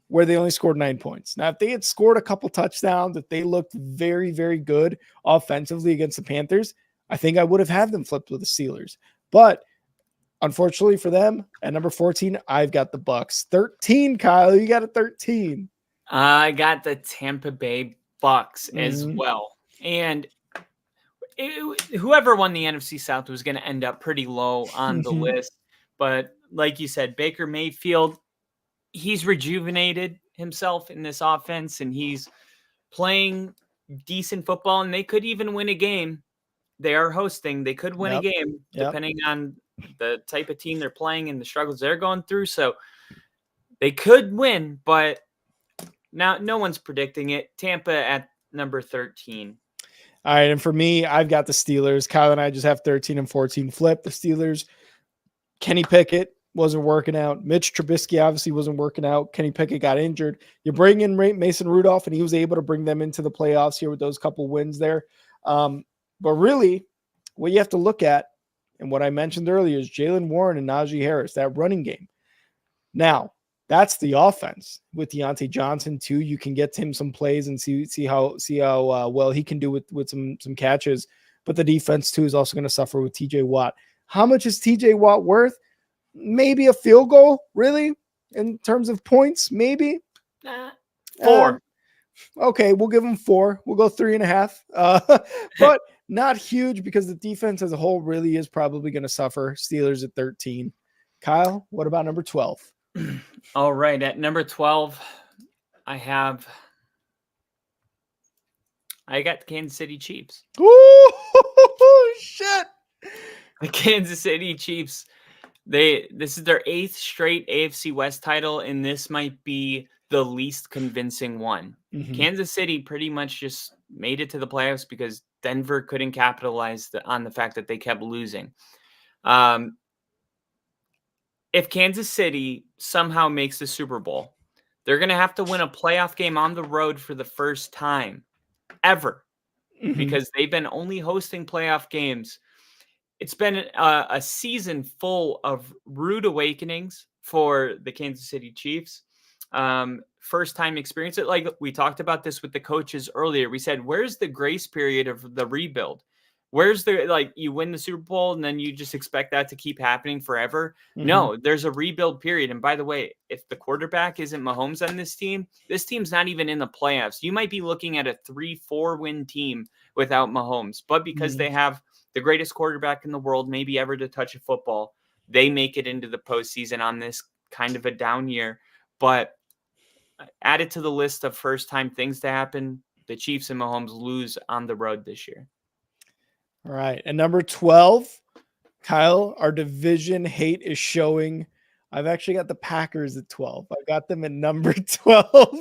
where they only scored 9 points. Now, if they had scored a couple touchdowns, if they looked very, very good offensively against the Panthers, I think I would have had them flipped with the Steelers. But unfortunately for them, at number 14, I've got the Bucs. 13, Kyle, you got a 13. I got the Tampa Bay Bucs as well. And whoever won the NFC South was going to end up pretty low on the list. But like you said, Baker Mayfield, he's rejuvenated himself in this offense, and he's playing decent football, and they could even win a game they are hosting. They could win a game depending on the type of team they're playing and the struggles they're going through. So they could win, but now no one's predicting it. Tampa at number 13. All right, and for me, I've got the Steelers. Kyle and I just have 13 and 14 flip. The Steelers, Kenny Pickett wasn't working out. Mitch Trubisky obviously wasn't working out. Kenny Pickett got injured. You bring in Mason Rudolph, and he was able to bring them into the playoffs here with those couple wins there. But really, what you have to look at, and what I mentioned earlier, is Jaylen Warren and Najee Harris, that running game. Now, that's the offense with Deontay Johnson too. You can get him some plays and see how well he can do with some catches. But the defense too is also going to suffer with TJ Watt. How much is TJ Watt worth? Maybe a field goal, really, in terms of points. Maybe 4. Okay, we'll give him 4. We'll go 3.5. But not huge because the defense as a whole really is probably going to suffer. Steelers at 13. Kyle, what about number 12? All right, at number 12, I got the Kansas City Chiefs. Ooh, shit. The Kansas City Chiefs, this is their 8th straight AFC West title, and this might be the least convincing one. Mm-hmm. Kansas City pretty much just made it to the playoffs because Denver couldn't capitalize on the fact that they kept losing. If Kansas City somehow makes the Super Bowl, they're going to have to win a playoff game on the road for the first time ever, because they've been only hosting playoff games. It's been a season full of rude awakenings for the Kansas City Chiefs. First time experience it. Like we talked about this with the coaches earlier. We said, where's the grace period of the rebuild? Where's you win the Super Bowl and then you just expect that to keep happening forever? Mm-hmm. No, there's a rebuild period. And by the way, if the quarterback isn't Mahomes on this team's not even in the playoffs. You might be looking at a 3-4 win team without Mahomes, but because they have the greatest quarterback in the world, maybe ever to touch a football, they make it into the postseason on this kind of a down year. But add it to the list of first time things to happen. The Chiefs and Mahomes lose on the road this year. All right. And number 12, Kyle, our division hate is showing. I've actually got the Packers at 12. I got them at number 12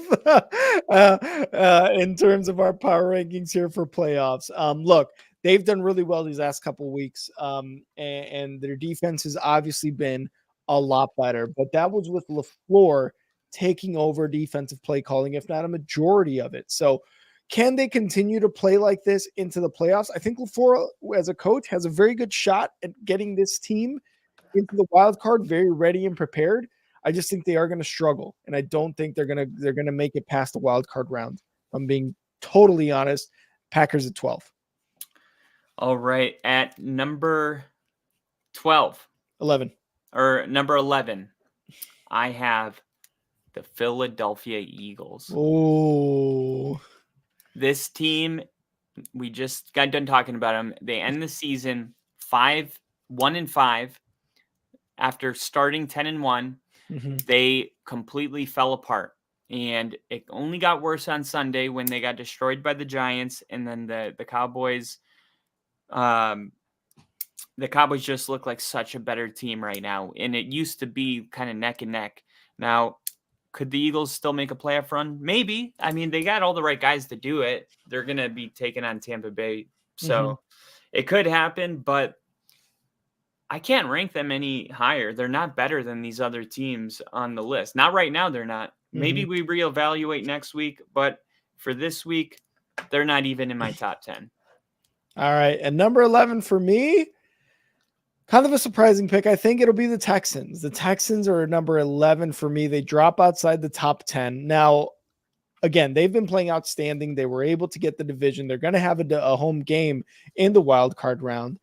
in terms of our power rankings here for playoffs. Look, they've done really well these last couple of weeks, and their defense has obviously been a lot better. But that was with LaFleur taking over defensive play calling, if not a majority of it. So can they continue to play like this into the playoffs? I think LaFleur, as a coach, has a very good shot at getting this team into the wild card, very ready and prepared. I just think they are going to struggle, and I don't think they're going to make it past the wild card round. I'm being totally honest. Packers at 12. All right, at number 11, I have the Philadelphia Eagles. Oh. This team, we just got done talking about them. They end the season 1-5 after starting 10-1. Mm-hmm. They completely fell apart, and it only got worse on Sunday when they got destroyed by the Giants, and then the Cowboys. The Cowboys just look like such a better team right now, and it used to be kind of neck and neck. Now, could the Eagles still make a playoff run? Maybe. I mean, they got all the right guys to do it. They're going to be taking on Tampa Bay. So it could happen, but I can't rank them any higher. They're not better than these other teams on the list. Not right now, they're not. Maybe we reevaluate next week, but for this week, they're not even in my top 10. All right. And number 11 for me, kind of a surprising pick. I think it'll be the Texans. The Texans are number 11 for me. They drop outside the top 10. Now, again, they've been playing outstanding. They were able to get the division. They're going to have a home game in the wild card round.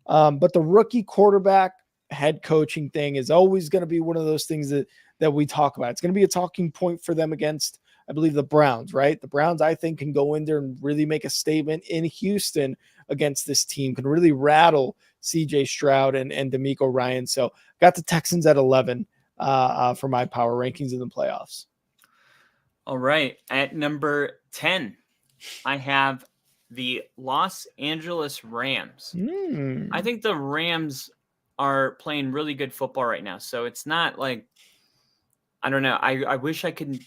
But the rookie quarterback head coaching thing is always going to be one of those things that we talk about. It's going to be a talking point for them against, I believe, the Browns, right? The Browns, I think, can go in there and really make a statement in Houston against this team, can really rattle CJ Stroud and DeMeco Ryan. So got the Texans at 11 for my power rankings in the playoffs. All right. At number 10, I have the Los Angeles Rams. Mm. I think the Rams are playing really good football right now. So it's not like, I don't know. I wish I could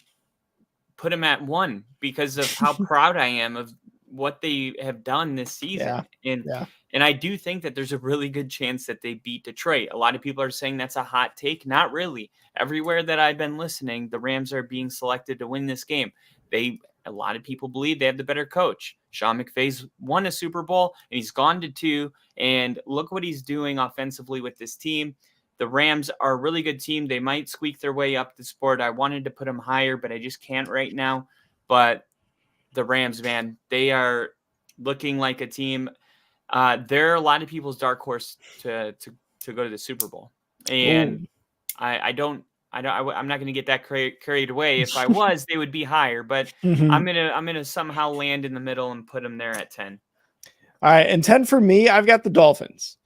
put them at 1 because of how proud I am of what they have done this season. And I do think that there's a really good chance that they beat Detroit. A lot of people are saying that's a hot take. Not really. Everywhere that I've been listening, the Rams are being selected to win this game. A lot of people believe they have the better coach. Sean McVay's won a Super Bowl and he's gone to 2. And look what he's doing offensively with this team. The Rams are a really good team. They might squeak their way up the sport. I wanted to put them higher, but I just can't right now. But the Rams, man, they are looking like a team. They're a lot of people's dark horse to go to the Super Bowl. And I'm not going to get that carried away. If I was, they would be higher, but I'm going to somehow land in the middle and put them there at 10. All right. And 10 for me, I've got the Dolphins.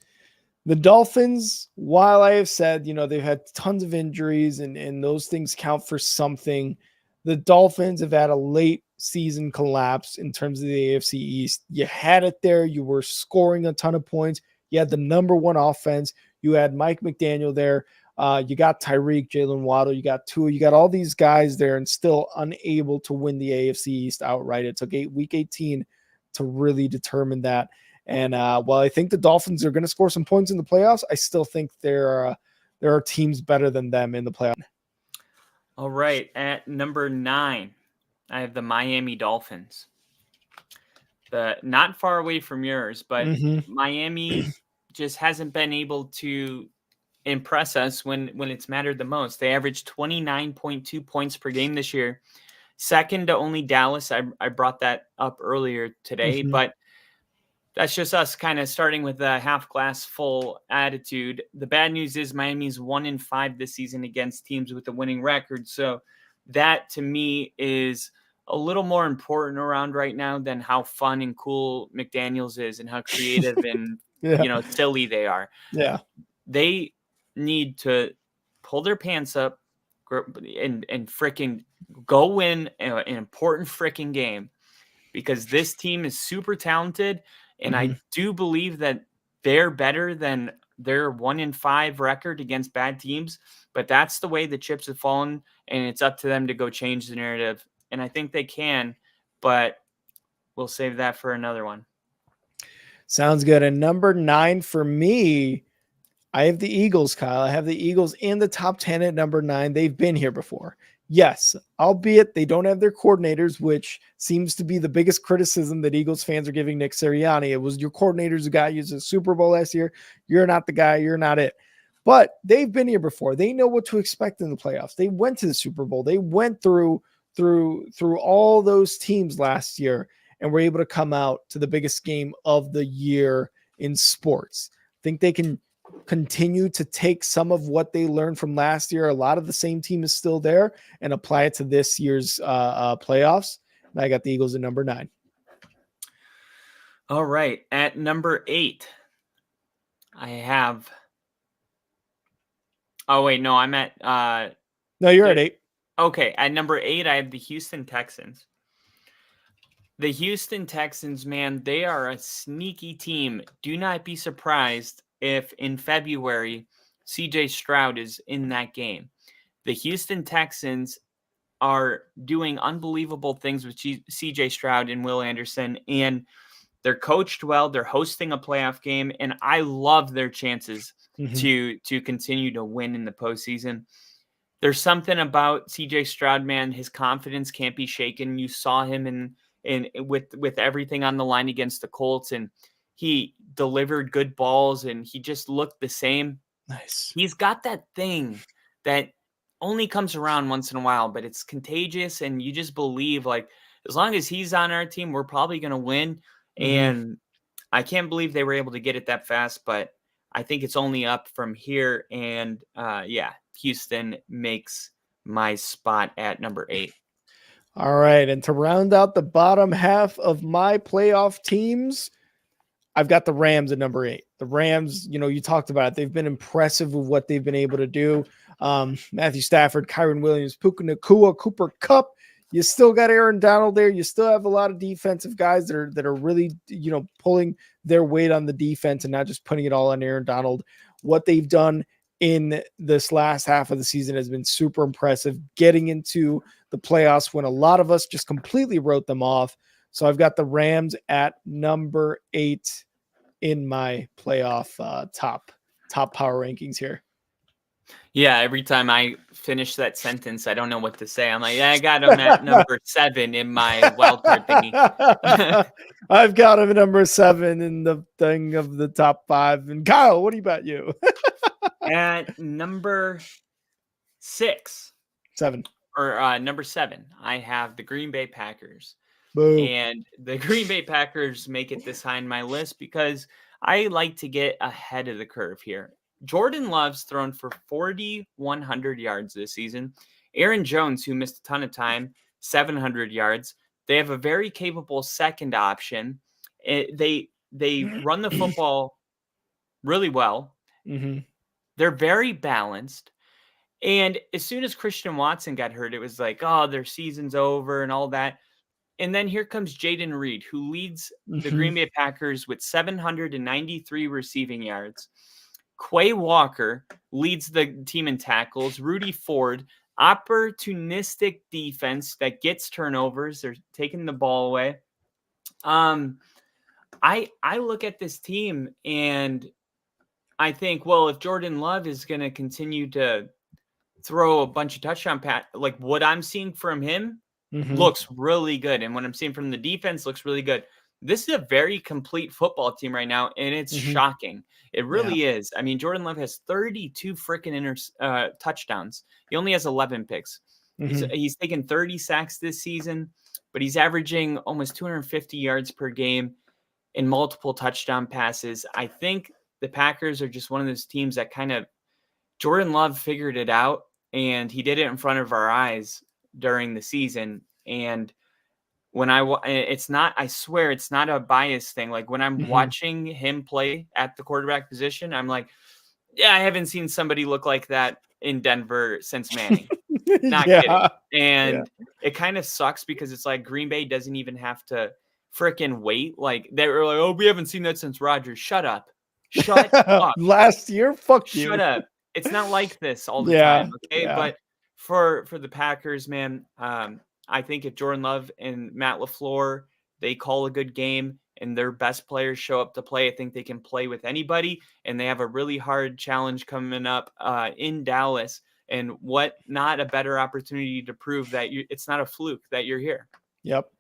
The Dolphins, while I have said, they've had tons of injuries and those things count for something, the Dolphins have had a late season collapse in terms of the AFC East. You had it there. You were scoring a ton of points. You had the number 1 offense. You had Mike McDaniel there. You got Tyreek, Jalen Waddle. You got Tua. You got all these guys there and still unable to win the AFC East outright. It took week 18 to really determine that. And while I think the Dolphins are going to score some points in the playoffs, I still think there are teams better than them in the playoffs. All right. At number 9, I have the Miami Dolphins. Not far away from yours, but Miami just hasn't been able to impress us when it's mattered the most. They averaged 29.2 points per game this year. Second to only Dallas. I brought that up earlier today, but that's just us kind of starting with a half glass full attitude. The bad news is Miami's 1-5 this season against teams with a winning record. So that to me is a little more important around right now than how fun and cool McDaniels is and how creative and silly they are. Yeah. They need to pull their pants up and freaking go win an important freaking game, because this team is super talented. And I do believe that they're better than their 1-5 record against bad teams, but that's the way the chips have fallen, and it's up to them to go change the narrative. And I think they can, but we'll save that for another one. Sounds good. And number 9 for me, I have the Eagles, Kyle. I have the Eagles in the top 10 at number 9. They've been here before. Yes, albeit they don't have their coordinators, which seems to be the biggest criticism that Eagles fans are giving Nick Sirianni. It was your coordinators who got you to the Super Bowl last year. You're not the guy. You're not it. But they've been here before. They know what to expect in the playoffs. They went to the Super Bowl. They went through all those teams last year and were able to come out to the biggest game of the year in sports. I think they can continue to take some of what they learned from last year. A lot of the same team is still there, and apply it to this year's playoffs. And I got the Eagles at number 9. All right. At number 8, I have. Oh, wait, no, I'm at. No, you're at 8. Okay. At number 8, I have the Houston Texans. The Houston Texans, man, they are a sneaky team. Do not be surprised if in February CJ Stroud is in that game. The Houston Texans are doing unbelievable things with CJ Stroud and Will Anderson, and they're coached well. They're hosting a playoff game, and I love their chances to continue to win in the postseason. There's something about CJ Stroud, man. His confidence can't be shaken. You saw him in with everything on the line against the Colts, and he delivered good balls, and he just looked the same. Nice. He's got that thing that only comes around once in a while, but it's contagious, and you just believe, like, as long as he's on our team, we're probably going to win. And I can't believe they were able to get it that fast, but I think it's only up from here. And Houston makes my spot at number 8. All right. And to round out the bottom half of my playoff teams, I've got the Rams at number 8. The Rams, you talked about it. They've been impressive with what they've been able to do. Matthew Stafford, Kyron Williams, Puka Nacua, Cooper Kupp. You still got Aaron Donald there. You still have a lot of defensive guys that are really, pulling their weight on the defense and not just putting it all on Aaron Donald. What they've done in this last half of the season has been super impressive, getting into the playoffs when a lot of us just completely wrote them off. So I've got the Rams at number 8 in my playoff top power rankings here. Yeah, every time I finish that sentence, I don't know what to say. I'm like, yeah, I got him at number 7 in my wildcard thingy. I've got him at number 7 in the thing of the top 5. And Kyle, what about you? At number 6. 7. Or number 7, I have the Green Bay Packers. Boo. And the Green Bay Packers make it this high in my list because I like to get ahead of the curve here. Jordan Love's thrown for 4,100 yards this season. Aaron Jones, who missed a ton of time, 700 yards. They have a very capable second option. They run the football really well. Mm-hmm. They're very balanced. And as soon as Christian Watson got hurt, it was like, oh, their season's over and all that. And then here comes Jaden Reed, who leads the Green Bay Packers with 793 receiving yards. Quay Walker leads the team in tackles. Rudy Ford, opportunistic defense that gets turnovers. They're taking the ball away. I look at this team and I think, well, if Jordan Love is going to continue to throw a bunch of touchdown like what I'm seeing from him looks really good. And what I'm seeing from the defense looks really good. This is a very complete football team right now, and it's shocking. It really is. I mean, Jordan Love has 32 freaking touchdowns. He only has 11 picks. He's taken 30 sacks this season, but he's averaging almost 250 yards per game in multiple touchdown passes. I think the Packers are just one of those teams that kind of Jordan Love figured it out, and he did it in front of our eyes during the season. And when it's not, I swear it's not a bias thing. Like when I'm watching him play at the quarterback position, I'm like, yeah, I haven't seen somebody look like that in Denver since Manning. Not kidding. And it kind of sucks because it's like Green Bay doesn't even have to freaking wait. Like they were like, oh, we haven't seen that since Rodgers. Shut up. Shut up. Last year? Fuck you. Shut up. It's not like this all the time. Okay. Yeah. But for the Packers, man, I think if Jordan Love and Matt LaFleur, they call a good game and their best players show up to play, I think they can play with anybody. And they have a really hard challenge coming up in Dallas. And what not a better opportunity to prove that it's not a fluke that you're here. Yep.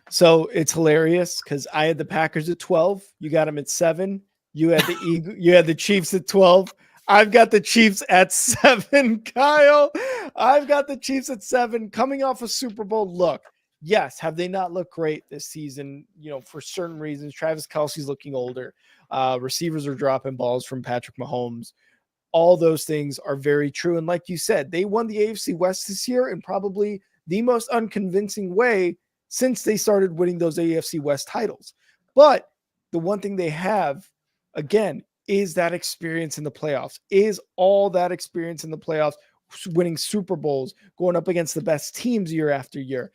So it's hilarious because I had the Packers at 12. You got them at 7. You had the Chiefs at 12. I've got the Chiefs at 7, Kyle. I've got the Chiefs at 7 coming off a Super Bowl. Look, yes, have they not looked great this season? For certain reasons, Travis Kelce's looking older. Receivers are dropping balls from Patrick Mahomes. All those things are very true. And like you said, they won the AFC West this year in probably the most unconvincing way since they started winning those AFC West titles. But the one thing they have, again, is that experience in the playoffs, is all that experience in the playoffs, winning Super Bowls, going up against the best teams year after year.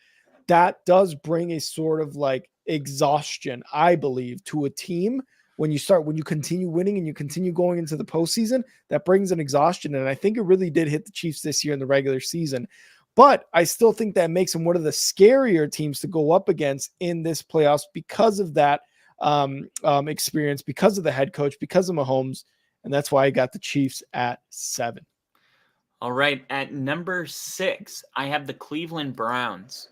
That does bring a sort of like exhaustion, I believe, to a team when you continue winning and you continue going into the postseason. That brings an exhaustion. And I think it really did hit the Chiefs this year in the regular season. But I still think that makes them one of the scarier teams to go up against in this playoffs because of that experience, because of the head coach, because of Mahomes. And that's why I got the Chiefs at 7. All right. At number 6, I have the Cleveland Browns.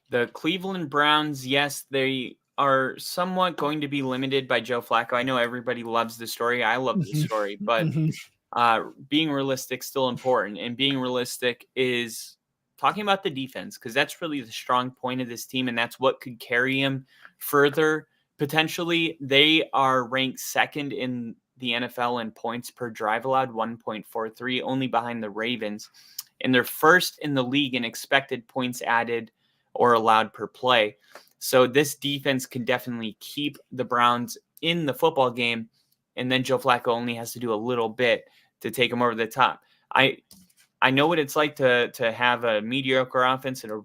The Cleveland Browns, yes, they are somewhat going to be limited by Joe Flacco. I know everybody loves the story. I love the story, but being realistic is still important. And being realistic is talking about the defense, because that's really the strong point of this team, and that's what could carry him further. Potentially, they are ranked 2nd in the NFL in points per drive allowed, 1.43, only behind the Ravens. And they're 1st in the league in expected points added or allowed per play. So this defense can definitely keep the Browns in the football game. And then Joe Flacco only has to do a little bit to take them over the top. I know what it's like to have a mediocre offense and a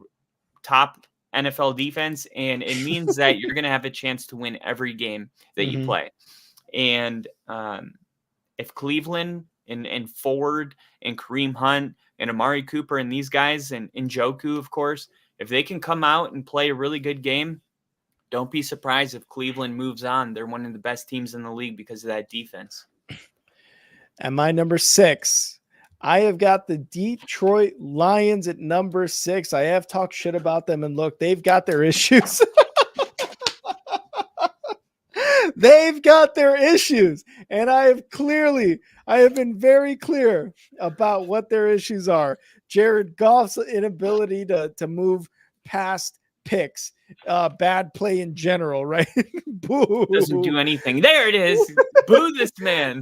top NFL defense, and it means that you're going to have a chance to win every game that you play. And if Cleveland and Ford and Kareem Hunt and Amari Cooper and these guys and Njoku, of course, if they can come out and play a really good game, don't be surprised if Cleveland moves on. They're one of the best teams in the league because of that defense. At my number 6, I have got the Detroit Lions at number 6. I have talked shit about them, and look, they've got their issues. They've got their issues, and I have been very clear about what their issues are. Jared Goff's inability to move past picks, bad play in general, right? Boo. Doesn't do anything. There it is. Boo this man.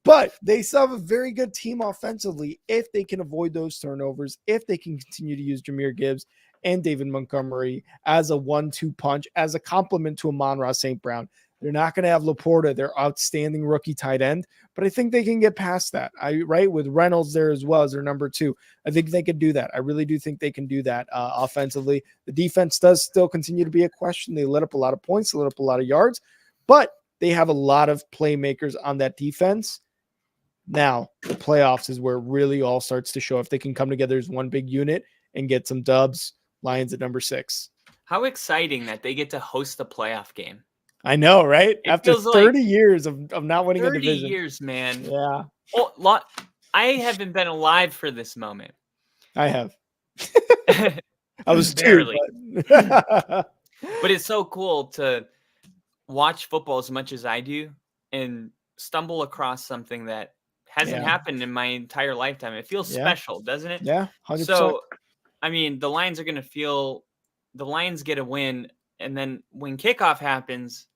But they still have a very good team offensively if they can avoid those turnovers, if they can continue to use Jahmyr Gibbs and David Montgomery as a 1-2 punch, as a complement to Amon-Ra St. Brown. They're not going to have Laporta, their outstanding rookie tight end, but I think they can get past that. Right, with Reynolds there as well as their number 2. I think they could do that. I really do think they can do that offensively. The defense does still continue to be a question. They let up a lot of points, they let up a lot of yards, but they have a lot of playmakers on that defense. Now, the playoffs is where it really all starts to show. If they can come together as one big unit and get some dubs, Lions at number 6. How exciting that they get to host a playoff game. I know, right? It After feels 30 years of not winning a 30 division. years, man. Yeah. Oh, I haven't been alive for this moment. I have. I was barely. But it's so cool to watch football as much as I do and stumble across something that hasn't happened in my entire lifetime. It feels special, doesn't it? Yeah, 100%. So, I mean, the Lions are going to feel the Lions get a win, and then when kickoff happens,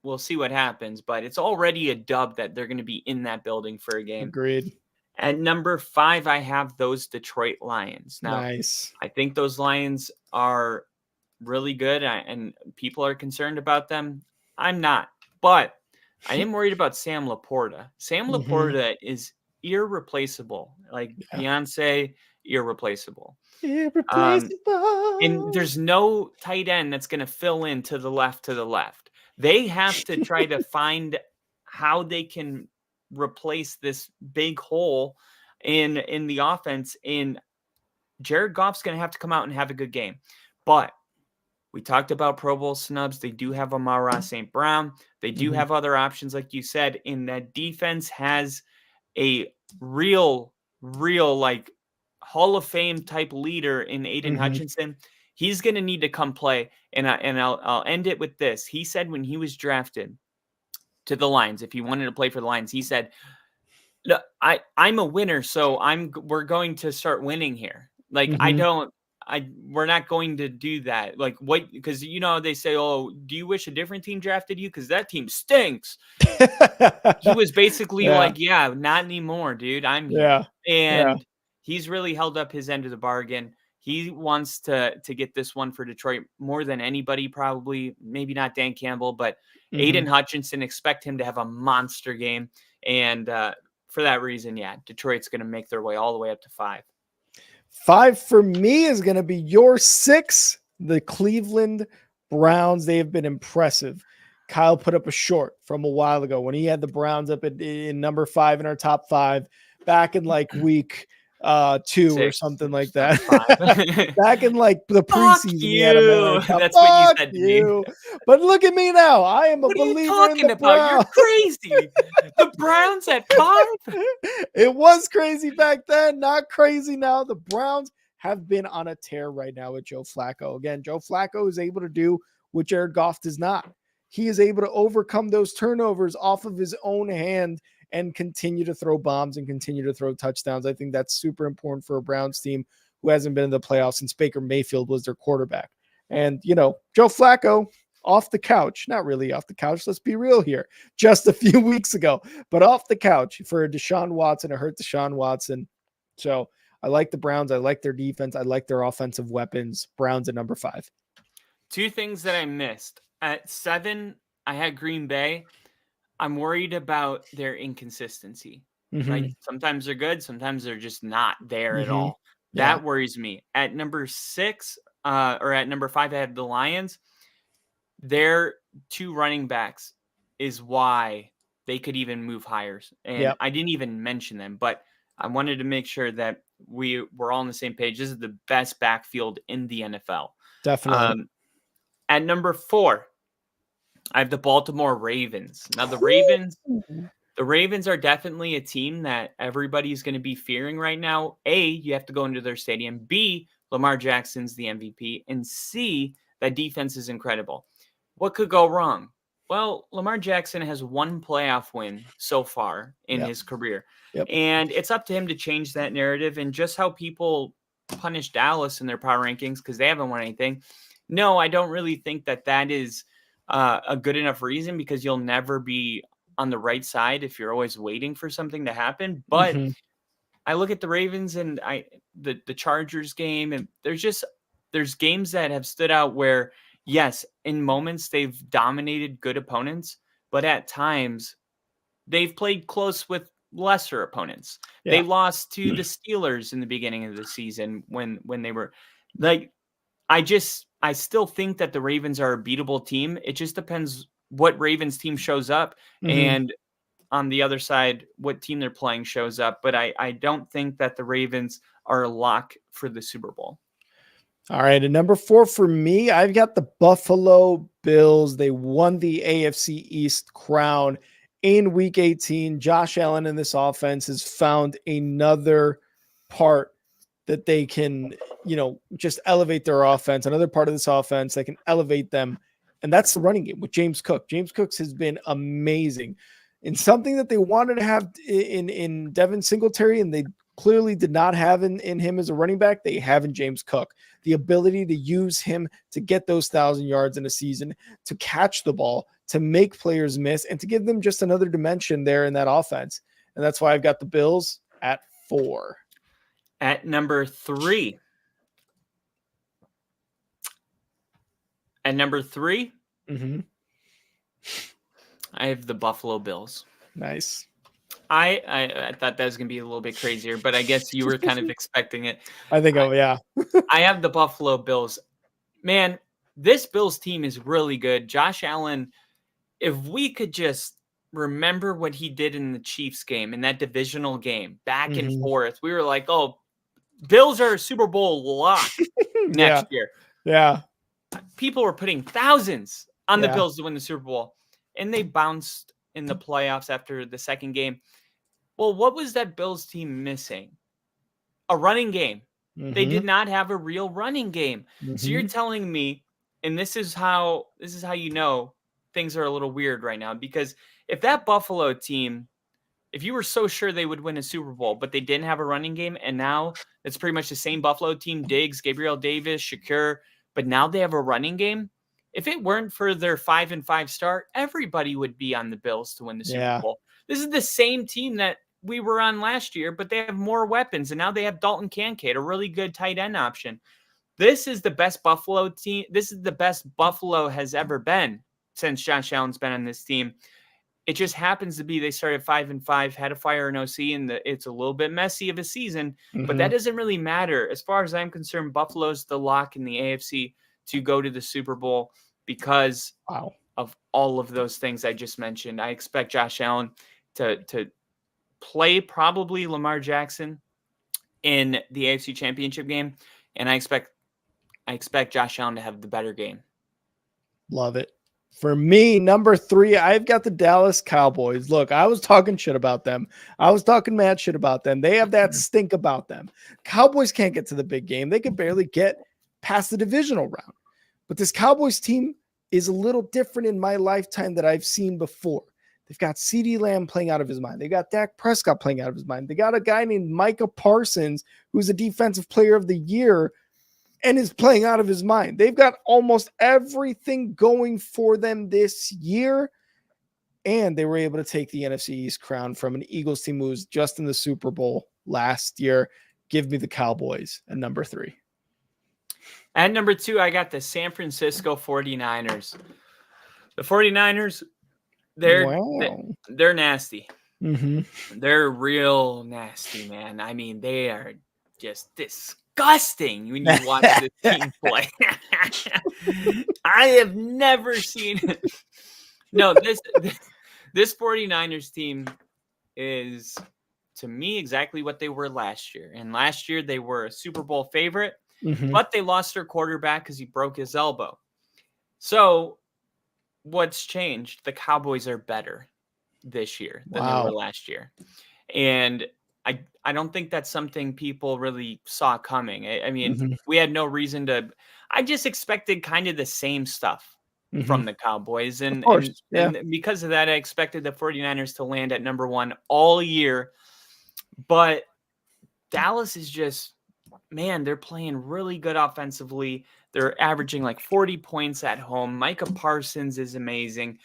we'll see what happens. But it's already a dub that they're going to be in that building for a game. Agreed. At number 5, I have those Detroit Lions. Now, nice. I think those Lions are really good, and people are concerned about them. I'm not, but I am worried about Sam Laporta. Sam Laporta is irreplaceable, like Beyonce, irreplaceable. Irreplaceable. And there's no tight end that's going to fill in to the left. They have to try to find how they can replace this big hole in the offense. And Jared Goff's going to have to come out and have a good game. But we talked about Pro Bowl snubs. They do have Amon-Ra St. Brown. They do have other options, like you said, and that defense has a real like Hall of Fame type leader in Aiden Hutchinson. He's going to need to come play. And I'll end it with this. He said when he was drafted to the Lions, if he wanted to play for the Lions, he said, "Look, I'm a winner, so we're going to start winning here. Like we're not going to do that. Like what? Because they say, oh, do you wish a different team drafted you? Because that team stinks." He was basically like, yeah, not anymore, dude. I'm here. And he's really held up his end of the bargain. He wants to get this one for Detroit more than anybody, probably. Maybe not Dan Campbell, but Aiden Hutchinson. Expect him to have a monster game. And for that reason, Detroit's going to make their way all the way up to 5. 5 for me is going to be your 6, the Cleveland Browns. They have been impressive. Kyle put up a short from a while ago when he had the Browns up in number 5 in our top 5 back in like week 2 6 or something like that. Back in like the Fuck preseason. you. That's what you said to me. But look at me now. I am a What are you believer talking in the about? Browns. You're crazy. The Browns at 5? It was crazy back then, not crazy now. The Browns have been on a tear right now with Joe Flacco. Again, Joe Flacco is able to do what Jared Goff does not. He is able to overcome those turnovers off of his own hand and continue to throw bombs and continue to throw touchdowns. I think that's super important for a Browns team who hasn't been in the playoffs since Baker Mayfield was their quarterback. And, Joe Flacco off the couch, not really off the couch. Let's be real here. Just a few weeks ago, but off the couch for Deshaun Watson. It hurt Deshaun Watson. So I like the Browns. I like their defense. I like their offensive weapons. Browns at number 5. 2 things that I missed. At 7, I had Green Bay. I'm worried about their inconsistency. Right? Sometimes they're good. Sometimes they're just not there at all. That worries me. At number 6, or at number 5, I have the Lions. Their 2 running backs is why they could even move higher. And Yep. I didn't even mention them, but I wanted to make sure that we were all on the same page. This is the best backfield in the NFL. Definitely. At number 4, I have the Baltimore Ravens. Now the Ravens are definitely a team that everybody's going to be fearing right now. A, you have to go into their stadium. B, Lamar Jackson's the MVP. And C, that defense is incredible. What could go wrong? Well, Lamar Jackson has 1 playoff win so far in his career. Yep. And it's up to him to change that narrative. And just how people punish Dallas in their power rankings because they haven't won anything. No, I don't really think that is a good enough reason, because you'll never be on the right side if you're always waiting for something to happen. But I look at the Ravens and the Chargers game, and there's games that have stood out where, yes, in moments they've dominated good opponents, but at times they've played close with lesser opponents. Yeah. They lost to the Steelers in the beginning of the season when they were like, I still think that the Ravens are a beatable team. It just depends what Ravens team shows up, and on the other side, what team they're playing shows up. But I don't think that the Ravens are a lock for the Super Bowl. All right. And number 4 for me, I've got the Buffalo Bills. They won the AFC East crown in week 18. Josh Allen in this offense has found another part that they can, just elevate their offense, another part of this offense that can elevate them. And that's the running game with James Cook. James Cook has been amazing, and something that they wanted to have in Devin Singletary, and they clearly did not have in him as a running back. They have in James Cook, the ability to use him to get those 1,000 yards in a season, to catch the ball, to make players miss, and to give them just another dimension there in that offense. And that's why I've got the Bills at 4. At number 3. At number 3, I have the Buffalo Bills. Nice. I thought that was going to be a little bit crazier, but I guess you were kind of expecting it. I think, yeah. I have the Buffalo Bills. Man, this Bills team is really good. Josh Allen, if we could just remember what he did in the Chiefs game, in that divisional game, back and forth, we were like, oh, Bills are a Super Bowl lock next year. Yeah. People were putting thousands on the Bills to win the Super Bowl, and they bounced in the playoffs after the second game. Well, what was that Bills team missing? A running game. They did not have a real running game. So you're telling me, and this is how you know things are a little weird right now, because if that Buffalo team, if you were so sure they would win a Super Bowl, but they didn't have a running game, and now it's pretty much the same Buffalo team, Diggs, Gabriel Davis, Shakur, but now they have a running game. If it weren't for their 5-5 start, everybody would be on the Bills to win the Super Bowl. This is the same team that we were on last year, but they have more weapons, and now they have Dalton Kincaid, a really good tight end option. This is the best Buffalo team. This is the best Buffalo has ever been since Josh Allen's been on this team. It just happens to be they started 5-5, had to fire an OC, and it's a little bit messy of a season, but that doesn't really matter. As far as I'm concerned, Buffalo's the lock in the AFC to go to the Super Bowl because of all of those things I just mentioned. I expect Josh Allen to play probably Lamar Jackson in the AFC Championship game, and I expect Josh Allen to have the better game. Love it. For me, number 3, I've got the Dallas Cowboys. Look, I was talking shit about them. I was talking mad shit about them. They have that stink about them. Cowboys can't get to the big game. They can barely get past the divisional round. But this Cowboys team is a little different in my lifetime that I've seen before. They've got CeeDee Lamb playing out of his mind. They got Dak Prescott playing out of his mind. They got a guy named Micah Parsons, who's a defensive player of the year and is playing out of his mind. They've got almost everything going for them this year, and they were able to take the NFC East crown from an Eagles team who was just in the Super Bowl last year. Give me the Cowboys at number 3. At number 2, I got the San Francisco 49ers. The 49ers, they're nasty. They're real nasty, man. I mean, they are just disgusting. disgusting when you watch this team play. I have never seen it. No, this 49ers team is, to me, exactly what they were last year. And last year they were a Super Bowl favorite, but they lost their quarterback because he broke his elbow. So what's changed? The Cowboys are better this year than they were last year. And I don't think that's something people really saw coming. I mean, we had no reason to. I just expected kind of the same stuff from the Cowboys. And because of that, I expected the 49ers to land at number 1 all year. But Dallas is just, man, they're playing really good offensively. They're averaging like 40 points at home. Micah Parsons is amazing.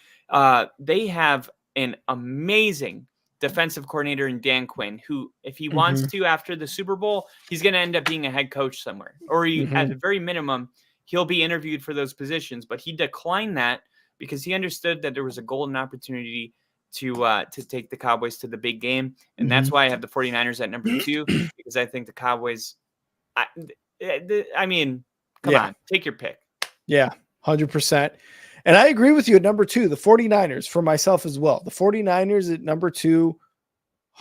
They have an amazing defensive coordinator in Dan Quinn, who, if he wants to, after the Super Bowl, he's going to end up being a head coach somewhere. Or at the very minimum, he'll be interviewed for those positions. But he declined that because he understood that there was a golden opportunity to take the Cowboys to the big game. And that's why I have the 49ers at number 2, because I think the Cowboys, I mean, come on, take your pick. Yeah, 100%. And I agree with you at number 2, the 49ers, for myself as well. The 49ers at number 2,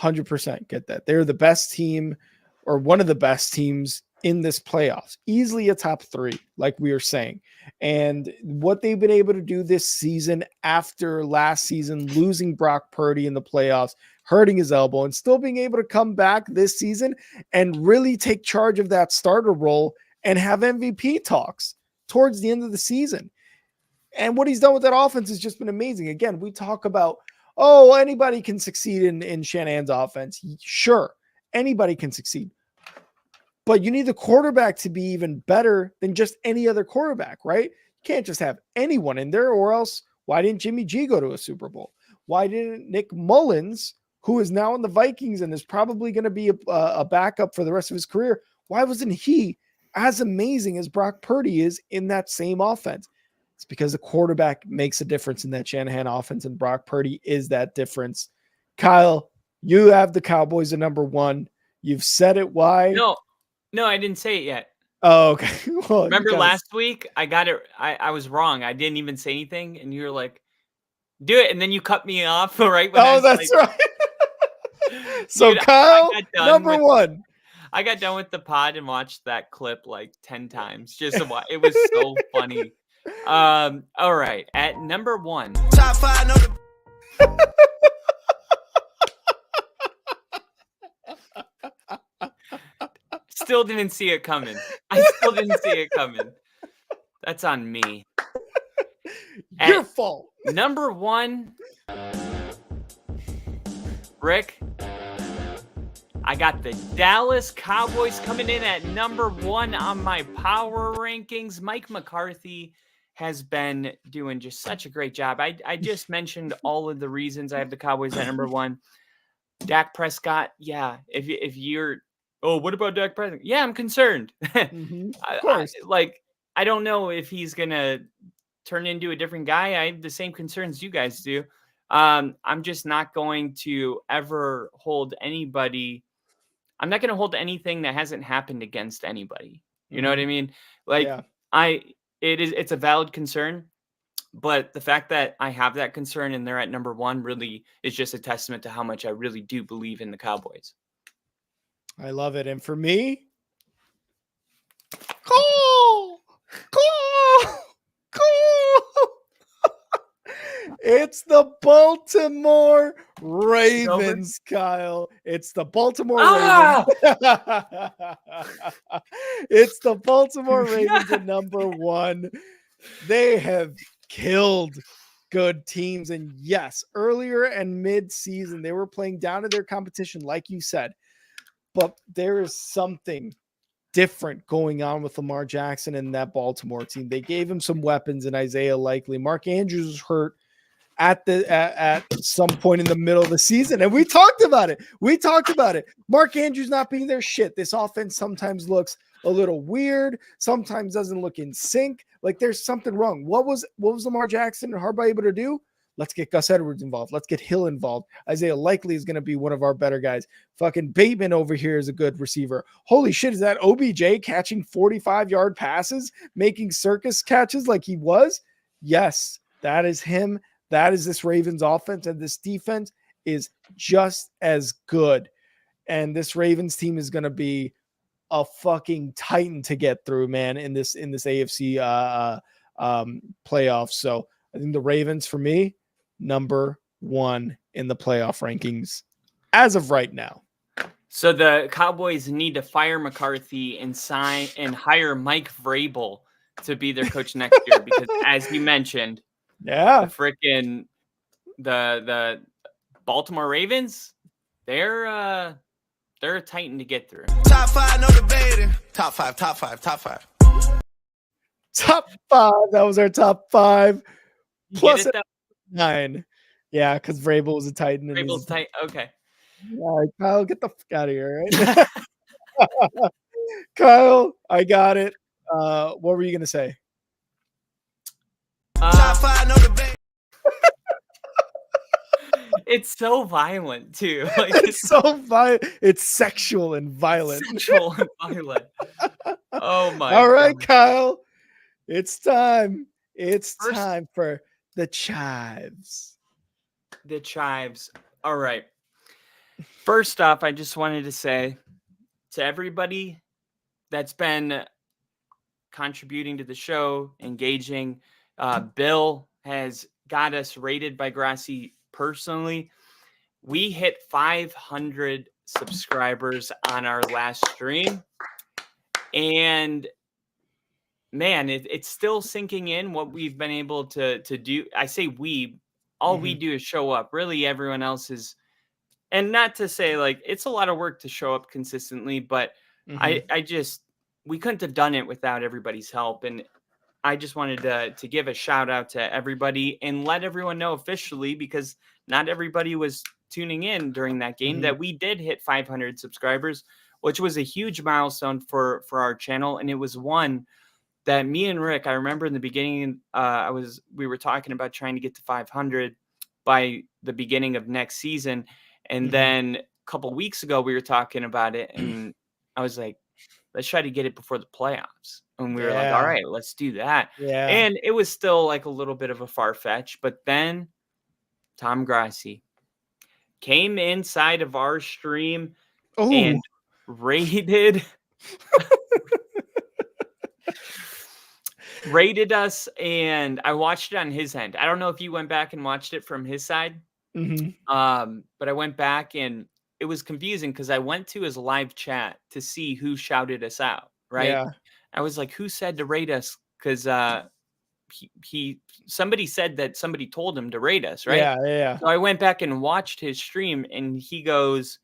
100% get that. They're the best team, or one of the best teams in this playoffs. Easily a top 3, like we were saying. And what they've been able to do this season after last season, losing Brock Purdy in the playoffs, hurting his elbow, and still being able to come back this season and really take charge of that starter role and have MVP talks towards the end of the season. And what he's done with that offense has just been amazing. Again, we talk about, anybody can succeed in Shanahan's offense. Sure, anybody can succeed. But you need the quarterback to be even better than just any other quarterback, right? You can't just have anyone in there, or else why didn't Jimmy G go to a Super Bowl? Why didn't Nick Mullins, who is now in the Vikings and is probably going to be a backup for the rest of his career, why wasn't he as amazing as Brock Purdy is in that same offense? It's because the quarterback makes a difference in that Shanahan offense, and Brock Purdy is that difference. Kyle, you have the Cowboys at number 1. You've said it. Why? No, I didn't say it yet. Oh, okay. Well, remember last week? I got it. I was wrong. I didn't even say anything, and you were like, "Do it," and then you cut me off. Right? That's right. So, dude, Kyle, number 1. I got done with the pod and watched that clip like 10 times. Just to watch. It was so funny. All right, at number 1. Top 5, know the Still didn't see it coming. I still didn't see it coming. That's on me. Your fault. Number 1, Rick, I got the Dallas Cowboys coming in at number 1 on my power rankings. Mike McCarthy has been doing just such a great job. I just mentioned all of the reasons I have the Cowboys at number 1. Dak Prescott, yeah. If you're, what about Dak Prescott? Yeah, I'm concerned. Of course. I don't know if he's gonna turn into a different guy. I have the same concerns you guys do. I'm just not going to ever hold anybody. I'm not going to hold anything that hasn't happened against anybody. You know what I mean? It's a valid concern, but the fact that I have that concern and they're at number 1 really is just a testament to how much I really do believe in the Cowboys. I love it. And for me, cool. It's the Baltimore Ravens, Kyle. It's the Baltimore Ravens. It's the Baltimore Ravens at number 1. They have killed good teams. And yes, earlier and mid-season, they were playing down to their competition, like you said. But there is something different going on with Lamar Jackson and that Baltimore team. They gave him some weapons in Isaiah Likely. Mark Andrews was hurt at some point in the middle of the season, and we talked about it. Mark Andrews not being there. Shit, this offense sometimes looks a little weird, sometimes doesn't look in sync. Like there's something wrong. What was Lamar Jackson and Harbaugh able to do? Let's get Gus Edwards involved. Let's get Hill involved. Isaiah Likely is going to be one of our better guys. Fucking Bateman over here is a good receiver. Holy shit, is that OBJ catching 45-yard passes, making circus catches like he was? Yes, that is him. That is this Ravens offense, and this defense is just as good. And this Ravens team is going to be a fucking titan to get through, man, in this AFC playoffs. So I think the Ravens, for me, number 1 in the playoff rankings as of right now. So the Cowboys need to fire McCarthy and hire Mike Vrabel to be their coach next year, because as you mentioned, yeah, the Baltimore Ravens, they're a titan to get through. Top 5, no debating. Top 5. Top 5. That was our top 5. Plus 9. Yeah, because Vrabel was a titan. Vrabel's tight. Okay. All right, Kyle, get the fuck out of here, right? Kyle, I got it. What were you gonna say? Top 5, no debate. It's so violent too. Like, it's so violent. It's sexual and violent. Sexual and violent. Oh my! All right, God. Kyle, it's time. It's time for the chives. The chives. All right. First off, I just wanted to say to everybody that's been contributing to the show, engaging, Bill has got us rated by Grassi personally. We hit 500 subscribers on our last stream, and man, it's still sinking in what we've been able to do. I say we do is show up. Really, everyone else is. And not to say like it's a lot of work to show up consistently, but we couldn't have done it without everybody's help. And I just wanted to give a shout out to everybody and let everyone know officially, because not everybody was tuning in during that game, that we did hit 500 subscribers, which was a huge milestone for our channel. And it was one that me and Rick, I remember in the beginning, we were talking about trying to get to 500 by the beginning of next season. And then a couple weeks ago, we were talking about it, and I was like, let's try to get it before the playoffs. And we were like, all right, let's do that. Yeah. And it was still like a little bit of a far fetch. But then Tom Grassi came inside of our stream and rated us. And I watched it on his end. I don't know if you went back and watched it from his side. But I went back, and it was confusing because I went to his live chat to see who shouted us out. Right. Yeah. I was like, who said to rate us? Because somebody said that somebody told him to rate us. Right. Yeah. So I went back and watched his stream, and he goes,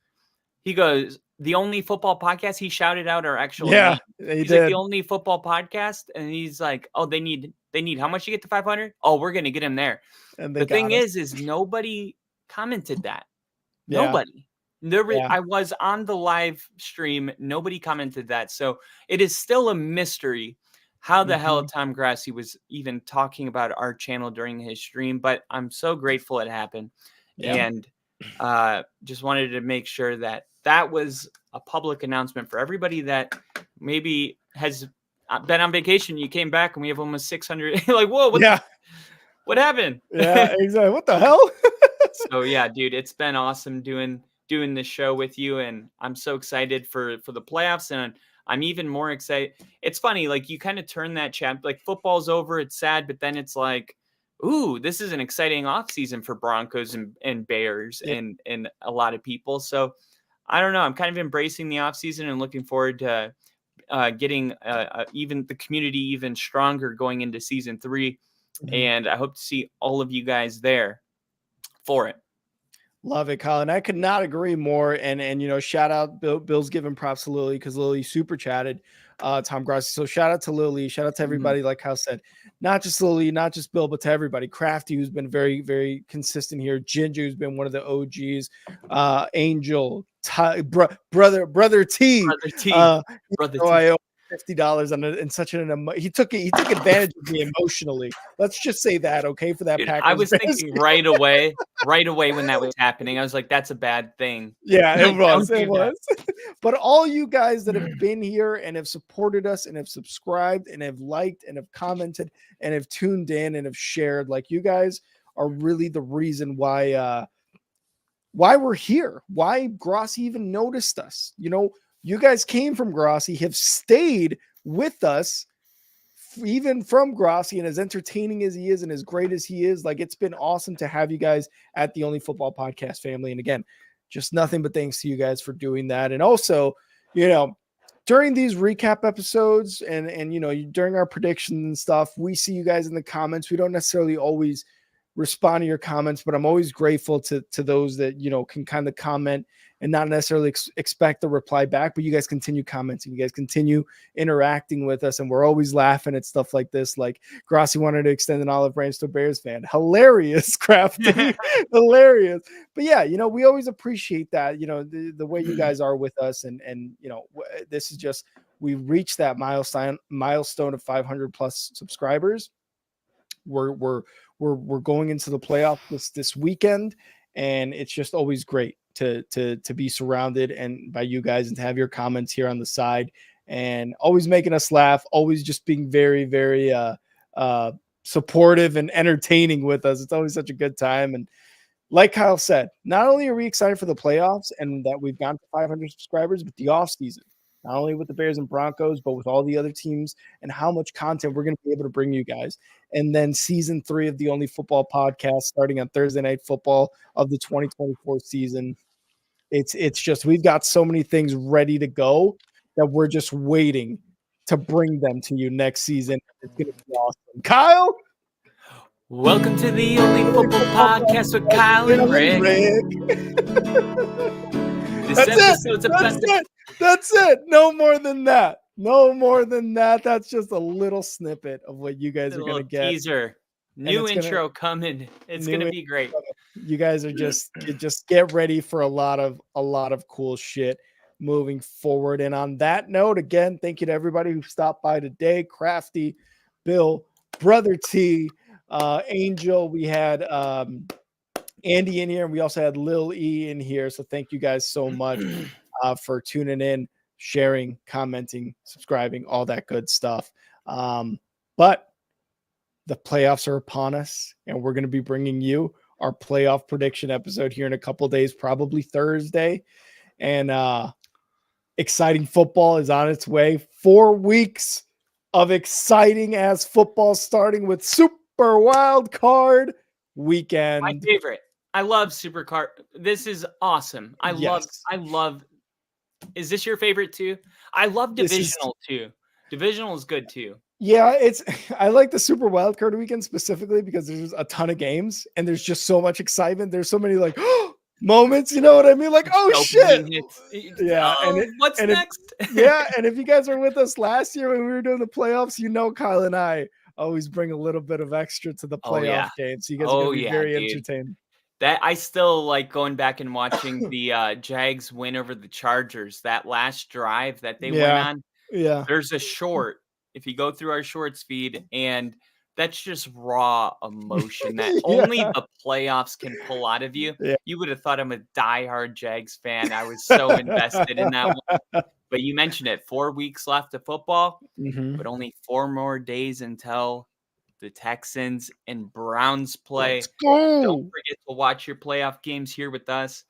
the only football podcast, he shouted out our actual name. He's like, the only football podcast. And he's like, oh, they need how much to get to 500? Oh, we're going to get him there. And the thing is nobody commented that. Yeah. Nobody. I was on the live stream. Nobody commented that. So it is still a mystery how the hell Tom Grassi was even talking about our channel during his stream. But I'm so grateful it happened. Yeah. And just wanted to make sure that was a public announcement for everybody that maybe has been on vacation. You came back and we have almost 600. Like, whoa, what happened? Yeah, exactly. What the hell? So yeah, dude, it's been awesome doing this show with you, and I'm so excited for the playoffs, and I'm even more excited. It's funny, like you kind of turn that chat, like football's over, it's sad, but then it's like, ooh, this is an exciting offseason for Broncos and Bears and a lot of people. So I don't know, I'm kind of embracing the offseason and looking forward to getting even the community even stronger going into season 3. And I hope to see all of you guys there for it. Love it, Colin. I could not agree more. And shout out Bill's giving props to Lily because Lily super chatted Tom Grassi. So shout out to Lily. Shout out to everybody, like Kyle said, not just Lily, not just Bill, but to everybody. Crafty, who's been very, very consistent here. Ginger, who's been one of the OGs. Angel, brother T. Brother T. $50 in such he took advantage of me emotionally. Let's just say that, okay, for that Dude, Packers. I was Bears thinking right away when that was happening. I was like, that's a bad thing. Yeah, it Like, was. don't It do that. was. But all you guys that have been here and have supported us and have subscribed and have liked and have commented and have tuned in and have shared, like, you guys are really the reason why we're here, why Grossi even noticed us. You know, you guys came from Grossi, have stayed with us even from Grossi, and as entertaining as he is and as great as he is. Like, it's been awesome to have you guys at the Only Football Podcast family. And again, just nothing but thanks to you guys for doing that. And also, you know, during these recap episodes and you know, during our predictions and stuff, we see you guys in the comments. We don't necessarily always respond to your comments, but I'm always grateful to those that, you know, can kind of comment and not necessarily expect a reply back, but you guys continue commenting, you guys continue interacting with us, and we're always laughing at stuff like this. Like, Grossi wanted to extend an olive branch to a Bears fan. Hilarious, Crafty. Hilarious. But yeah, you know, we always appreciate that, you know, the way you guys are with us. And you know, this is just, we reached that milestone of 500 plus subscribers. We're going into the playoff this weekend, and it's just always great to be surrounded and by you guys and to have your comments here on the side and always making us laugh, always just being very, very supportive and entertaining with us. It's always such a good time. And like Kyle said, not only are we excited for the playoffs and that we've gotten to 500 subscribers, but the offseason, not only with the Bears and Broncos, but with all the other teams and how much content we're going to be able to bring you guys. And then season 3 of the Only Football Podcast starting on Thursday Night Football of the 2024 season. It's just, we've got so many things ready to go that we're just waiting to bring them to you next season. It's going to be awesome. Kyle? Welcome to the Only Football Podcast with Kyle and Rick. That's it. No more than that. No more than that. That's just a little snippet of what you guys are going to get. Teaser. New intro coming. It's going to be great. You guys are just get ready for a lot of cool shit moving forward. And on that note, again, thank you to everybody who stopped by today. Crafty, Bill, Brother T, Angel. We had Andy in here, and we also had Lil E in here. So thank you guys so much for tuning in, sharing, commenting, subscribing, all that good stuff. But the playoffs are upon us, and we're going to be bringing you our playoff prediction episode here in a couple of days, probably Thursday. And exciting football is on its way. 4 weeks of exciting ass football, starting with Super Wild Card Weekend. My favorite. I love Super Card. This is awesome. I love. Is this your favorite too? I love Divisional too. Divisional is good too. Yeah, I like the Super Wildcard Weekend specifically because there's a ton of games and there's just so much excitement. There's so many like moments, you know what I mean? Like, oh shit. Yeah. What's next? Yeah. And if you guys were with us last year when we were doing the playoffs, you know, Kyle and I always bring a little bit of extra to the playoff game. So you guys are going to be very entertained. That I still like going back and watching the Jags win over the Chargers. That last drive that they went on. Yeah. There's a short. If you go through our shorts feed, and that's just raw emotion that only the playoffs can pull out of you. Yeah. You would have thought I'm a diehard Jags fan. I was so invested in that one. But you mentioned it, 4 weeks left of football, but only 4 more days until the Texans and Browns play. Let's go. Don't forget to watch your playoff games here with us.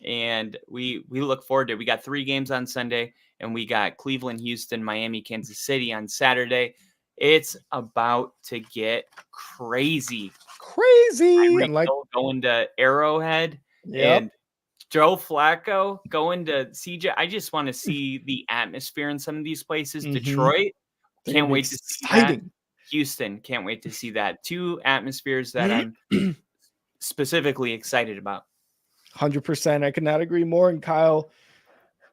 And we look forward to it. We got 3 games on Sunday, and we got Cleveland, Houston, Miami, Kansas City on Saturday. It's about to get crazy. And like going to Arrowhead and Joe Flacco going to CJ. I just want to see the atmosphere in some of these places. Detroit, can't wait to see that. Houston, can't wait to see that. 2 atmospheres that I'm specifically excited about. 100%. I could not agree more. And Kyle,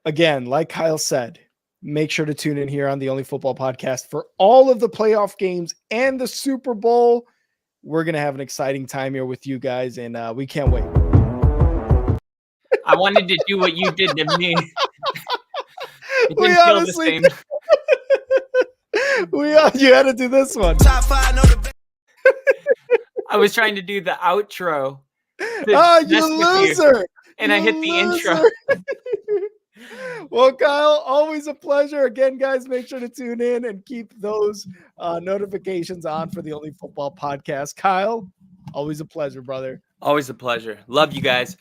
again, like Kyle said, make sure to tune in here on the Only Football Podcast for all of the playoff games and the Super Bowl. We're going to have an exciting time here with you guys, and we can't wait. I wanted to do what you did to me. We honestly You had to do this one. Top 5, know the best. I was trying to do the outro. Oh, you mess with loser! and I You hit the intro. loser. Well, Kyle, always a pleasure. Again, guys, make sure to tune in and keep those notifications on for the Only Football Podcast. Kyle, always a pleasure, brother. Always a pleasure. Love you guys.